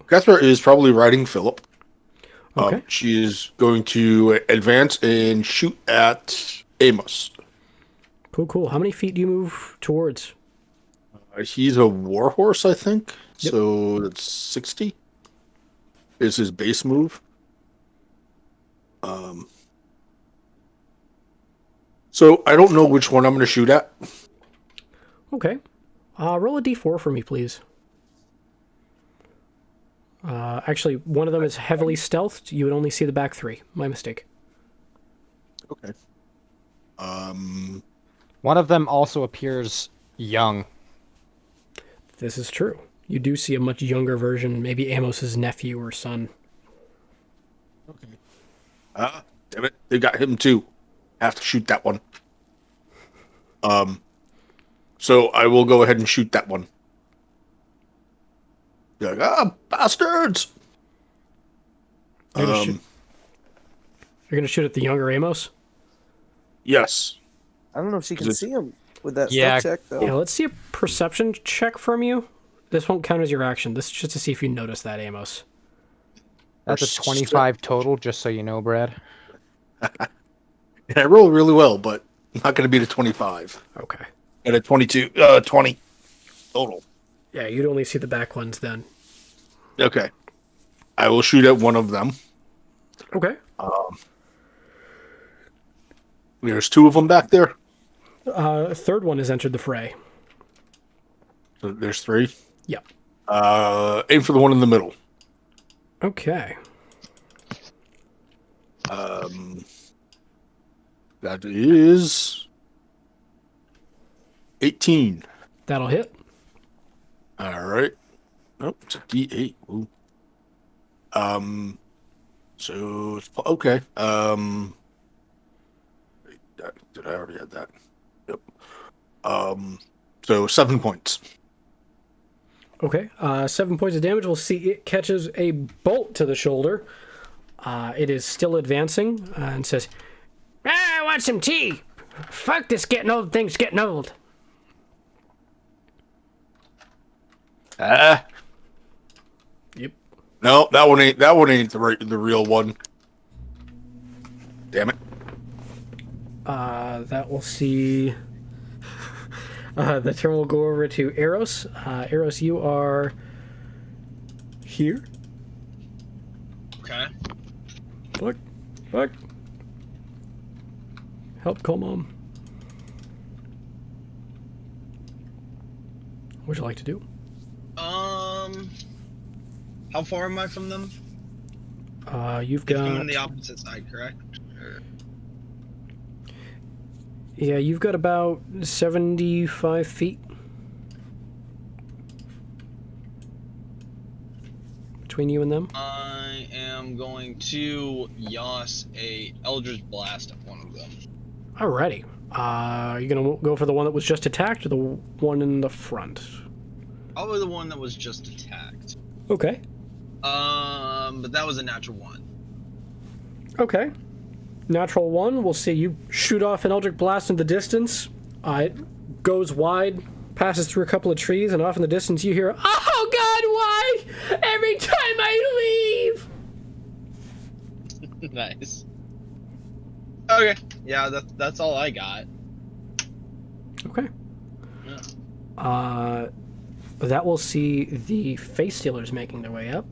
Kethra is probably riding Philip. Okay. She is going to advance and shoot at Amos. Cool, cool. How many feet do you move towards? He's a warhorse, I think. Yep. So that's 60. Is his base move. So I don't know which one I'm going to shoot at. Okay. Roll a d4 for me, please. Actually, one of them is heavily stealthed. You would only see the back three. My mistake. Okay. One of them also appears young. This is true. You do see a much younger version, maybe Amos's nephew or son. Okay. Damn it. They got him too. Have to shoot that one. So I will go ahead and shoot that one. Be like, bastards! You're gonna shoot at the younger Amos? Yes. I don't know if she can Is it- see him with that Yeah. stealth check though. Yeah, let's see a perception check from you. This won't count as your action. This is just to see if you notice that, Amos. That's a 25 total, just so you know, Brad. I roll really well, but not going to beat a 25. Okay. And a 22, 20 total. Yeah, you'd only see the back ones then. Okay. I will shoot at one of them. Okay. There's two of them back there. A third one has entered the fray. So there's three. Yep. Aim for the one in the middle. Okay. That is 18. That'll hit. All right. Oh, it's a D8. Ooh. So it's okay. Did I already have that? Yep. So 7 points. Okay. 7 points of damage. We'll see it catches a bolt to the shoulder. It is still advancing and says, I want some tea. Fuck this getting old thing's getting old. Yep. No, that one ain't the real one. Damn it. That will see. The turn will go over to Eros. Eros, you are here. Okay. Fuck. Help, call mom. What would you like to do? How far am I from them? You've I'm got. on the opposite side, correct? Or- Yeah, you've got about 75 feet. Between you and them? I am going to Yas a Eldritch Blast at one of them. Alrighty. You gonna go for the one that was just attacked or the one in the front? Probably the one that was just attacked. Okay. But that was a natural one. Okay. Natural 1, we'll see you shoot off an Eldritch Blast in the distance. It goes wide, passes through a couple of trees, and off in the distance you hear, "Oh God, why? Every time I leave!" Nice. Okay. Yeah, that's all I got. Okay. Yeah. That will see the Face Stealers making their way up.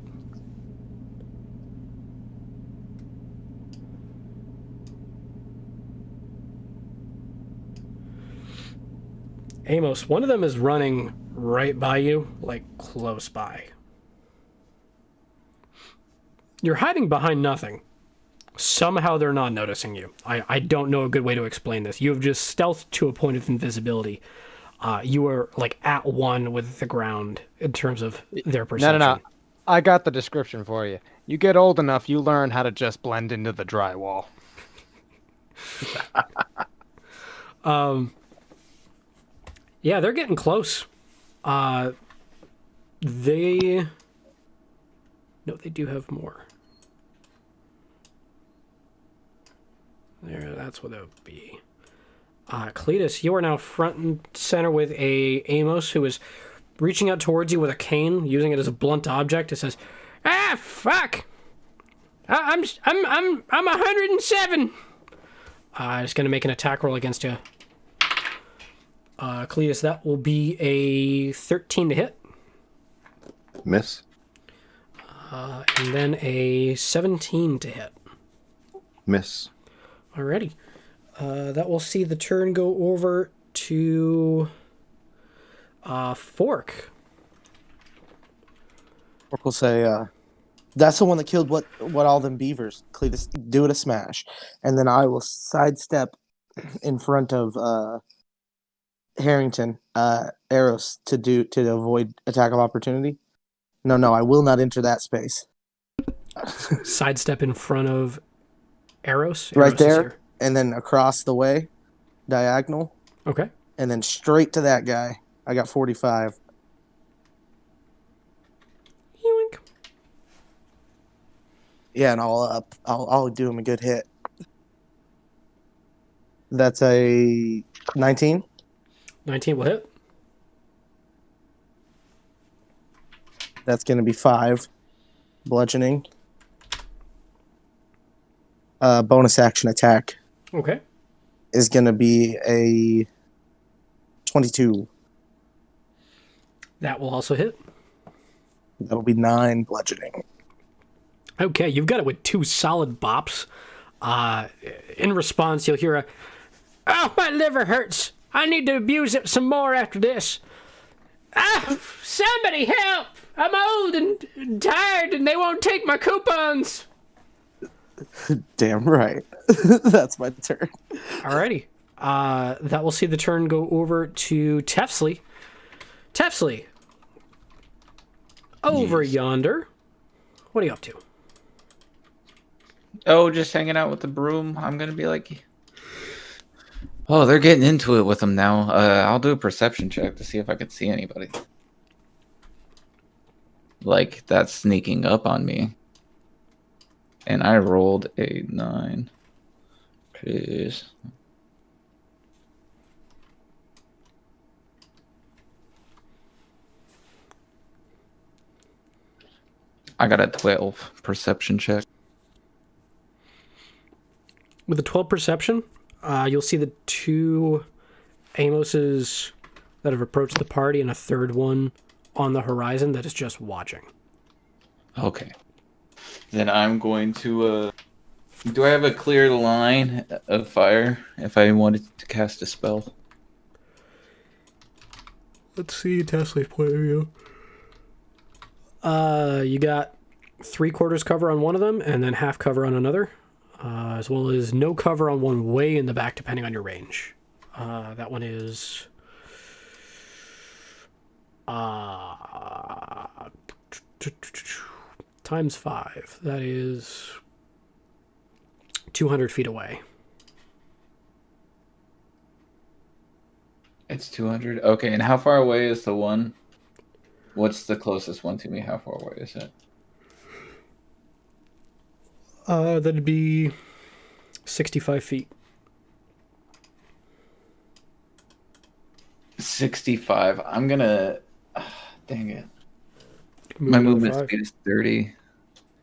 Amos, one of them is running right by you, like close by. You're hiding behind nothing. Somehow they're not noticing you. I don't know a good way to explain this. You have just stealthed to a point of invisibility. You are like at one with the ground in terms of their perception. No. I got the description for you. You get old enough, you learn how to just blend into the drywall. Yeah, they're getting close. They do have more. There, that's what that would be. Cletus, you are now front and center with a Amos who is reaching out towards you with a cane, using it as a blunt object. It says, "Ah, fuck! I'm 107." Just gonna make an attack roll against you. Cletus, that will be a 13 to hit. Miss. And then a 17 to hit. Miss. Alrighty. That will see the turn go over to Fork. Fork will say, "That's the one that killed what all them beavers. Cletus, do it a smash." And then I will sidestep in front of Harrington, Arrows to avoid attack of opportunity. No, I will not enter that space. Sidestep in front of Arrows. Right there, and then across the way, diagonal. Okay. And then straight to that guy. I got 45. Yoink. Yeah, and I'll do him a good hit. That's a 19. 19 will hit. That's going to be 5 bludgeoning. Bonus action attack. Okay. Is going to be a 22. That will also hit. That'll be 9 bludgeoning. Okay, you've got it with 2 solid bops. In response, you'll hear a, "Oh, my liver hurts. I need to abuse it some more after this. Ah, somebody help! I'm old and tired and they won't take my coupons." Damn right. That's my turn. Alrighty. That will see the turn go over to Tefsley. Tefsley. Over yonder. What are you up to? Oh, just hanging out with the broom. I'm gonna be like, oh, they're getting into it with them now. I'll do a perception check to see if I can see anybody. Like, that's sneaking up on me. And I rolled a 9. Please. I got a 12 perception check. With a 12 perception, you'll see the 2 Amoses that have approached the party and a third one on the horizon that is just watching. Okay. Then I'm going to, do I have a clear line of fire if I wanted to cast a spell? Let's see Tesla's point of view. You got 3/4 cover on one of them and then half cover on another, as well as no cover on one way in the back depending on your range. That one is times 5. That is 200 feet away. It's 200. Okay, and how far away is the one? What's the closest one to me? How far away is it? That'd be 65 feet. 65. I'm gonna. Dang it. Move My another movement 5. speed is 30.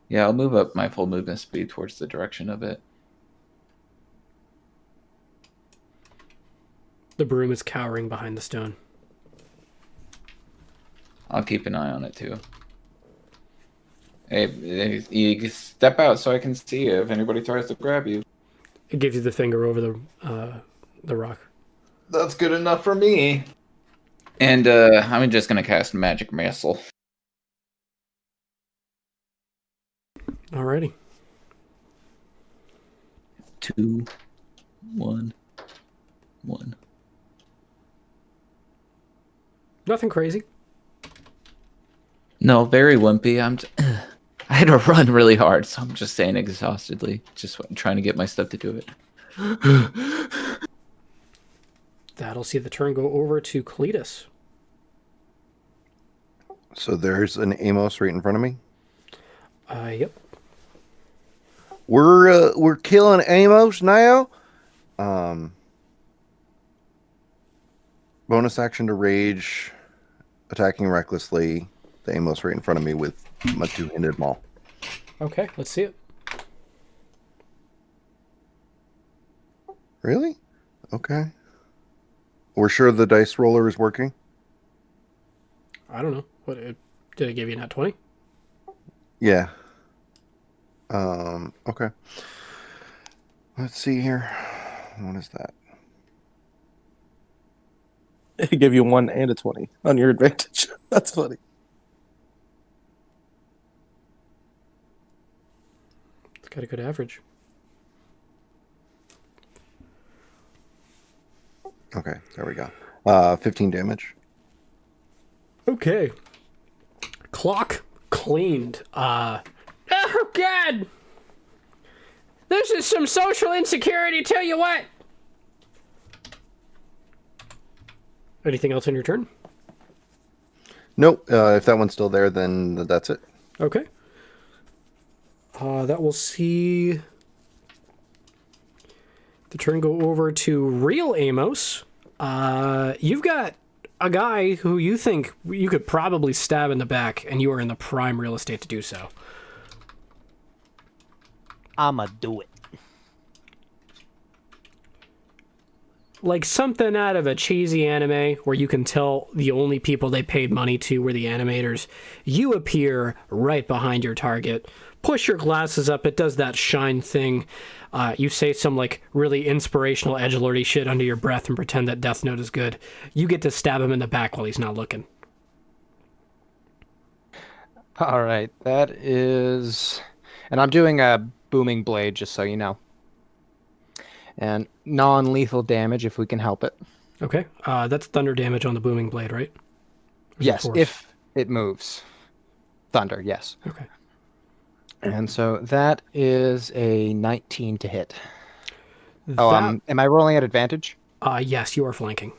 Yeah, I'll move up my full movement speed towards the direction of it. The broom is cowering behind the stone. I'll keep an eye on it too. Hey, you step out so I can see you if anybody tries to grab you. It gives you the finger over the rock. That's good enough for me. And I'm just gonna cast Magic Missile. Alrighty. 2, 1, 1. Nothing crazy. No, very wimpy. I had to run really hard, so I'm just saying exhaustedly. Just trying to get my stuff to do it. That'll see the turn go over to Cletus. So there's an Amos right in front of me. Yep. We're killing Amos now. Bonus action to rage, attacking recklessly. The Amos right in front of me with my two-handed maul. Okay, let's see it. Really? Okay. We're sure the dice roller is working? I don't know. Did it give you a nat 20? Yeah. Okay. Let's see here. What is that? It give you 1 and a 20 on your advantage. That's funny. It's got a good average. Okay, there we go. 15 damage. Okay. Clock cleaned. Oh, God! This is some social insecurity, tell you what! Anything else on your turn? Nope. If that one's still there, then that's it. Okay. That will see the turn go over to real Amos. You've got a guy who you think you could probably stab in the back, and you are in the prime real estate to do so. I'ma do it. Like something out of a cheesy anime where you can tell the only people they paid money to were the animators. You appear right behind your target. Push your glasses up. It does that shine thing. You say some like really inspirational edgelordy shit under your breath and pretend that Death Note is good. You get to stab him in the back while he's not looking. All right, that is... And I'm doing a booming blade, just so you know. And non-lethal damage if we can help it. Okay, that's thunder damage on the booming blade, right? Yes, if it moves. Thunder, yes. Okay. And so that is a 19 to hit. Am I rolling at advantage? Yes, you are flanking.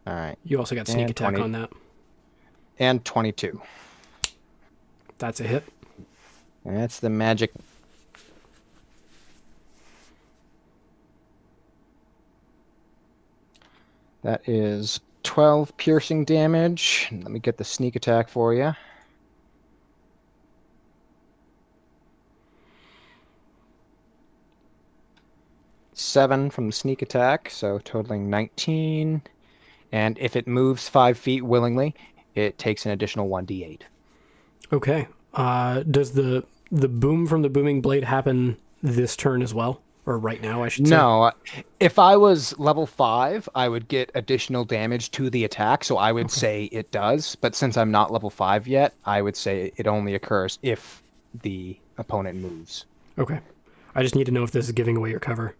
All right. You also got sneak attack on that. And 22. That's a hit. That's the magic. That is 12 piercing damage. Let me get the sneak attack for you. Seven from the sneak attack, so totaling 19. And if it moves 5 feet willingly, it takes an additional 1d8. Okay. Does the boom from the booming blade happen this turn as well? Or right now, I should say? No. If I was level 5, I would get additional damage to the attack, so I would say it does. But since I'm not level 5 yet, I would say it only occurs if the opponent moves. Okay. I just need to know if this is giving away your cover.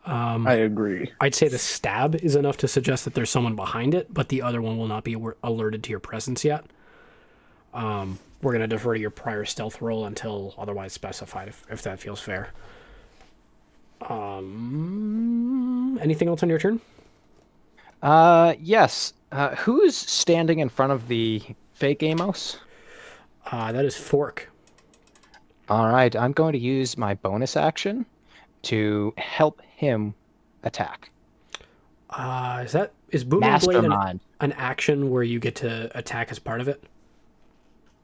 I agree. I'd say the stab is enough to suggest that there's someone behind it, but the other one will not be alerted to your presence yet. We're going to defer to your prior stealth roll until otherwise specified, if that feels fair. Anything else on your turn? Yes. Who's standing in front of the fake Amos? That is Fork. All right, I'm going to use my bonus action to help him attack. Is Booming Blade Mastermind. an action where you get to attack as part of it?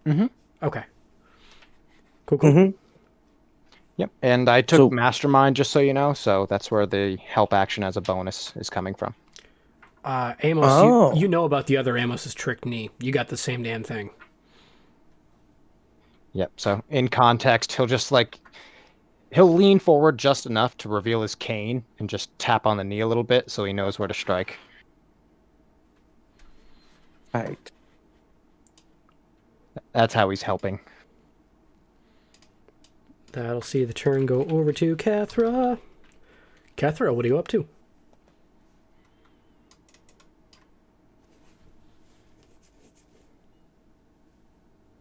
Mm-hmm. Okay. Cool. Mm-hmm. Yep, and I took So- Mastermind, just so you know, so that's where the help action as a bonus is coming from. Amos, Oh. you know about the other Amos's trick knee. You got the same damn thing. Yep, so in context, he'll lean forward just enough to reveal his cane and just tap on the knee a little bit so he knows where to strike. Right. That's how he's helping. That'll see the turn go over to Cathra. Cathra, what are you up to?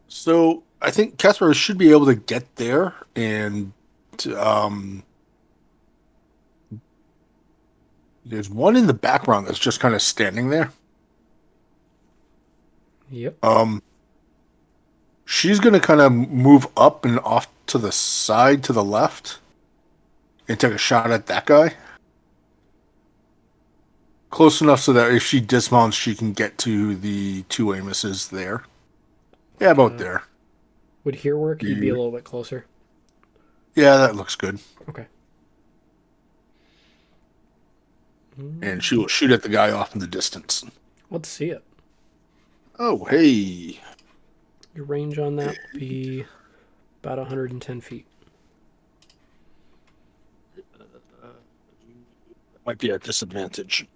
So I think Kessler should be able to get there, and there's one in the background that's just kind of standing there. Yep. She's gonna kind of move up and off to the side to the left and take a shot at that guy. Close enough so that if she dismounts, she can get to the two Amoses there. Yeah, about there. Would here work? You'd be a little bit closer. Yeah, that looks good. Okay. And she will shoot at the guy off in the distance. Let's see it. Oh, hey. Your range on that would be about 110 feet. Might be a disadvantage.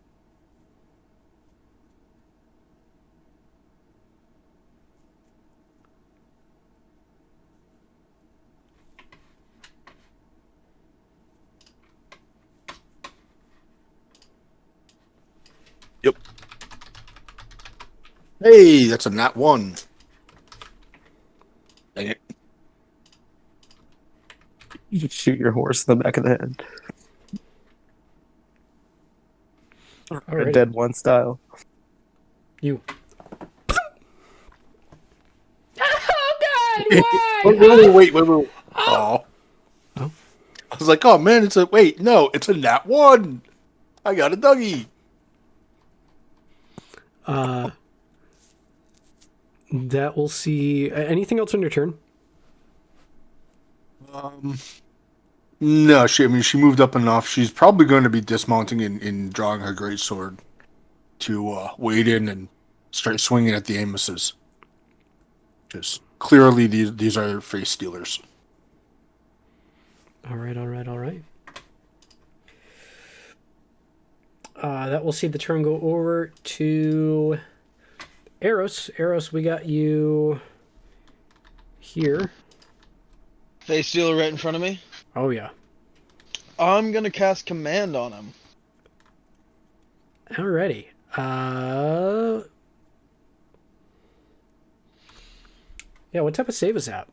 Yep. Hey, that's a nat 1. Dang it. You just shoot your horse in the back of the head. Alright. Dead One style. You. Wait. Oh. I was like, oh man, it's a nat 1. I got a Dougie. That we'll see. Anything else on your turn? No, she moved up enough. She's probably going to be dismounting and drawing her greatsword to wade in and start swinging at the Amoses. Just clearly, these are face stealers. All right. That will see the turn go over to Eros. Eros, we got you here. Face Stealer right in front of me. Oh, yeah. I'm gonna cast Command on him. Alrighty. Yeah, what type of save is that?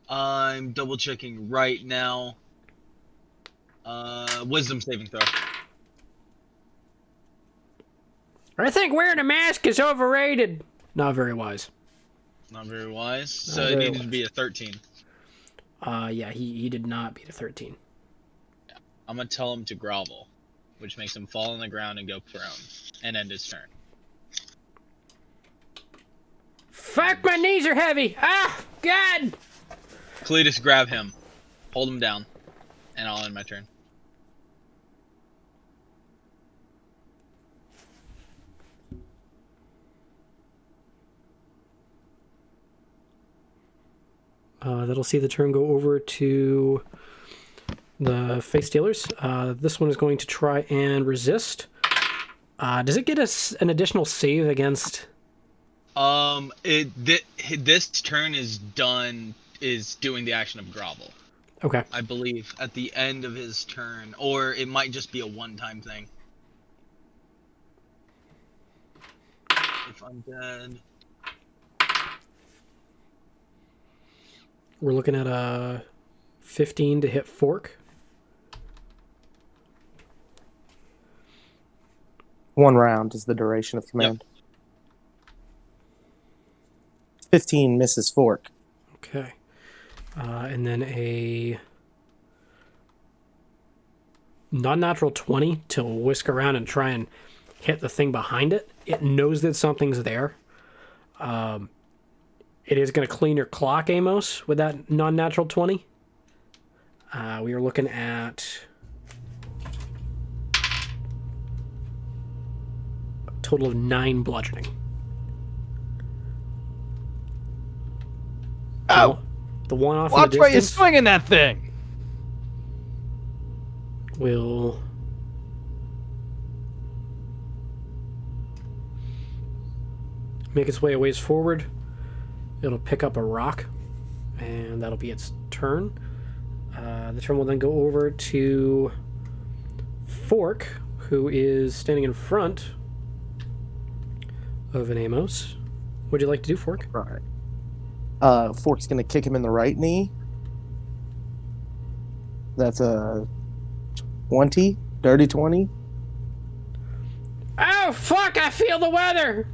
I'm double checking right now. Wisdom saving throw. I think wearing a mask is overrated. Not very wise. Not very wise. Not So it very needed to wise. be a 13. Yeah, he did not beat a 13. I'm gonna tell him to grovel, which makes him fall on the ground and go prone, and end his turn. Fuck, my knees are heavy. Ah, God. Cletus, grab him, hold him down, and I'll end my turn. That'll see the turn go over to the face stealers. This one is going to try and resist. Does it get us an additional save against? This turn is doing the action of grovel. Okay. I believe at the end of his turn, or it might just be a one-time thing. If I'm dead. We're looking at a 15 to hit Fork. One round is the duration of command. 15 misses Fork. Okay. And then a non-natural 20 to whisk around and try and hit the thing behind it. It knows that something's there. It is going to clean your clock, Amos, with that non-natural 20. We are looking at a total of 9 bludgeoning. Oh! The one off Watch in the where you're distance swinging that thing! will make its way a ways forward. It'll pick up a rock, and that'll be its turn. The turn will then go over to Fork, who is standing in front of an Amos. What'd you like to do, Fork? Right. Fork's gonna kick him in the right knee. That's a 20, dirty 20. Oh, fuck, I feel the weather!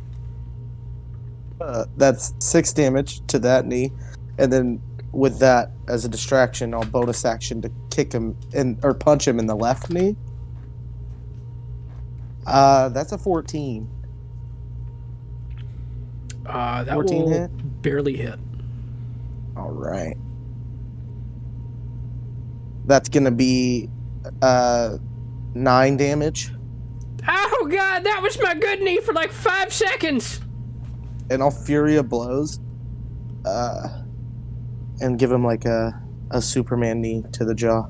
That's 6 damage to that knee, and then with that as a distraction, I'll bonus action to kick him or punch him in the left knee. That's a 14. That 14 will hit? barely hit. All right. That's gonna be 9 damage, Oh, God, that was my good knee for like 5 seconds! and I'll Fury of Blows, and give him like a Superman knee to the jaw.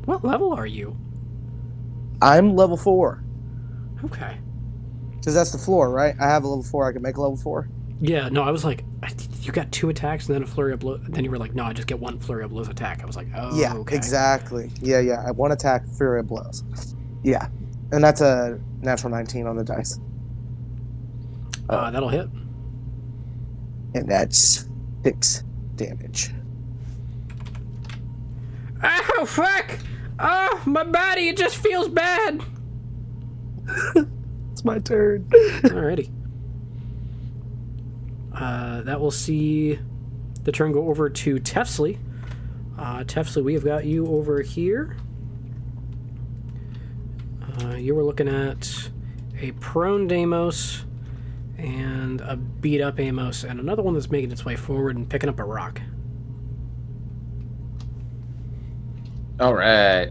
What level are you? I'm level 4. Okay. Because that's the floor, right? I have a level 4. I can make a level 4. Yeah, no, I was like, you got 2 attacks and then a flurry of blows. Then you were like, no, I just get 1 flurry of blows attack. I was like, oh, Yeah, okay. exactly. Yeah. I have 1 attack, Fury of Blows. Yeah. And that's a natural 19 on the dice. That'll hit. And that's 6 damage. Oh, fuck! Oh, my body, it just feels bad! It's my turn. Alrighty. That will see the turn go over to Tefsley. Tefsley, we have got you over here. You were looking at a prone Amos and a beat up Amos and another one that's making its way forward and picking up a rock. All right.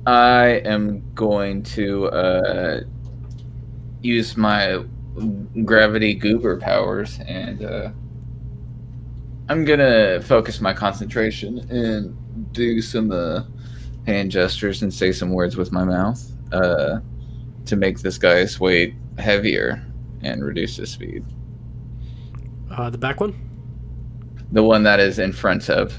I am going to use my gravity goober powers, and I'm gonna focus my concentration and do some hand gestures and say some words with my mouth to make this guy's weight heavier and reduce his speed. The back one? The one that is in front of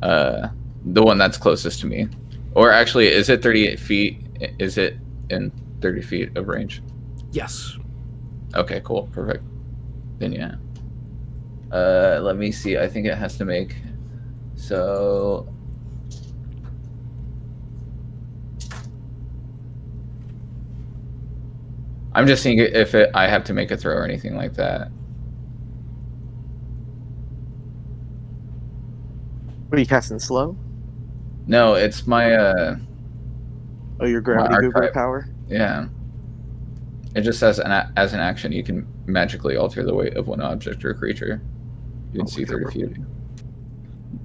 the one that's closest to me. Or actually, is it 38 feet? Is it in 30 feet of range? Yes. Okay, cool. Perfect. Then yeah. Let me see. I think it has to make... So... I'm just seeing if I have to make a throw or anything like that. What are you casting, slow? No, it's my... Oh, your gravity my goober archive. power? Yeah. It just says as an action, you can magically alter the weight of one object or creature. You can see 30 feet.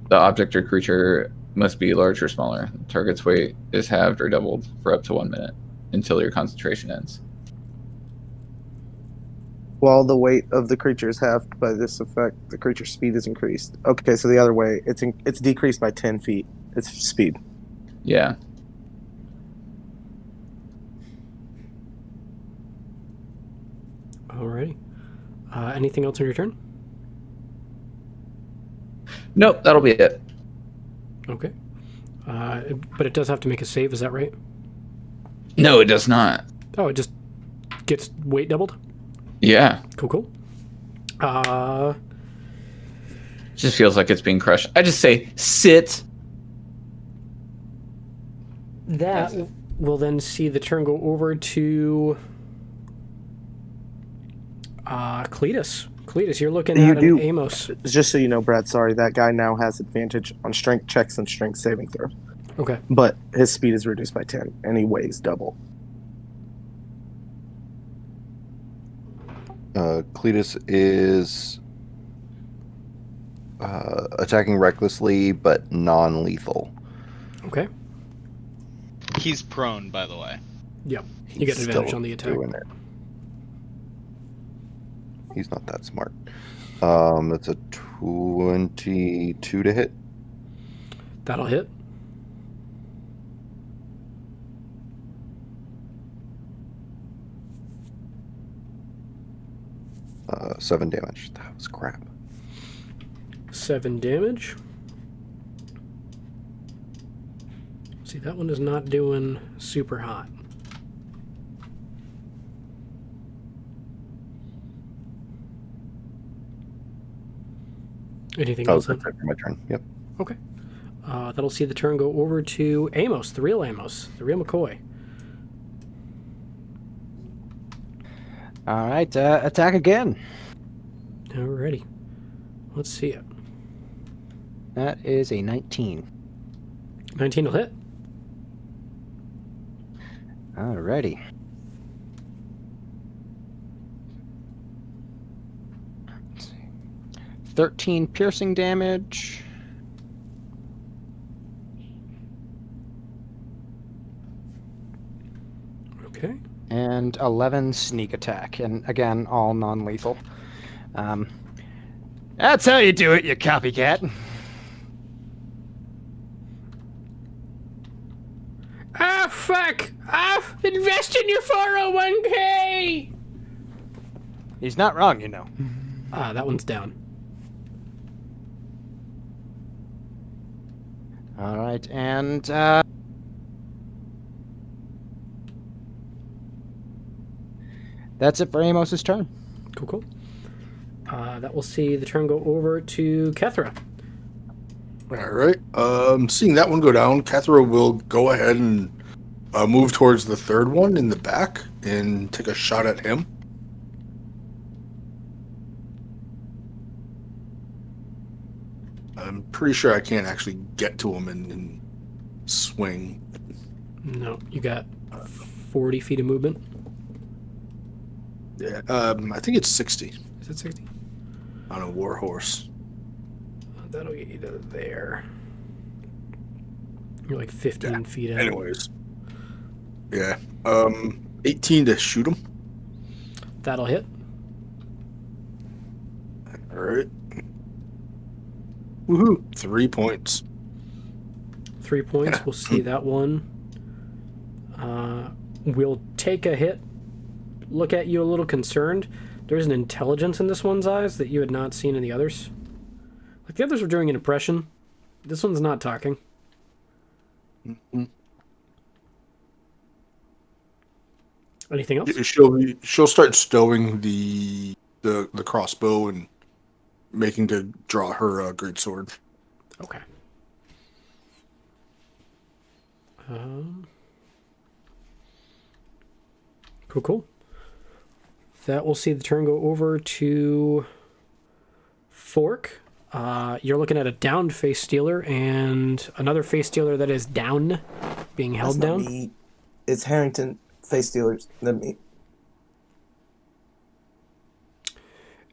The object or creature must be large or smaller. The target's weight is halved or doubled for up to 1 minute until your concentration ends. While the weight of the creature is halved by this effect, the creature's speed is increased. Okay, so the other way, it's decreased by 10 feet. Its speed. Yeah. Alrighty. Anything else on your turn? Nope, that'll be it. Okay. But it does have to make a save, is that right? No, it does not. Oh, it just gets weight doubled? Yeah. Cool. Just feels like it's being crushed. I just say, sit. That will then see the turn go over to Cletus. Cletus, you're looking You at do. an Amos. Just so you know, Brad, sorry, that guy now has advantage on strength checks and strength saving throws. Okay. But his speed is reduced by 10, and he weighs double. Cletus is attacking recklessly, but non-lethal. Okay. He's prone, by the way. Yep. You get He's advantage still on the attack. doing it. He's not that smart. That's a 22 to hit. That'll hit. Uh, 7 damage. That was crap. 7 damage. See, that one is not doing super hot. Anything else? That's it for my turn. Yep. Okay. That'll see the turn go over to Amos, the real McCoy. All right, attack again. Alrighty. Let's see it. That is a 19. 19 will hit. Alrighty. Let's see. 13 piercing damage. Okay. And 11 sneak attack. And again, all non-lethal. That's how you do it, you copycat. Ah, fuck! Ah, invest in your 401k! He's not wrong, you know. Ah, that one's down. All right, and that's it for Amos's turn. Cool. That will see the turn go over to Kethra. All right. Seeing that one go down, Kethra will go ahead and move towards the third one in the back and take a shot at him. I'm pretty sure I can't actually get to him and swing. No, you got 40 feet of movement. Yeah, I think it's 60 Is it 60? on a warhorse. That'll get you to there. You're like 15 feet out. Anyways. Yeah. 18 to shoot him. That'll hit. All right. Woohoo! 3 points. 3 points. We'll see that one. We'll take a hit. Look at you a little concerned. There's an intelligence in this one's eyes that you had not seen in the others. Like the others were doing an impression. This one's not talking. Mm-hmm. Anything else? She'll start stowing the crossbow and making to draw her great sword. Okay. Cool. That will see the turn go over to Fork. You're looking at a downed face stealer and another face stealer that is down, being held That's not down. me. It's Harrington face stealers, than me.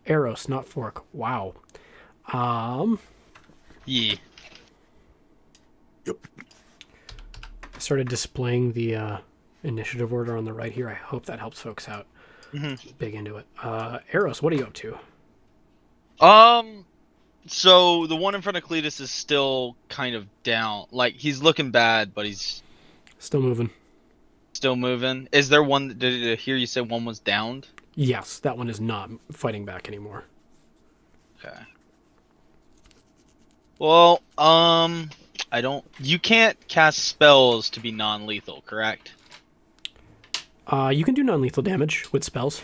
Arrows, not Fork. Wow. Yeah. Yep. I started displaying the initiative order on the right here. I hope that helps folks out. Big into it. Arrows, what are you up to? So the one in front of Cletus is still kind of down. Like, he's looking bad, but he's Still moving. still moving. Is there one? Did I hear you say one was downed? Yes, that one is not fighting back anymore. Okay. Well, I don't. You can't cast spells to be non-lethal, correct? You can do non-lethal damage with spells.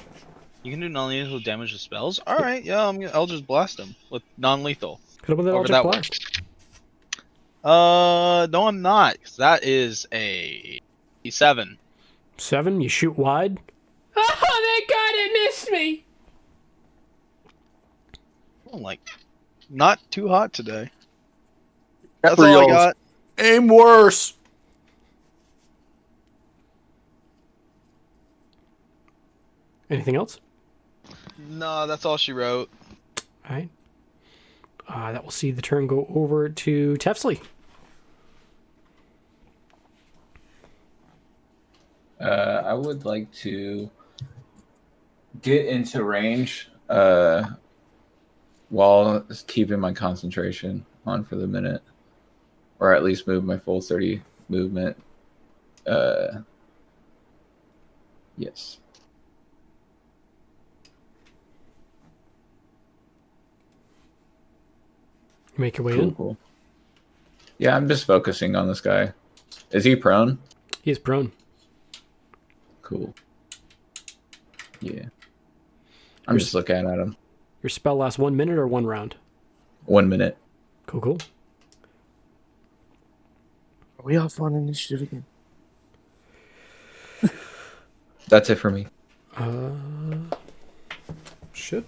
You can do non-lethal damage with spells. All right, yeah, I'll just blast him with non-lethal. Hit him with that However Eldritch that Blast. No, I'm not. 'Cause that is a 7. 7, you shoot wide. Oh, thank God it missed me! Like, not too hot today. Pepper That's all I yells, got. aim worse. Anything else? No, that's all she wrote. All right. That will see the turn go over to Tefsley. I would like to get into range while keeping my concentration on for the minute, or at least move my full 30 movement. Yes. Make your way in. Cool. Yeah, I'm just focusing on this guy. Is he prone? He is prone. Cool. Yeah. I'm just looking at him. Your spell lasts 1 minute or 1 round? 1 minute. Cool. Are we off on initiative again? That's it for me. Shit.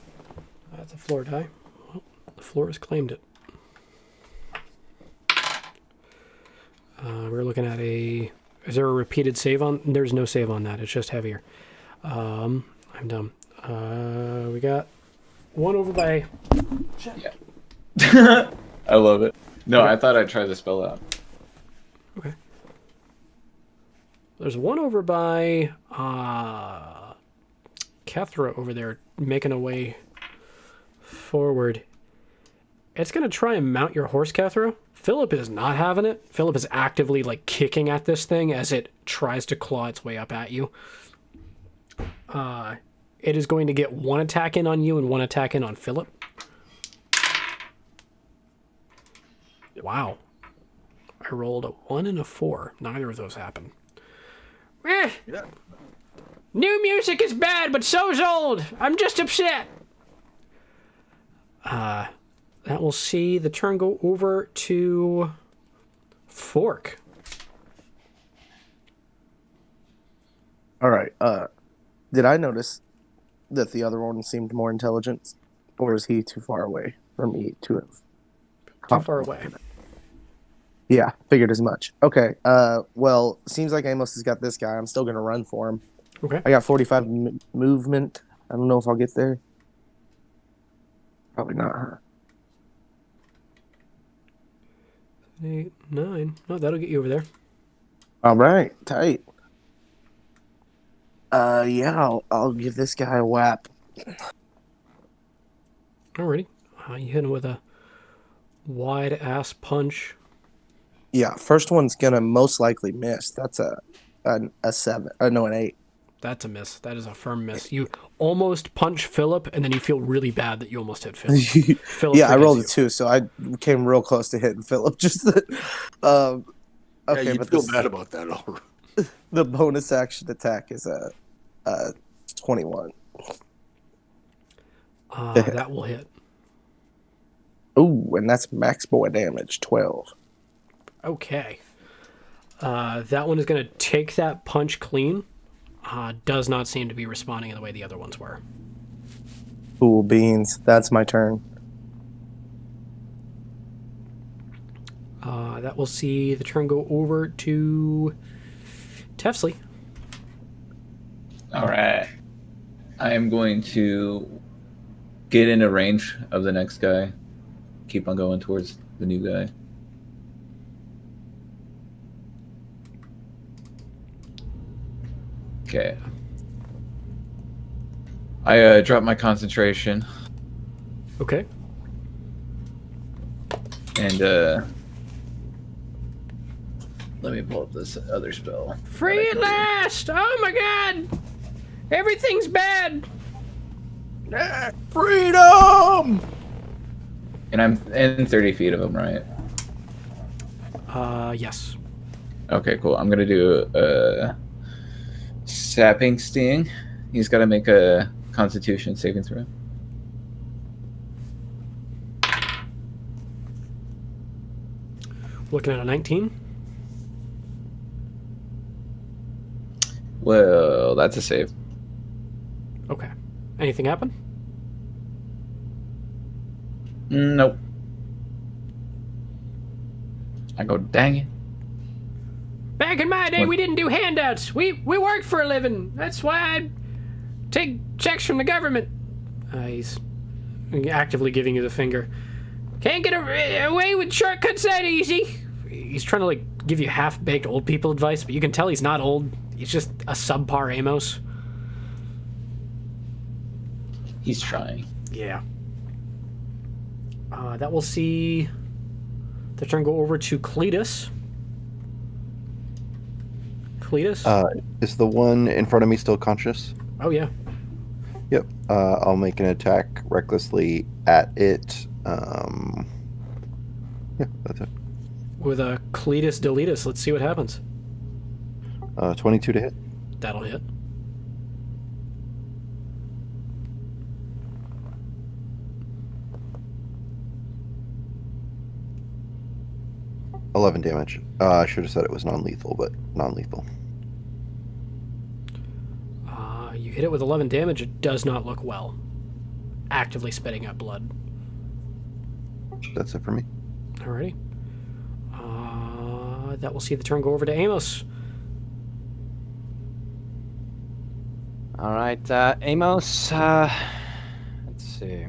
That's a floor die. Well, the floor has claimed it. We're looking at a... Is there a repeated save on? There's no save on that. It's just heavier. I'm dumb. We got 1 over by... Yeah. I love it. No, I thought I'd try the spell out. Okay. There's 1 over by Kethra over there making a way forward. It's going to try and mount your horse, Kethra. Philip is not having it. Philip is actively like kicking at this thing as it tries to claw its way up at you. It is going to get 1 attack in on you and 1 attack in on Philip. Wow. I rolled a 1 and a 4. Neither of those happened. Yeah. New music is bad, but so's old. I'm just upset. That will see the turn go over to Fork. All right. Did I notice that the other one seemed more intelligent, or is he too far away from me to have? Too far away. Yeah, figured as much. Okay. Well, seems like Amos has got this guy. I'm still gonna run for him. Okay. I got 45 movement. I don't know if I'll get there. Probably not. Huh? 8, 9. No, that'll get you over there. All right, tight. Yeah, I'll give this guy a whap. Alrighty. You hit him with a wide ass punch. Yeah, first one's gonna most likely miss. That's a 7. No, an 8. That's a miss. That is a firm miss. You almost punch Philip, and then you feel really bad that you almost hit Philip. Philip Yeah, I rolled a forgives 2, so I came real close to hitting Philip. Just that. Okay, Yeah, you but feel bad about that. the bonus action attack is a 21. That will hit. Ooh, and that's max boy damage, 12. Okay. That one is going to take that punch clean. Does not seem to be responding in the way the other ones were. Cool beans. That's my turn. That will see the turn go over to Tefsley. All right. I am going to get into range of the next guy. Keep on going towards the new guy. Okay. I dropped my concentration. Okay. And let me pull up this other spell. Free at last! Oh my god! Everything's bad! Freedom! And I'm in 30 feet of him, right? Yes. Okay, cool. I'm gonna do a sapping sting. He's got to make a Constitution saving throw. Looking at a 19. Well, that's a save. Okay. Anything happen? Nope. I go, dang it. Back in my day, we didn't do handouts. We worked for a living. That's why I take checks from the government. He's actively giving you the finger. Can't get away with shortcuts that easy. He's trying to like give you half-baked old people advice, but you can tell he's not old. He's just a subpar Amos. He's trying. Yeah. That will see the turn go over to Cletus. Cletus? Is the one in front of me still conscious? Oh, yeah. Yep. I'll make an attack recklessly at it. Yeah, that's it. With a Cletus Deletus, let's see what happens. 22 to hit. That'll hit. $11 damage. I should have said it was non-lethal, but non-lethal. You hit it with 11 damage. It does not look well. Actively spitting out blood. That's it for me. Alrighty. That will see the turn go over to Amos. All right, Amos. Let's see.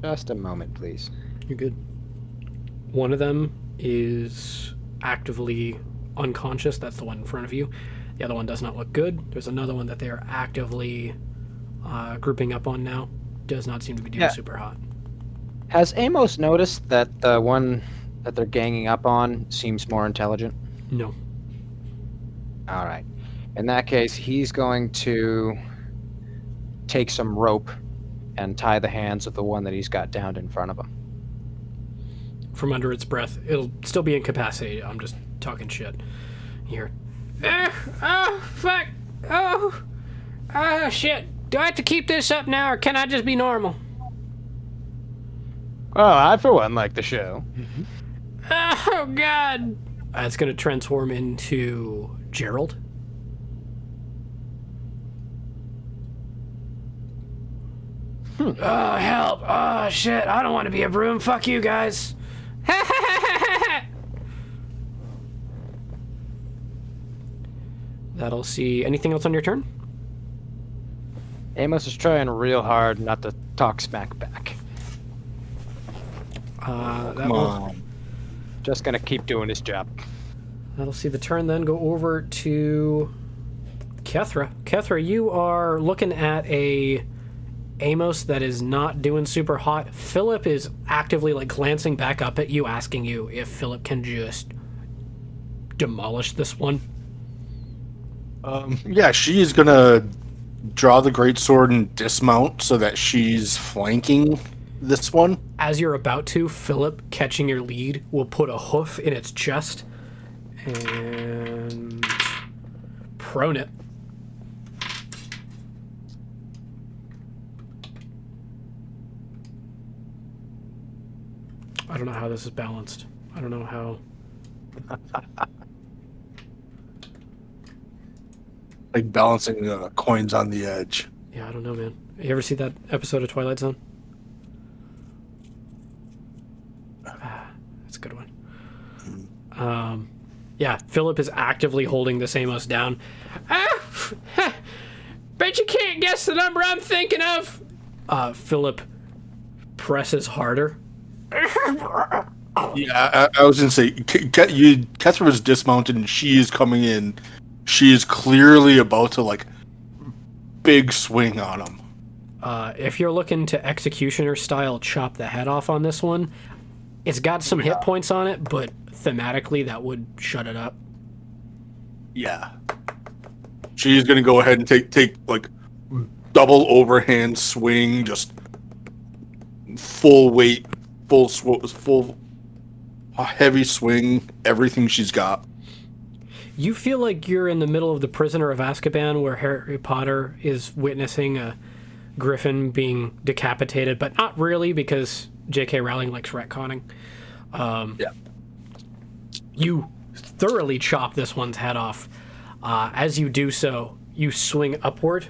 Just a moment, please. You're good. One of them is actively unconscious. That's the one in front of you. The other one does not look good. There's another one that they are actively grouping up on now. Does not seem to be doing super hot. Has Amos noticed that the one that they're ganging up on seems more intelligent? No. All right. In that case, he's going to take some rope and tie the hands of the one that he's got downed in front of him. From under its breath. It'll still be incapacitated. I'm just talking shit. Here. Oh, fuck. Oh, shit. Do I have to keep this up now, or can I just be normal? Oh, I, for one, like the show. Oh, God. It's going to transform into Gerald. Oh, help. Oh, shit. I don't want to be a broom. Fuck you, guys. That'll see. Anything else on your turn? Amos is trying real hard not to talk smack back. Come on. Just gonna keep doing his job. That'll see the turn then go over to Kethra. Kethra, you are looking at a Amos that is not doing super hot. Philip is actively like glancing back up at you, asking you if Philip can just demolish this one. Yeah, she is gonna draw the greatsword and dismount so that she's flanking this one. As you're about to, Philip, catching your lead, will put a hoof in its chest and prone it. I don't know how this is balanced. I don't know how. Like balancing coins on the edge. Yeah, I don't know, man. You ever see that episode of Twilight Zone? That's a good one. Yeah, Philip is actively holding this Amos down. Bet you can't guess the number I'm thinking of. Philip presses harder. Yeah, I was gonna say, Kethra was dismounted and she is coming in. She is clearly about to like big swing on him. If you're looking to executioner style chop the head off on this one, it's got some hit points on it, but thematically that would shut it up. Yeah. She's gonna go ahead and take like double overhand swing, just full weight, full heavy swing, everything she's got. You feel like you're in the middle of the Prisoner of Azkaban, where Harry Potter is witnessing a griffin being decapitated, but not really, because J.K. Rowling likes retconning. Yeah. You thoroughly chop this one's head off. As you do so, you swing upward.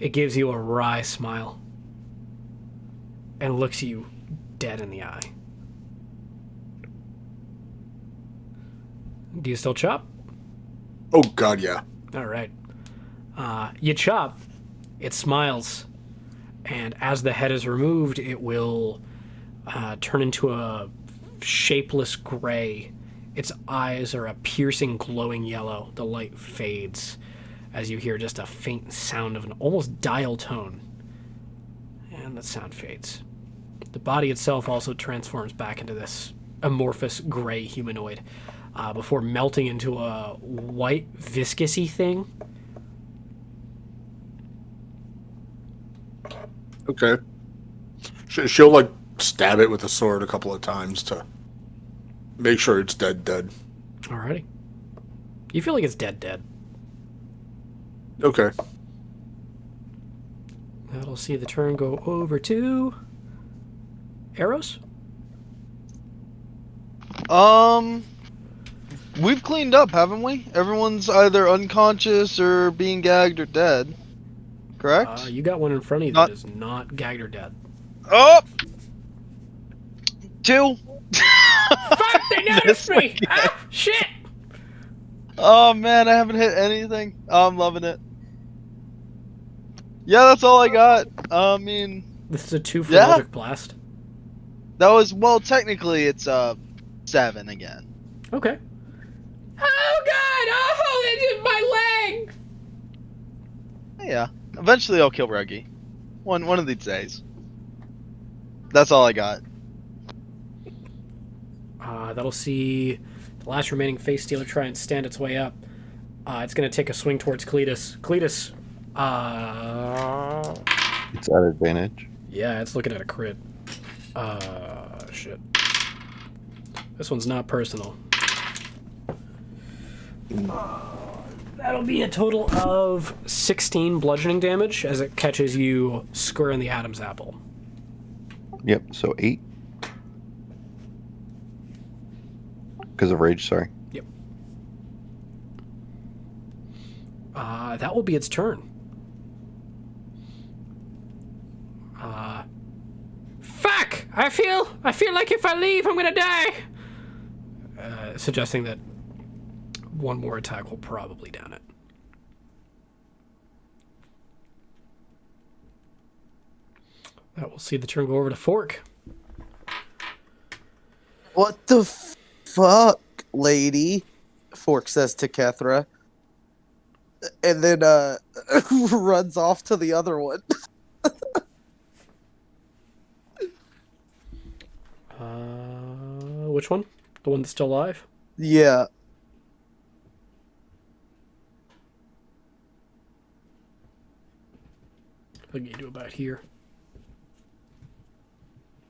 It gives you a wry smile and looks you dead in the eye. Do you still chop? Oh God, yeah. All right. You chop. It smiles, and as the head is removed, it will turn into a shapeless gray. Its eyes are a piercing, glowing yellow. The light fades as you hear just a faint sound of an almost dial tone, and the sound fades. The body itself also transforms back into this amorphous gray humanoid before melting into a white, viscousy thing. Okay. She'll like stab it with a sword a couple of times to make sure it's dead. Alrighty. You feel like it's dead. Okay. That'll see the turn go over to Arrows. We've cleaned up, haven't we? Everyone's either unconscious or being gagged or dead. Correct? You got one in front of you that is not gagged or dead. Oh! 2. Fuck, they noticed me! Ah, shit! Oh man, I haven't hit anything. Oh, I'm loving it. Yeah, that's all I got. I mean... This is a 2 for Eldritch Blast. That was, well, technically it's 7 again. Okay. Oh god! Oh, they did my leg! Yeah. Eventually I'll kill Reggie. One of these days. That's all I got. That'll see the last remaining face stealer try and stand its way up. It's going to take a swing towards Cletus. Cletus. It's at advantage. Yeah, it's looking at a crit. Shit. This one's not personal. That'll be a total of 16 bludgeoning damage as it catches you square in the Adam's apple. Yep, so 8. Because of rage, sorry. Yep. That will be its turn. Fuck! I feel like if I leave, I'm gonna die. Suggesting that one more attack will probably down it. That will see the turn go over to Fork. What the fuck, lady? Fork says to Kethra. And then runs off to the other one. Which one? The one that's still alive? Yeah. What can you do about here?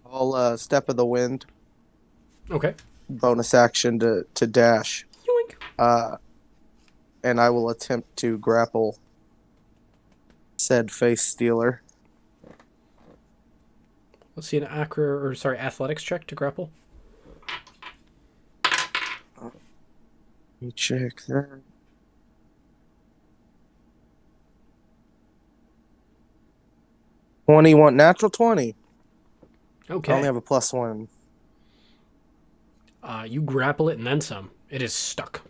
I'll step of the wind. Okay. Bonus action to dash. Yoink. And I will attempt to grapple said face stealer. Let's see an athletics check to grapple. Let me check that. Natural 20. Okay. I only have a +1. You grapple it and then some. It is stuck.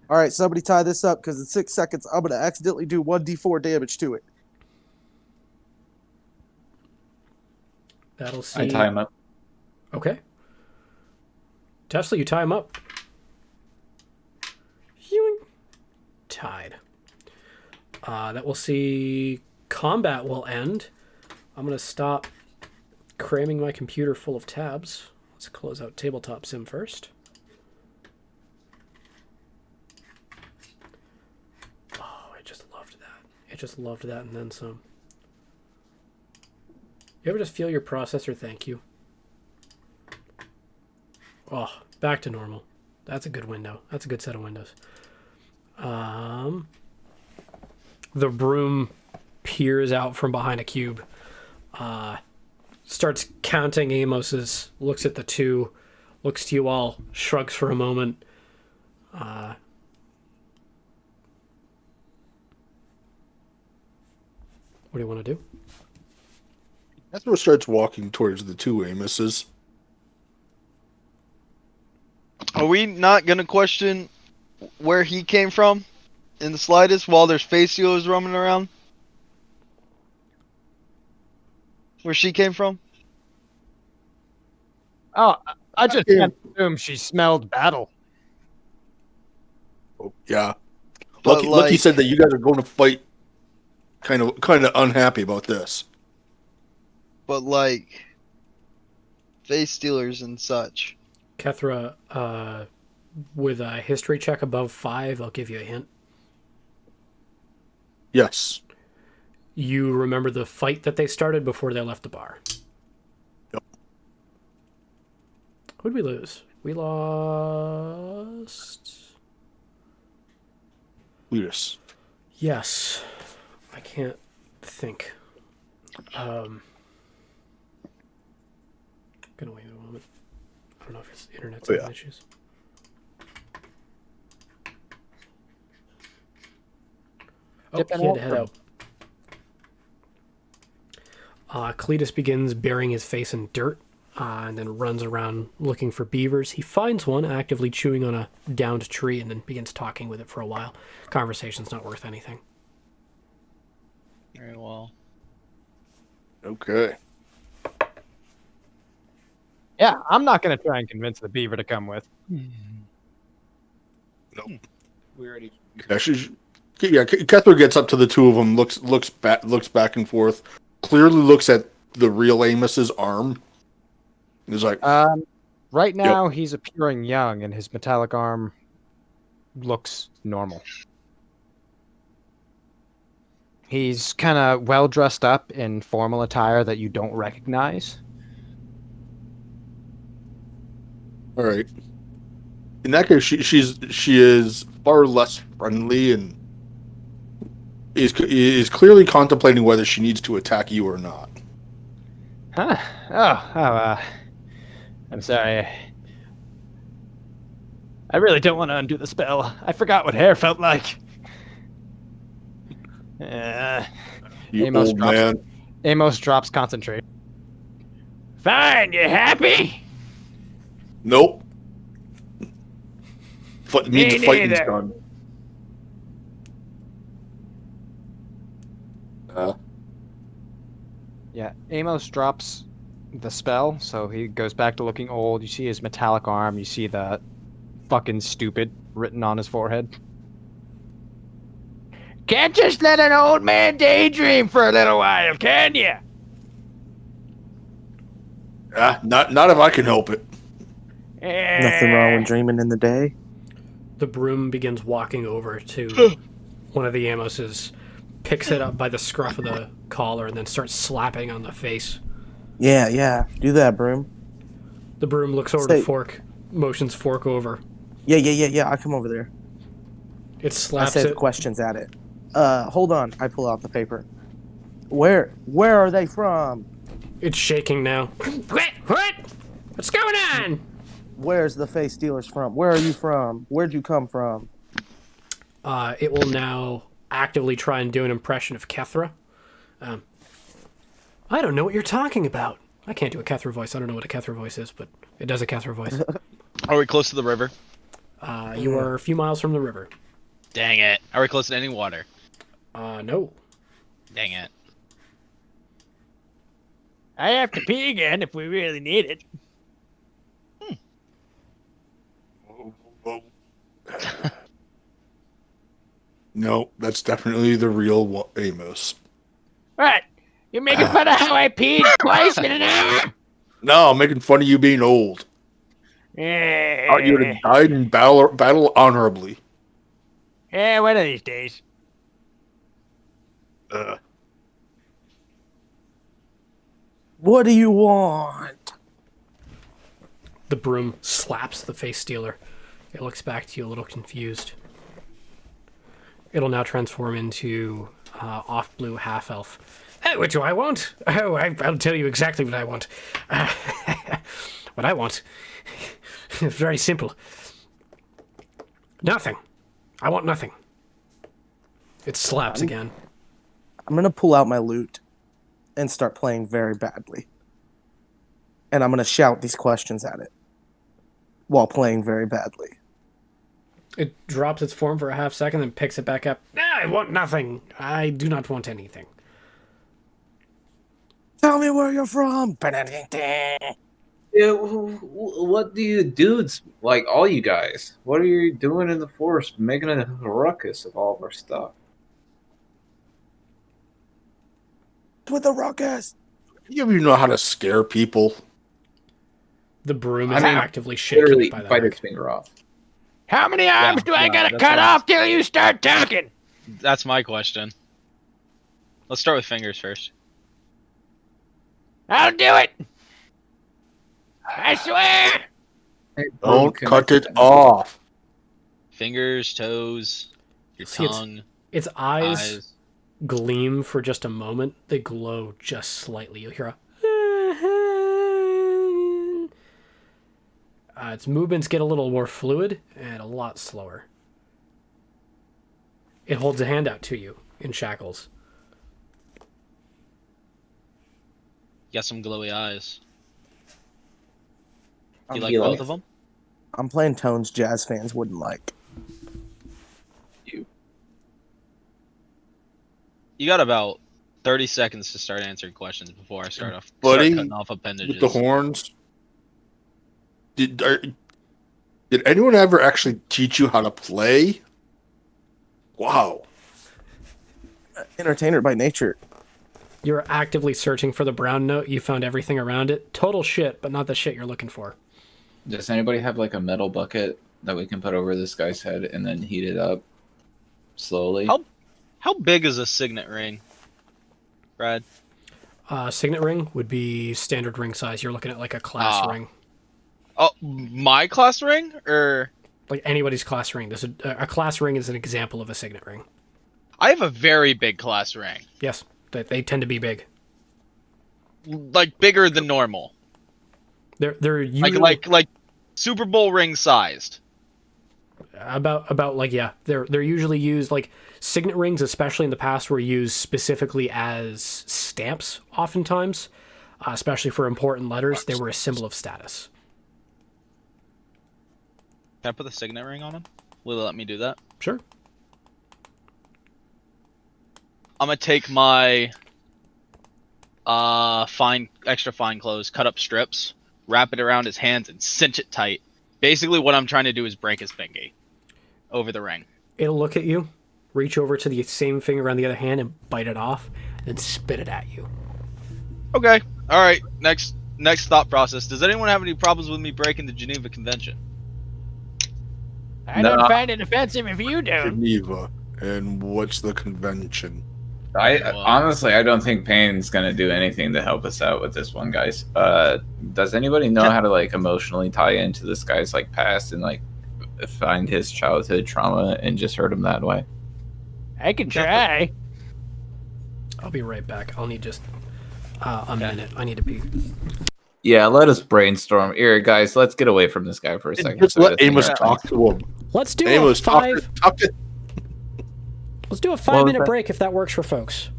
All right, somebody tie this up because in 6 seconds I'm going to accidentally do 1d4 damage to it. That'll see. I tie him up. Okay. Tesla, you tie him up. Yoink. Tied. That will see combat will end. I'm going to stop cramming my computer full of tabs. Let's close out Tabletop Sim first. Oh, I just loved that. I just loved that and then some. You ever just feel your processor thank you? Oh, back to normal. That's a good window. That's a good set of windows. The broom peers out from behind a cube. Starts counting Amos's, looks at the 2, looks to you all, shrugs for a moment, What do you want to do? Ezra starts walking towards the two Amoses. Are we not gonna question where he came from in the slightest while there's face sealers roaming around? Where she came from? Oh, I just can't assume she smelled battle. Oh, yeah. But, Lucky like- said that you guys are going to fight. Kind of unhappy about this. But like face stealers and such. Kethra, with a history check above 5, I'll give you a hint. Yes. You remember the fight that they started before they left the bar. Yep. Who'd we lose? We lost... Ludus. Yes. I can't think. Gonna wait a moment. I don't know if his internet's having issues. Oh, he had to head out. Cletus begins burying his face in dirt and then runs around looking for beavers. He finds one actively chewing on a downed tree and then begins talking with it for a while. Conversation's not worth anything. Very well. Okay. Yeah, I'm not going to try and convince the beaver to come with. Nope. We already. Kethra gets up to the two of them, looks back and forth, clearly looks at the real Amos's arm. He's like, right now he's appearing young, and his metallic arm looks normal. He's kind of well dressed up in formal attire that you don't recognize. all right. In that case, she is far less friendly and is clearly contemplating whether she needs to attack you or not. Huh? I'm sorry. I really don't want to undo the spell. I forgot what hair felt like. You old man. Amos drops concentration. Fine, you happy? Nope. Needs Me fighting neither. done. Yeah, Amos drops the spell, so he goes back to looking old. You see his metallic arm. You see the fucking stupid written on his forehead. Can't just let an old man daydream for a little while, can you? Not if I can help it. Nothing wrong with dreaming in the day. The broom begins walking over to one of the Amoses, picks it up by the scruff of the collar, and then starts slapping on the face. Yeah. Do that, broom. The broom looks over to Fork, motions Fork over. Yeah. I come over there. It I slaps said it. questions at it. Hold on. I pull out the paper. Where are they from? It's shaking now. What? What's going on? Where's the face stealers from? Where are you from? Where'd you come from? It will now actively try and do an impression of Kethra. I don't know what you're talking about. I can't do a Kethra voice. I don't know what a Kethra voice is, but it does a Kethra voice. Are we close to the river? You are a few miles from the river. Dang it. Are we close to any water? No. Dang it. I have to pee again if we really need it. No, that's definitely the real Amos. What? You're making fun of how I peed twice in an hour? No, I'm making fun of you being old. Yeah. You would have died in battle honorably. Yeah, one of these days. What do you want? The broom slaps the face stealer. It looks back to you a little confused. It'll now transform into off-blue half-elf. What do I want? Oh, I'll tell you exactly what I want. What I want is very simple. Nothing. I want nothing. It slaps I'm- again. I'm gonna pull out my lute and start playing very badly. And I'm gonna shout these questions at it while playing very badly. It drops its form for a half second, then picks it back up. I want nothing. I do not want anything. Tell me where you're from. Yeah, what do you dudes, like all you guys? What are you doing in the forest, making a ruckus of all of our stuff? With the ruckus. You even know how to scare people. The broom is actively shaking Literally it by the bite neck. its finger off. How many arms do I gotta that's cut what off till you start talking? That's my question. Let's start with fingers first. I'll do it. I swear. Don't cut it off. Fingers, toes, your See, tongue. Its eyes gleam for just a moment. They glow just slightly. You'll hear a... its movements get a little more fluid and a lot slower. It holds a hand out to you in shackles. You got some glowy eyes. Do you I'm like both of them? I'm playing tones jazz fans wouldn't like. You got about 30 seconds to start answering questions before I start Buddy, cutting off appendages. with the horns. Did anyone ever actually teach you how to play? Wow. Entertainer by nature. You're actively searching for the brown note. You found everything around it. Total shit, but not the shit you're looking for. Does anybody have like a metal bucket that we can put over this guy's head and then heat it up slowly? How big is a signet ring, Brad? Signet ring would be standard ring size. You're looking at like a class ring. Oh, my class ring? Or like anybody's class ring. There's a class ring is an example of a signet ring. I have a very big class ring. Yes, they tend to be big. Like bigger than normal. They're usually like Super Bowl ring sized. About like, yeah, they're usually used, like signet rings, especially in the past, were used specifically as stamps oftentimes, especially for important letters. They were a symbol of status. Can I put the signet ring on him? Will it let me do that? Sure. I'm gonna take my extra fine clothes, cut up strips, wrap it around his hands, and cinch it tight. Basically, what I'm trying to do is break his pinky over the ring. It'll look at you, reach over to the same finger on the other hand and bite it off, then spit it at you. Okay. All right. Next thought process. Does anyone have any problems with me breaking the Geneva Convention? I don't find it offensive if you don't. Geneva. And what's the convention? Honestly, I don't think Payne's gonna do anything to help us out with this one, guys. Does anybody know how to like emotionally tie into this guy's like past and like find his childhood trauma and just hurt him that way? I can try. I'll be right back. I'll need just a minute. I need to be... Yeah, let us brainstorm. Here, guys, let's get away from this guy for a second. Just let Amos talk to him. Let's do Amos, a 5... Let's do a What was 5-minute that? break if that works for folks.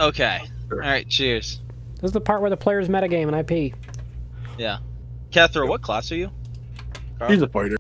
Okay. All right. Cheers. This is the part where the players metagame and I pee. Yeah. Cathro, what class are you? Carl? He's a fighter.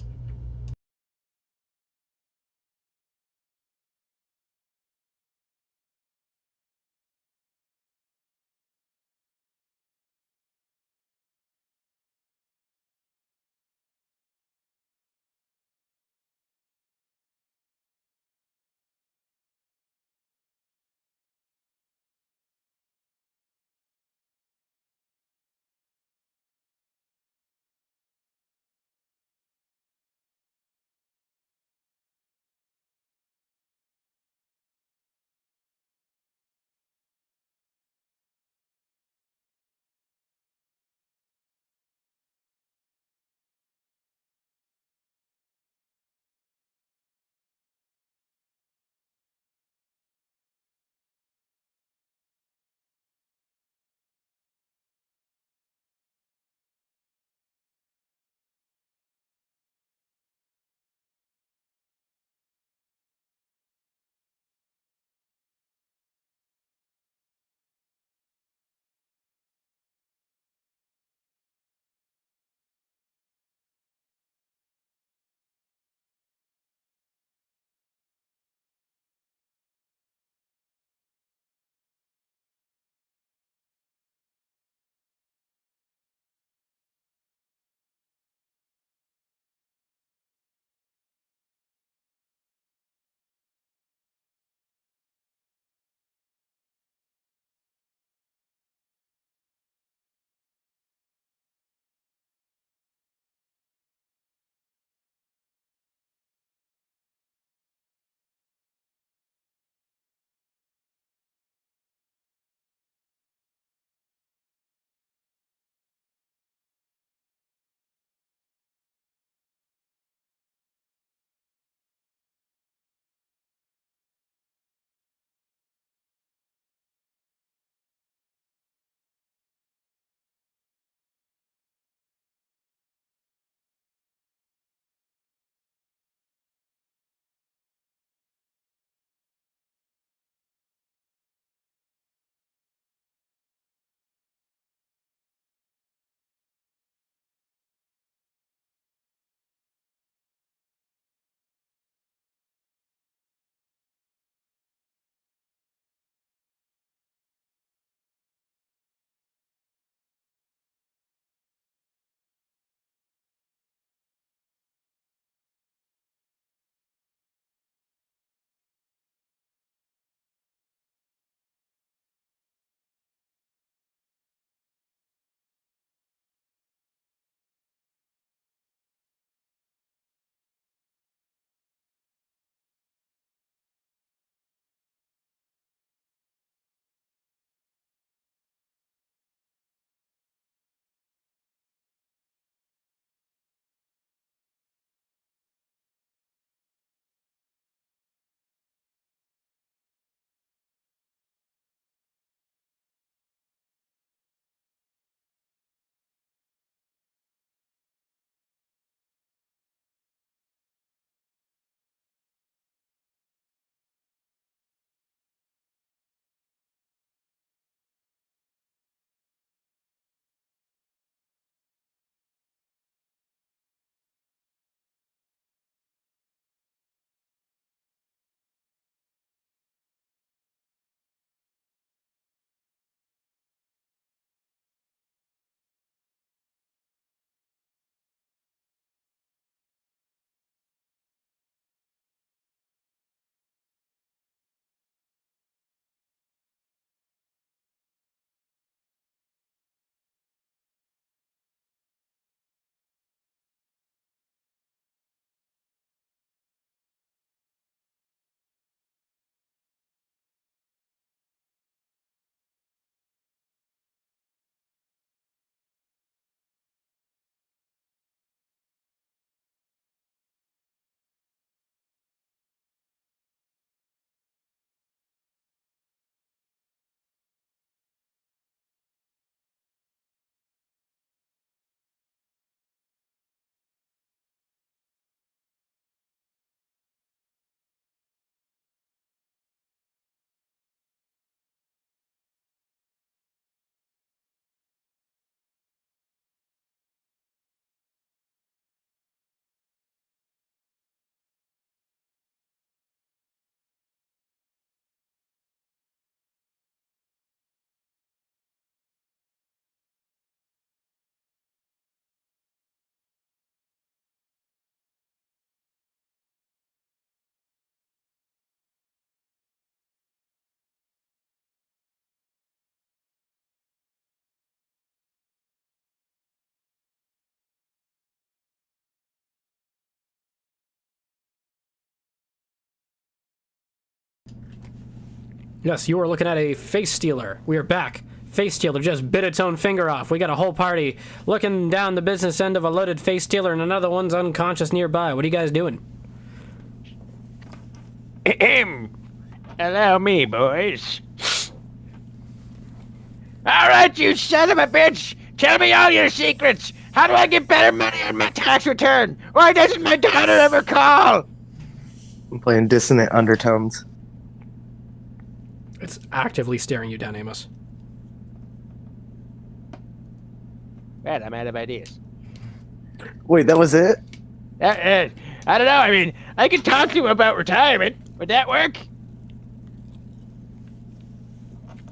Yes, you are looking at a face stealer. We are back. Face stealer just bit its own finger off. We got a whole party looking down the business end of a loaded face stealer, and another one's unconscious nearby. What are you guys doing? Allow me, boys. All right, you son of a bitch! Tell me all your secrets! How do I get better money on my tax return? Why doesn't my daughter ever call? I'm playing dissonant undertones. It's actively staring you down, Amos. Man, I'm out of ideas. Wait, that was it? I don't know. I mean, I could talk to him about retirement. Would that work?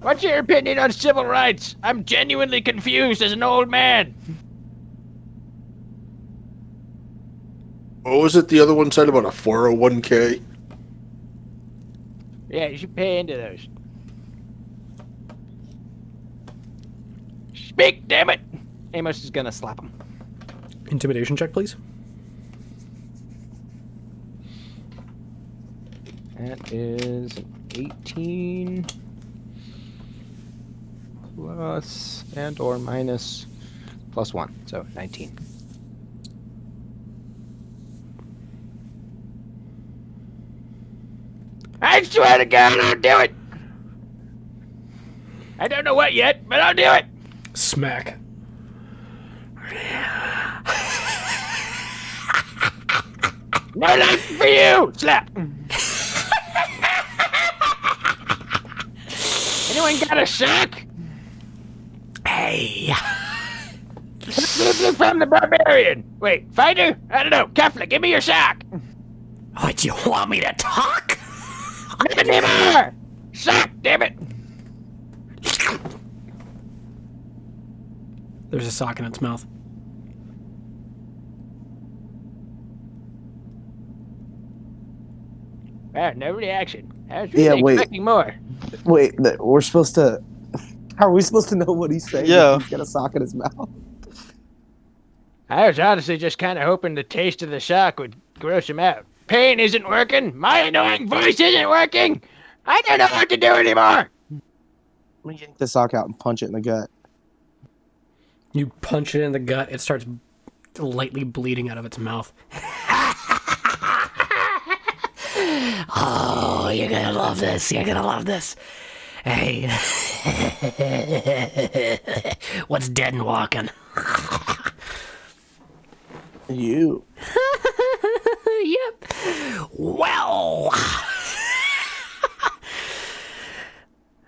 What's your opinion on civil rights? I'm genuinely confused as an old man. What was it the other one said about a 401k? Yeah, you should pay into those. Speak, damn it! Amos is gonna slap him. Intimidation check, please. That is an 18 plus and or minus plus 1, so 19. I swear to God, I'll do it! I don't know what yet, but I'll do it! Smack. No life for you! Slap! Anyone got a sock? Hey. From the barbarian. Wait, fighter? I don't know. Cuffler, give me your sock. What, you want me to talk? Not anymore! Sock, damn it! There's a sock in its mouth. Ah, no reaction. I was really expecting more. Wait, we're supposed to... How are we supposed to know what he's saying? Yeah. He's got a sock in his mouth. I was honestly just kind of hoping the taste of the sock would gross him out. Pain isn't working. My annoying voice isn't working. I don't know what to do anymore. Let me yank the sock out and punch it in the gut. You punch it in the gut, it starts lightly bleeding out of its mouth. Oh, you're gonna love this. You're gonna love this. Hey. What's dead and walking? You. Yep. Well.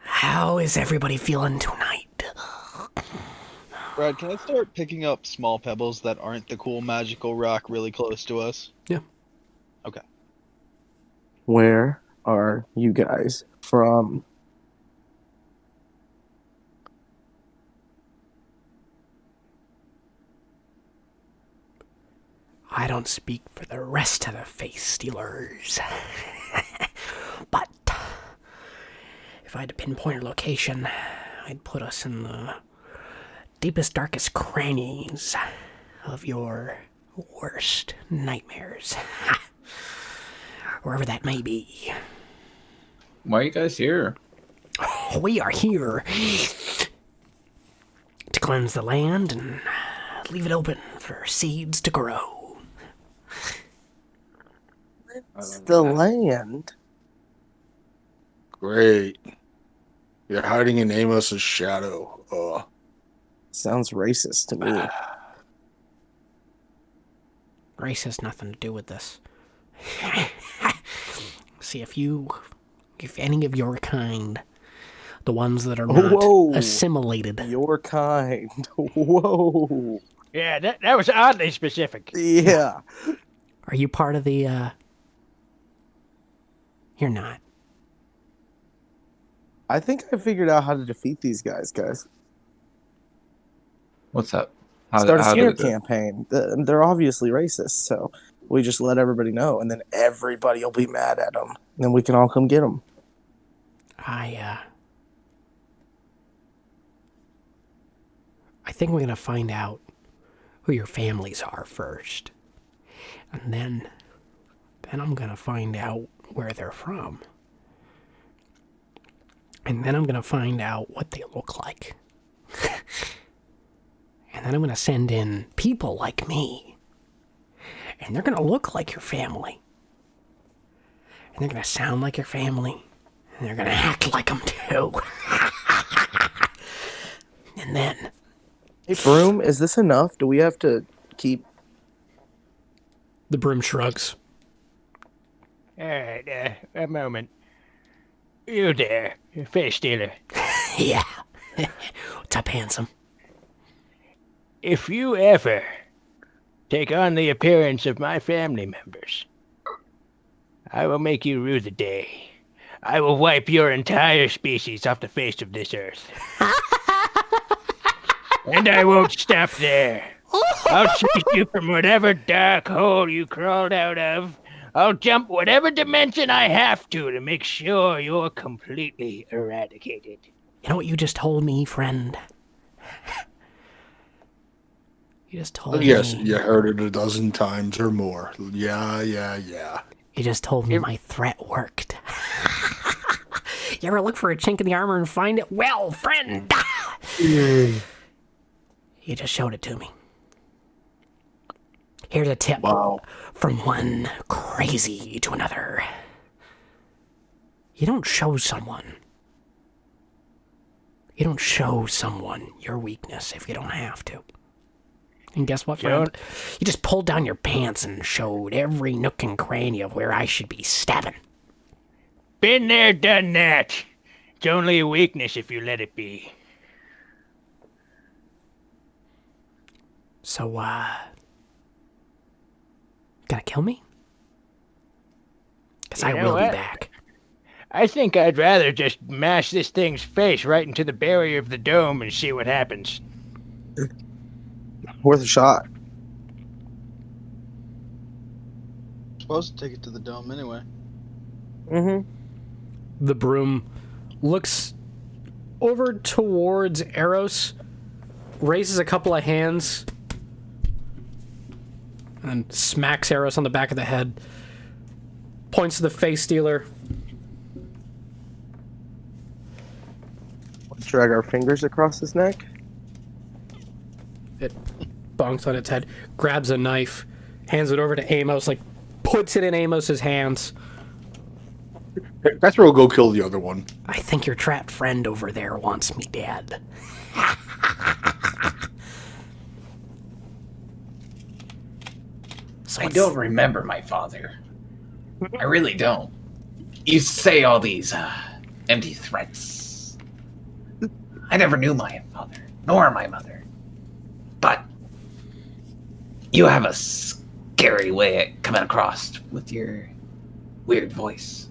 How is everybody feeling tonight? Brad, can I start picking up small pebbles that aren't the cool magical rock really close to us? Yeah. Okay. Where are you guys from? I don't speak for the rest of the face stealers. But if I had to pinpoint a location, I'd put us in the deepest, darkest crannies of your worst nightmares. Wherever that may be. Why are you guys here? We are here to cleanse the land and leave it open for seeds to grow. It's the land. Great. You're hiding in Amos's shadow. Sounds racist to me. Race has nothing to do with this. See, if any of your kind, the ones that are not assimilated. Your kind. Whoa. Yeah, that was oddly specific. Yeah. Are you part of the, You're not. I think I figured out how to defeat these guys. What's up? Start a smear campaign. They're obviously racist, so we just let everybody know, and then everybody will be mad at them. Then we can all come get them. I think we're gonna find out who your families are first, and then I'm gonna find out where they're from. And then I'm going to find out what they look like. And then I'm going to send in people like me. And they're going to look like your family. And they're going to sound like your family. And they're going to act like them too. And then... Hey, Broom, is this enough? Do we have to keep... The Broom shrugs. All right, a moment. You there, face stealer. Yeah. What's up, handsome? If you ever take on the appearance of my family members, I will make you rue the day. I will wipe your entire species off the face of this earth. And I won't stop there. I'll chase you from whatever dark hole you crawled out of. I'll jump whatever dimension I have to make sure you're completely eradicated. You know what you just told me, friend? You just told me... Yes, you heard it a dozen times or more. Yeah. You just told me my threat worked. You ever look for a chink in the armor and find it? Well, friend! You just showed it to me. Here's a tip. Wow. From one crazy to another. You don't show someone your weakness if you don't have to. And guess what, friend? You just pulled down your pants and showed every nook and cranny of where I should be stabbing. Been there, done that. It's only a weakness if you let it be. So, gonna kill me? Because I will be back. I think I'd rather just mash this thing's face right into the barrier of the dome and see what happens. Worth a shot. Supposed to take it to the dome anyway. Mm-hmm. The Broom looks over towards Eros, raises a couple of hands, and smacks Eros on the back of the head, points to the face stealer. Drag our fingers across his neck. It bonks on its head, grabs a knife, hands it over to Amos, like puts it in Amos's hands. That's where we'll go kill the other one. I think your trapped friend over there wants me dead. So I don't remember my father. I really don't. You say all these empty threats. I never knew my father, nor my mother. But you have a scary way of coming across with your weird voice.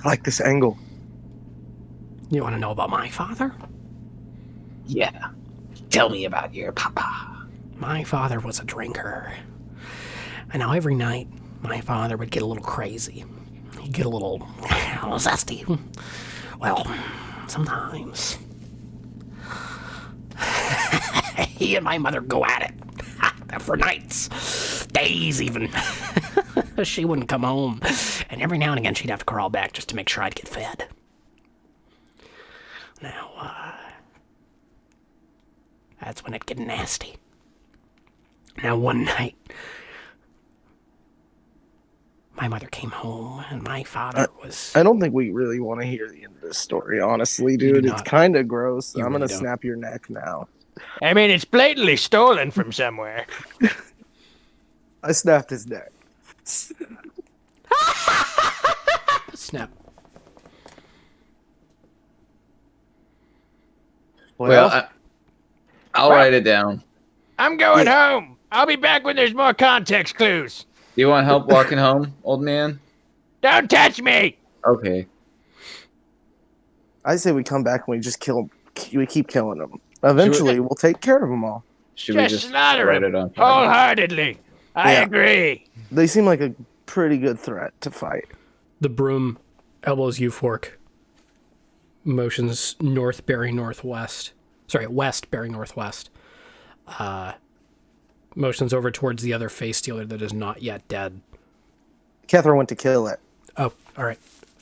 I like this angle. You want to know about my father? Yeah. Tell me about your papa. My father was a drinker. And now every night, my father would get a little crazy. He'd get a little zesty. Well, sometimes he and my mother go at it for nights, days even. She wouldn't come home, and every now and again she'd have to crawl back just to make sure I'd get fed. Now, that's when it'd get nasty. Now, one night, my mother came home, and my father was... I don't think we really want to hear the end of this story, honestly, dude. It's kind of gross. I'm going to snap your neck now. I mean, it's blatantly stolen from somewhere. I snapped his neck. Snap. Well, I'll write it down. I'm going home. I'll be back when there's more context clues. Do you want help walking home, old man? Don't touch me! Okay. I say we come back and we just kill. We keep killing them. Eventually, we'll take care of them all. Should we just write it on? Wholeheartedly. I agree. They seem like a pretty good threat to fight. The Broom elbows you, Fork. Motions north, bearing northwest. Sorry, west, bearing northwest. Motions over towards the other face stealer that is not yet dead. Catherine went to kill it. Oh, all right.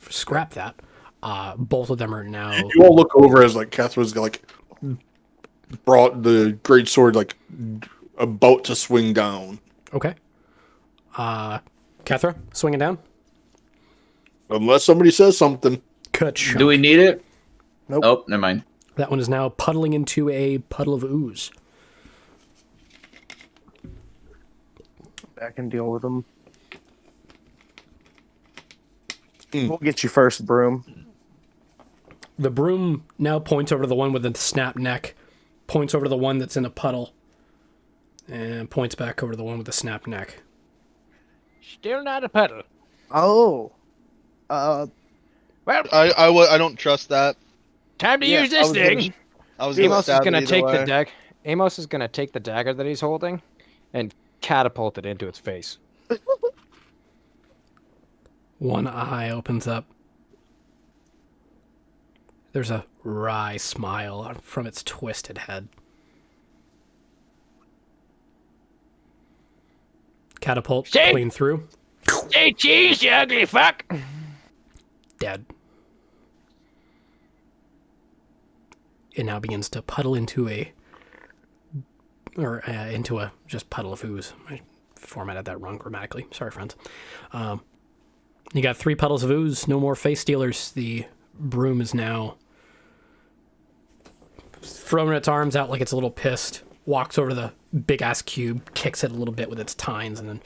Scrap that. Both of them are now. You all look over as like Catherine's like brought the great sword like about to swing down. Okay. Kethra, swinging down. Unless somebody says something. Cut shot. Do we need it? Nope. Oh, never mind. That one is now puddling into a puddle of ooze. Back and deal with them. Mm. We'll get you first, broom. The broom now points over to the one with the snap neck, points over to the one that's in a puddle, and points back over to the one with the snap neck. Still not a puddle. Oh. Well, I don't trust that. time to Yeah, use I this was thing. gonna- I was gonna Amos is stab it gonna either take way. the dagger. Amos is gonna take the dagger that he's holding, and catapult it into its face. One eye opens up. There's a wry smile from its twisted head. Catapult Say- clean through. Say cheese, you ugly fuck. Dead. It now begins to puddle into a just puddle of ooze. I formatted that wrong grammatically. Sorry, friends. You got 3 puddles of ooze. No more face stealers. The broom is now throwing its arms out like it's a little pissed. Walks over to the big ass cube, kicks it a little bit with its tines, and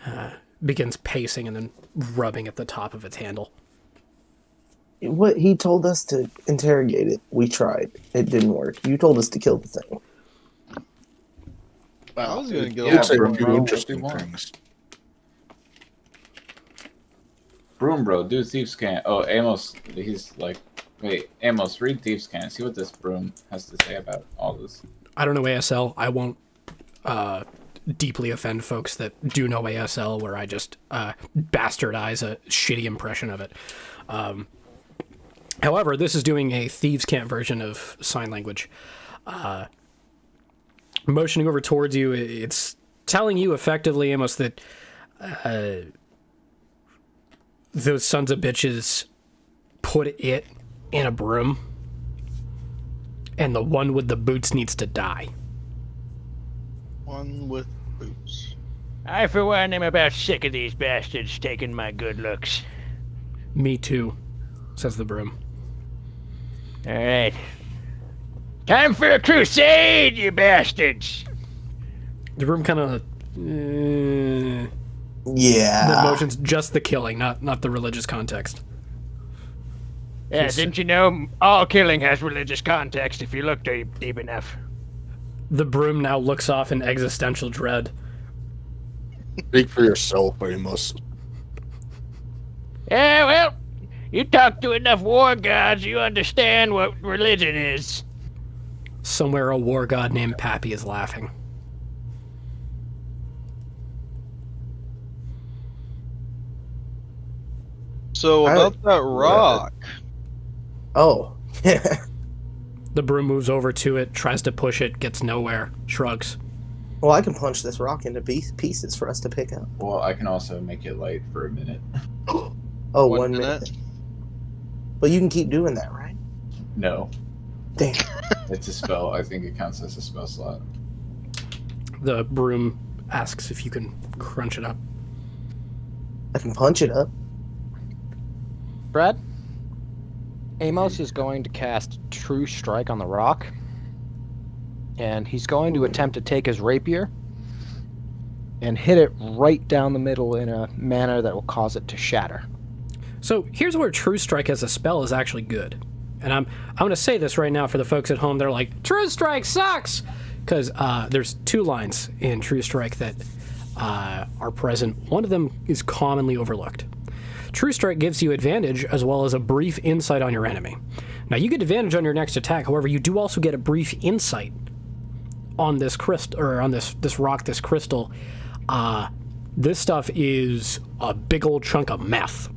then begins pacing and then rubbing at the top of its handle. What he told us to interrogate it. We tried. It didn't work. You told us to kill the thing. I was gonna go. Did say a few bro, interesting what do you want? things. Broom bro, do Thieves' Cant. Oh, Amos, he's like, wait, Amos, read Thieves' Cant. See what this broom has to say about all this. I don't know ASL. I won't deeply offend folks that do know ASL, where I just bastardize a shitty impression of it. However, this is doing a Thieves' Cant version of sign language. Motioning over towards you, it's telling you effectively, Amos, that those sons of bitches put it in a broom, and the one with the boots needs to die. One with boots. I, for one, am about sick of these bastards taking my good looks. Me too, says the broom. All right. Time for a crusade, you bastards! The broom kind of the Yeah. motion's just the killing, not the religious context. Yeah, Yes. didn't you know all killing has religious context if you look deep enough? The broom now looks off in existential dread. Speak for yourself, Amos. Yeah, well, you talk to enough war gods, you understand what religion is. Somewhere a war god named Pappy is laughing. So about that rock. Oh. The broom moves over to it, tries to push it, gets nowhere, shrugs. Well, I can punch this rock into pieces for us to pick up. Well, I can also make it light for a minute. Oh, 1 1 minute. But you can keep doing that, right? No, Damn. it's a spell. I think it counts as a spell slot. The broom asks if you can crunch it up. I can punch it up. Brad? Amos is going to cast True Strike on the rock. And he's going to attempt to take his rapier and hit it right down the middle in a manner that will cause it to shatter. So here's where True Strike as a spell is actually good. And I'm going to say this right now for the folks at home. They're like, True Strike sucks! Because there's 2 lines in True Strike that are present. One of them is commonly overlooked. True Strike gives you advantage as well as a brief insight on your enemy. Now you get advantage on your next attack. However, you do also get a brief insight on this crystal, or on this rock, this crystal. This stuff is a big old chunk of meth.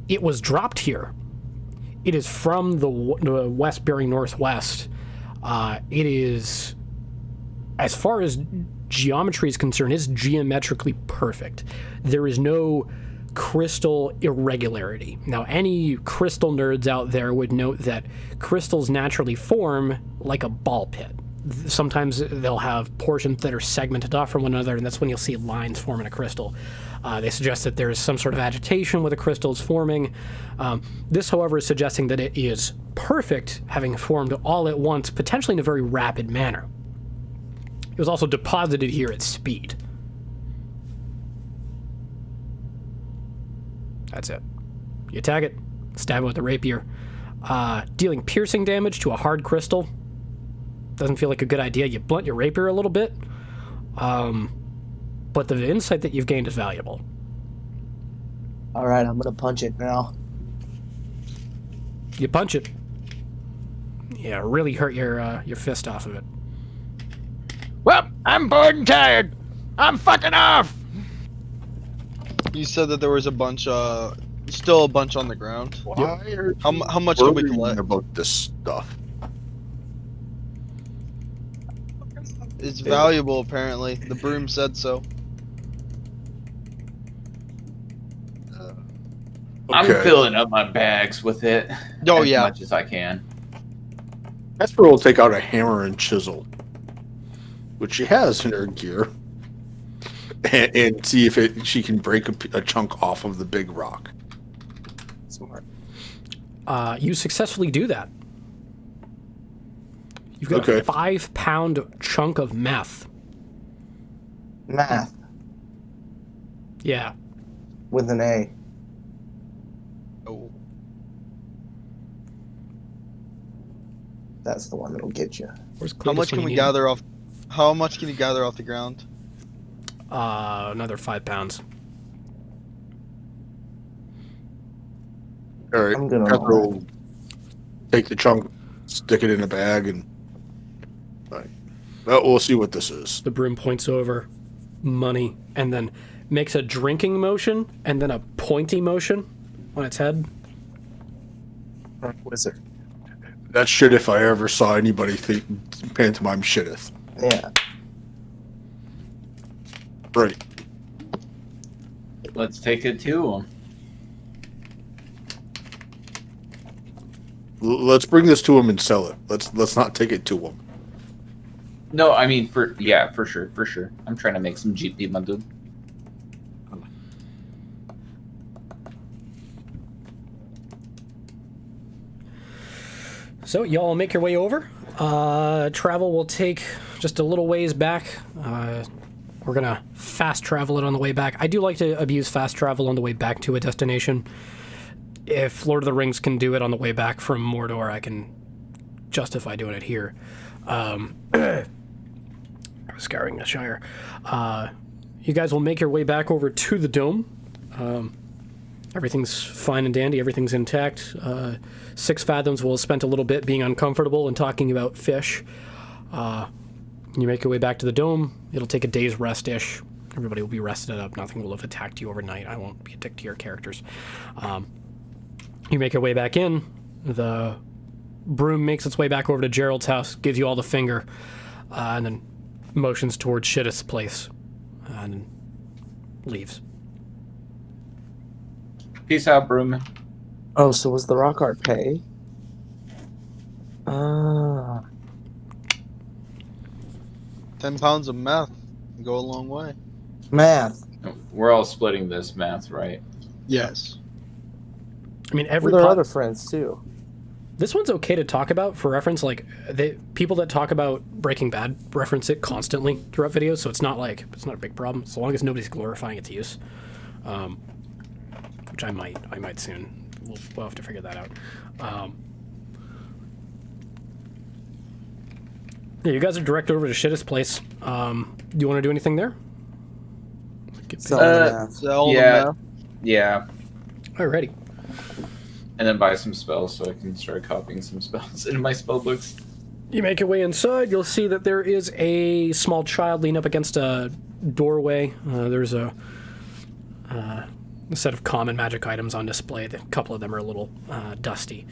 It was dropped here. It is from the west bearing northwest. It is, as far as geometry is concerned, it's geometrically perfect. There is no crystal irregularity. Now, any crystal nerds out there would note that crystals naturally form like a ball pit. Sometimes they'll have portions that are segmented off from one another, and that's when you'll see lines form in a crystal. They suggest that there's some sort of agitation where the crystal is forming. This, however, is suggesting that it is perfect, having formed all at once, potentially in a very rapid manner. It was also deposited here at speed. That's it. You attack it, stab it with the rapier. Dealing piercing damage to a hard crystal doesn't feel like a good idea. You blunt your rapier a little bit, but the insight that you've gained is valuable. All right, I'm gonna punch it now. You punch it. Yeah, really hurt your fist off of it. Well, I'm bored and tired. I'm fucking off. You said that there was a bunch, still a bunch on the ground. Why are How much did we worrying collect? about this stuff? It's valuable, apparently. The broom said so. I'm Okay. filling up my bags with it Oh, as yeah. much as I can. Casper will take out a hammer and chisel, which she has in her gear, and see if she can break a chunk off of the big rock. Smart. You successfully do that. You've got Okay. a 5-pound chunk of meth. Math Yeah. with an A. Oh. That's the one that'll get you. Where's How Cletus much when can you we need him? gather off? How much can you gather off the ground? Another 5 pounds. All right, I'm good on Casper all will take the chunk, stick it in a bag, and well, we'll see what this is. The broom points over money and then makes a drinking motion and then a pointy motion on its head. Wizard. That's shit if I ever saw anybody think pantomime shitteth. Yeah. Right. Let's take it to him. Let's bring this to him and sell it. Let's not take it to him. No, I mean for sure. I'm trying to make some GP, my dude. So y'all make your way over. Travel will take just a little ways back. We're gonna fast travel it on the way back. I do like to abuse fast travel on the way back to a destination. If Lord of the Rings can do it on the way back from Mordor, I can justify doing it here. Scouring the Shire. You guys will make your way back over to the dome. Everything's fine and dandy. Everything's intact. 6 Fathoms will have spent a little bit being uncomfortable and talking about fish. You make your way back to the dome. It'll take a day's rest-ish. Everybody will be rested up. Nothing will have attacked you overnight. I won't be a dick to your characters. You make your way back in. The broom makes its way back over to Gerald's house, gives you all the finger, and then motions towards Shitteth's place, and leaves. Peace out, Broom. Oh, so was the rock art pay? 10 pounds of meth can go a long way. Math. We're all splitting this math, right? Yes. I mean, every Well, there are other friends too. This one's okay to talk about for reference. Like, people that talk about Breaking Bad reference it constantly throughout videos, so it's not a big problem, so long as nobody's glorifying its use. Which I might soon. We'll have to figure that out. Yeah, you guys are direct over to Shitteth's place. Do you want to do anything there? Sell the meth. Yeah. Alrighty. And then buy some spells so I can start copying some spells into my spell books. You make your way inside. You'll see that there is a small child leaning up against a doorway. There's a set of common magic items on display. A couple of them are a little dusty.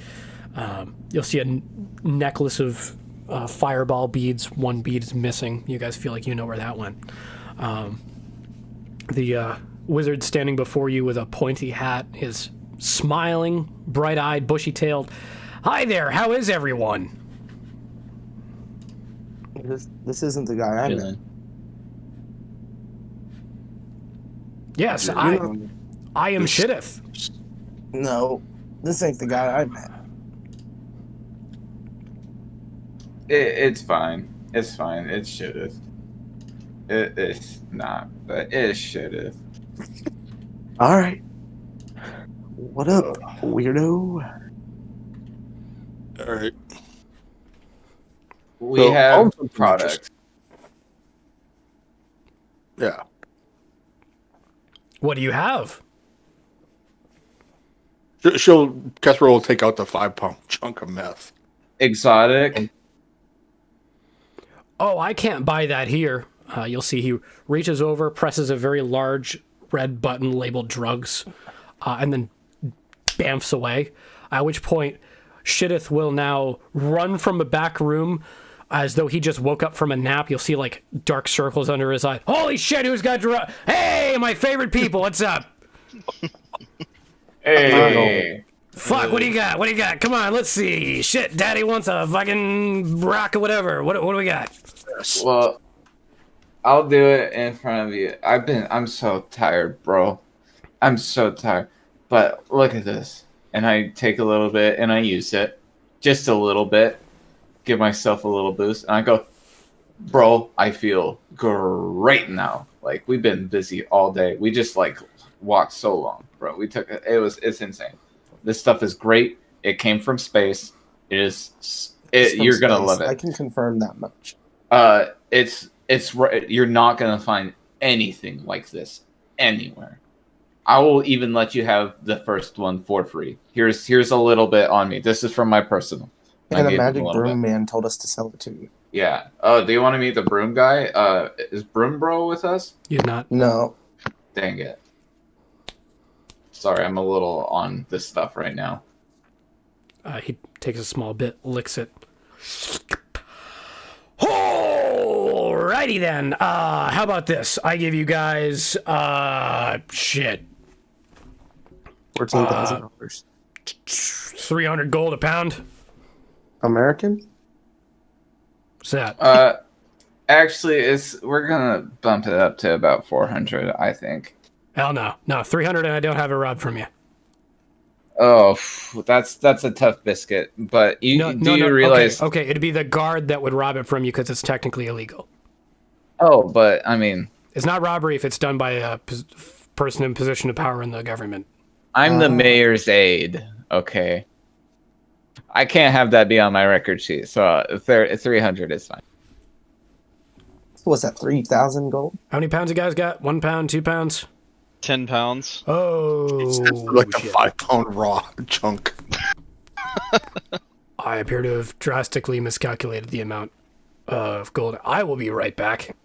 You'll see a necklace of fireball beads. One bead is missing. You guys feel like you know where that went. The wizard standing before you with a pointy hat is smiling, bright-eyed, bushy-tailed. Hi there, how is everyone? This isn't the guy I met. Yes, You I know- am Shitteth. No, this ain't the guy I met. It's fine. It's fine. It should've. It's not, but it should've. All right. What up, weirdo? All right. We So, have I'll- products. Yeah. What do you have? Kessler will take out the 5-pound chunk of meth. Exotic. Oh, I can't buy that here. You'll see he reaches over, presses a very large red button labeled drugs, and then bamfs away. At which point, Shitteth will now run from a back room as though he just woke up from a nap. You'll see like dark circles under his eye. Holy shit, who's got drugs? Hey, my favorite people, what's up? Hey. Fuck, what do you got? What do you got? Come on, let's see. Shit, daddy wants a fucking rock or whatever. What do we got? Well, I'll do it in front of you. I'm so tired, bro. I'm so tired. But look at this. And I take a little bit and I use it. Just a little bit. Give myself a little boost. And I go, bro, I feel great now. Like, we've been busy all day. We just, like, walked so long, bro. It's insane. This stuff is great. It came from space. You're gonna love it. I can confirm that much. You're not gonna find anything like this anywhere. I will even let you have the first one for free. Here's a little bit on me. This is from my personal. And a magic broom man told us to sell it to you. Yeah. Oh, do you want to meet the broom guy? Is Broom Bro with us? He's not. No. Dang it. Sorry, I'm a little on this stuff right now. He takes a small bit, licks it. Alrighty then. How about this? I give you guys shit. $14,000. 300 gold a pound. American? What's that? Actually, we're gonna bump it up to about 400, I think. Hell no. No, 300 and I don't have a rob from you. Oh, that's a tough biscuit. But you realize? Okay, it'd be the guard that would rob it from you because it's technically illegal. Oh, but I mean, it's not robbery if it's done by a person in position of power in the government. I'm the mayor's aide. Okay, I can't have that be on my record sheet. So 300 is fine. What's that? 3,000 gold? How many pounds you guys got? 1 pound, 2 pounds? 10 pounds. Oh, it's like a 5-pound raw chunk. I appear to have drastically miscalculated the amount of gold. I will be right back.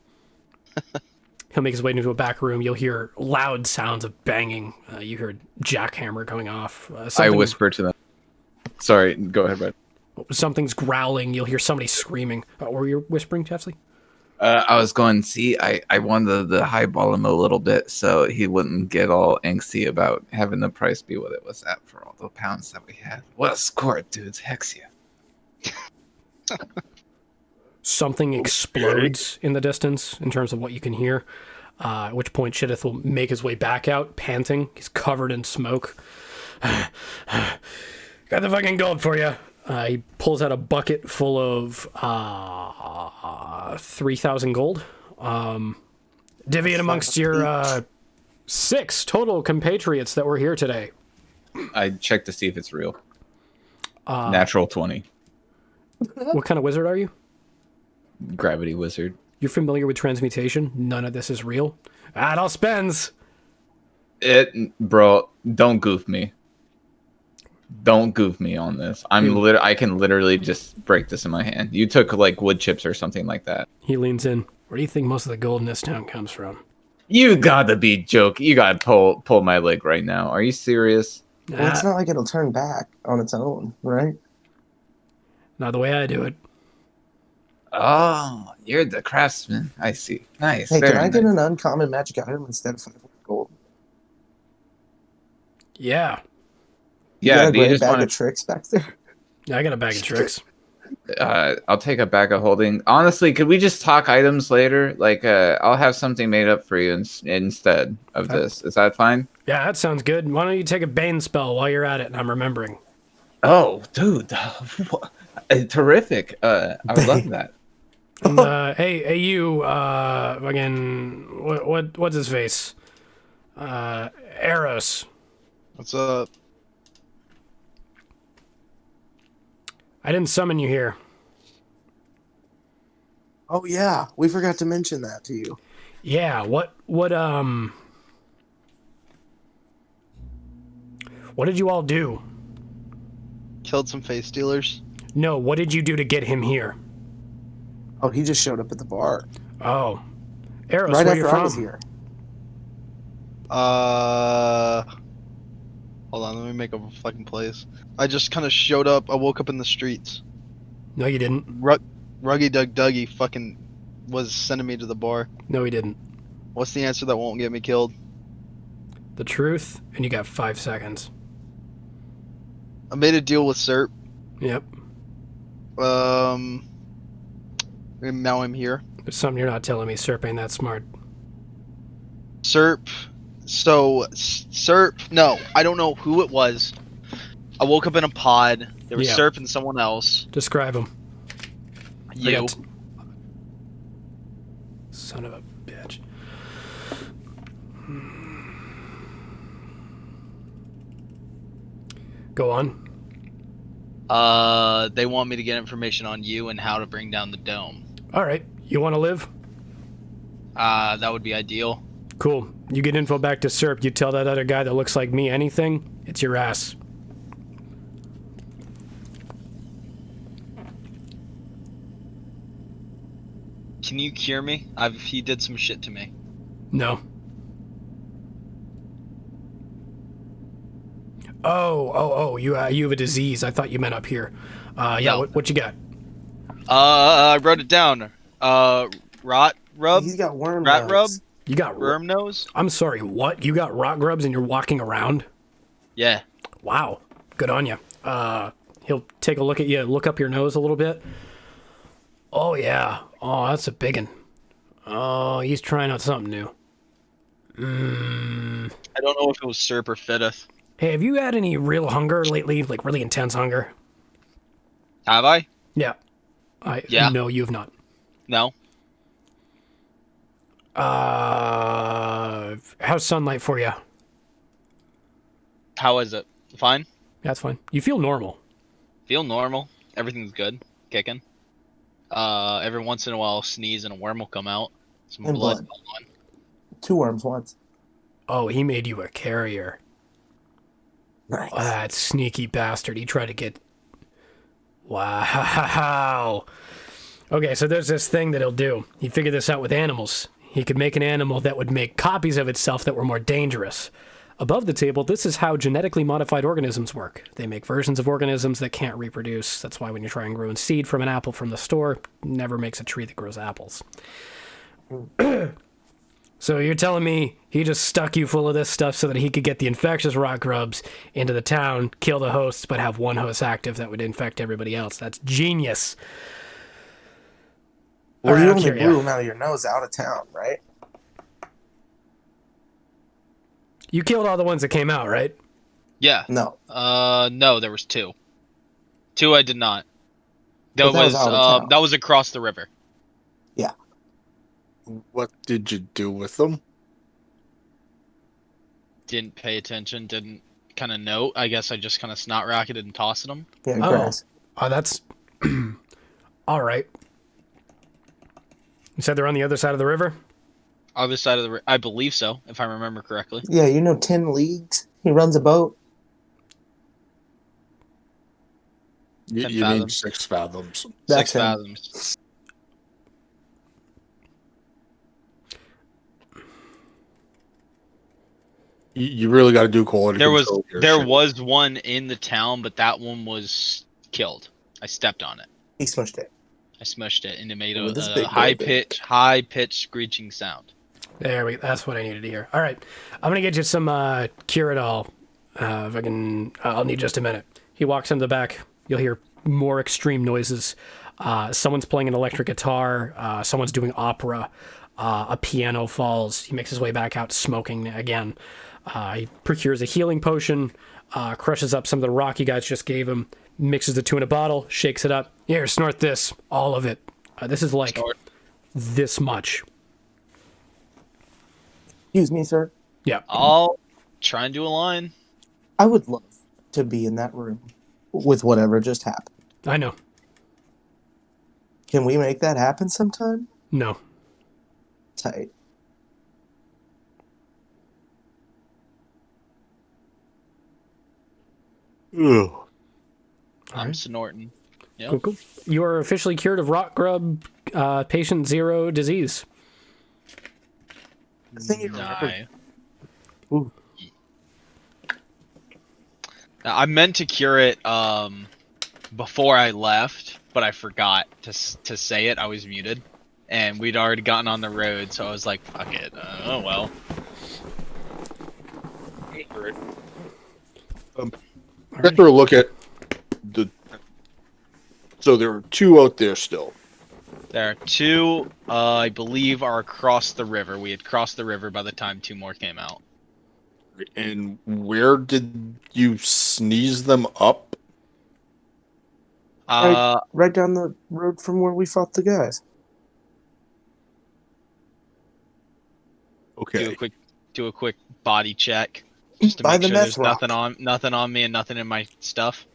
He'll make his way into a back room. You'll hear loud sounds of banging. You heard jackhammer going off. I whisper to them. Sorry, go ahead, Brad. Something's growling. You'll hear somebody screaming. What were you whispering, Chesley? I was going, I wanted to highball him a little bit so he wouldn't get all angsty about having the price be what it was at for all the pounds that we had. What a score, dudes. Hex yeah. Something explodes in the distance in terms of what you can hear, at which point Shitteth will make his way back out, panting. He's covered in smoke. Got the fucking gold for you. He pulls out a bucket full of 3,000 gold. Divvy it amongst your 6 total compatriots that were here today. I checked to see if it's real. Natural 20. What kind of wizard are you? Gravity wizard. You're familiar with transmutation? None of this is real. It all spends. Bro, don't goof me. Don't goof me on this. I can literally just break this in my hand. You took like wood chips or something like that. He leans in. Where do you think most of the gold in this town comes from? You gotta be joking. You gotta pull my leg right now. Are you serious? Well, it's not like it'll turn back on its own, right? Not the way I do it. Oh, you're the craftsman. I see. Nice. Hey, can I get an uncommon magic item instead of 500 gold? Yeah. You got a Do you great just bag want of tricks back there? Yeah, I got a bag of tricks. I'll take a bag of holding. Honestly, could we just talk items later? Like, I'll have something made up for you instead of this. Is that fine? Yeah, that sounds good. Why don't you take a Bane spell while you're at it and I'm remembering? Oh, dude. Terrific. I would love that. And, hey, you, again, what's his face? Eros. What's up? I didn't summon you here. Oh yeah, we forgot to mention that to you. Yeah, what did you all do? Killed some face stealers. No, what did you do to get him here? Oh, he just showed up at the bar. Oh. Eros, Right where you after I from? was here. Hold on, let me make a fucking place. I just kind of showed up. I woke up in the streets. No, you didn't. Ruggy Doug Dougie fucking was sending me to the bar. No, he didn't. What's the answer that won't get me killed? The truth, and you got 5 seconds. I made a deal with Serp. Yep. And now I'm here. There's something you're not telling me. Serp ain't that smart. Serp. So, Serp. No, I don't know who it was. I woke up in a pod. There was Yeah. Serp and someone else. Describe him. You. Son of a bitch. Go on. They want me to get information on you and how to bring down the dome. All right. You want to live? That would be ideal. Cool. You get info back to Serp. You tell that other guy that looks like me anything, it's your ass. Can you cure me? He did some shit to me. No. Oh, you have a disease. I thought you meant up here. Yeah, No. what you got? I wrote it down. Rot rub? He's got worm Rat rub? nose. You got Worm nose? I'm sorry, what? You got rot grubs and you're walking around? Yeah. Wow. Good on you. He'll take a look at you, look up your nose a little bit. Oh, yeah. Oh, that's a big one. Oh, he's trying out something new. I don't know if it was Serp or Fidith. Hey, have you had any real hunger lately? Like really intense hunger? Have I? Yeah. Yeah. No, you have not. No. How's sunlight for you? How is it? Fine? That's fine. You feel normal. Feel normal. Everything's good. Kicking. Every once in a while, I'll sneeze and a worm will come out. Some And blood. blood. 2 worms once. Oh, he made you a carrier. Nice. Oh, that sneaky bastard. He tried to get... Wow. Okay, so there's this thing that he'll do. He figured this out with animals. He could make an animal that would make copies of itself that were more dangerous. Above the table, this is how genetically modified organisms work. They make versions of organisms that can't reproduce. That's why when you try and grow a seed from an apple from the store, it never makes a tree that grows apples. So you're telling me he just stuck you full of this stuff so that he could get the infectious rock grubs into the town, kill the hosts, but have one host active that would infect everybody else. That's genius. Well, All you right, only I'll cure blew ya. him out of your nose out of town, right? You killed all the ones that came out, right? Yeah. No. No, there was 2. 2 I did not. But that was out of town. That was across the river. Yeah. What did you do with them? Didn't pay attention, didn't kind of note. I guess I just kind of snot rocketed and tossed them. Yeah, Oh. grass. Oh, that's... all right. You said they're on the other side of the river? Other side of the I believe so, if I remember correctly. Yeah, you know 10 leagues? He runs a boat. You 10 need fathoms. 6 fathoms. That's 6 him. fathoms. You really got to do quality There control here, shit. was one in the town, but that one was killed. I stepped on it. He smushed it. I smushed it, and it made With his a big high baby. pitch screeching sound. There we. That's what I needed to hear. All right, I'm gonna get you some Cure-It-All If I can, I'll need just a minute. He walks into the back. You'll hear more extreme noises. Someone's playing an electric guitar. Someone's doing opera. A piano falls. He makes his way back out, smoking again. He procures a healing potion, crushes up some of the rock you guys just gave him, mixes the two in a bottle, shakes it up. Here, snort this. All of it. This is like this much. Excuse me, sir. Yeah. I'll try and do a line. I would love to be in that room with whatever just happened. I know. Can we make that happen sometime? No. Tight. Ugh. I'm snorting. Yep. Cool, cool. You are officially cured of rot grub patient 0 disease. I think you remember. Nice. Ooh. Now, I meant to cure it before I left, but I forgot to say it. I was muted, and we'd already gotten on the road, so I was like, "Fuck it." Oh well. After a look at the, so there are 2 out there still. There are 2, I believe, are across the river. We had crossed the river by the time 2 more came out. And where did you sneeze them up? Right down the road from where we fought the guys. Okay. Do a quick body check, just to By make the sure meth there's rock. nothing on me and nothing in my stuff.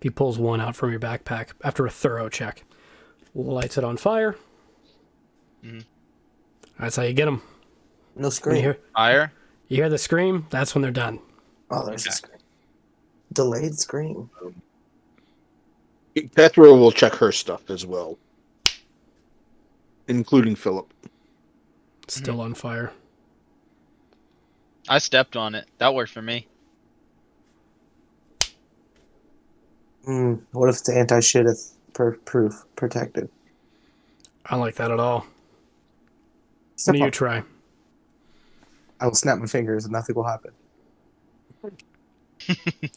He pulls one out from your backpack after a thorough check. Lights it on fire. Mhm. That's how you get them. No scream. Fire. You hear the scream? That's when they're done. Oh, there's a scream. Delayed scream. Petra will check her stuff as well, including Philip. Still on fire. I stepped on it. That worked for me. What if it's anti-shit proof protected? I don't like that at all. Step What do you up. try? I will snap my fingers and nothing will happen.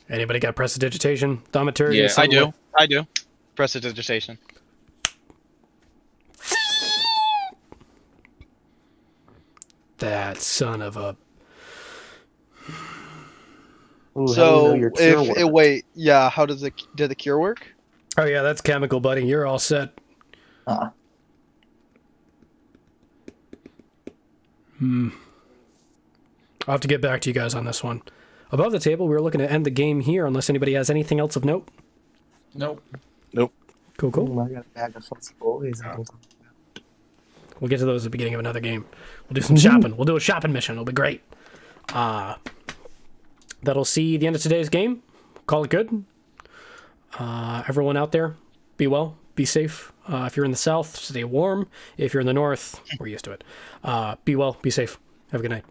Anybody got prestidigitation? Thaumaturgy? Yeah, I something do. like- I do. Prestidigitation. That son of a... Ooh, how do we know So your cure if worked? wait, yeah, how does did the cure work? Oh yeah, that's chemical, buddy. You're all set. Uh-uh. I'll have to get back to you guys on this one. Above the table, we were looking to end the game here unless anybody has anything else of note. Nope. Cool, cool. I got a bag of fuzzy boys. We'll get to those at the beginning of another game. We'll do some shopping. We'll do a shopping mission. It'll be great. That'll see the end of today's game. Call it good. Everyone out there, be well, be safe. If you're in the south, stay warm. If you're in the north, we're used to it. Be well, be safe. Have a good night.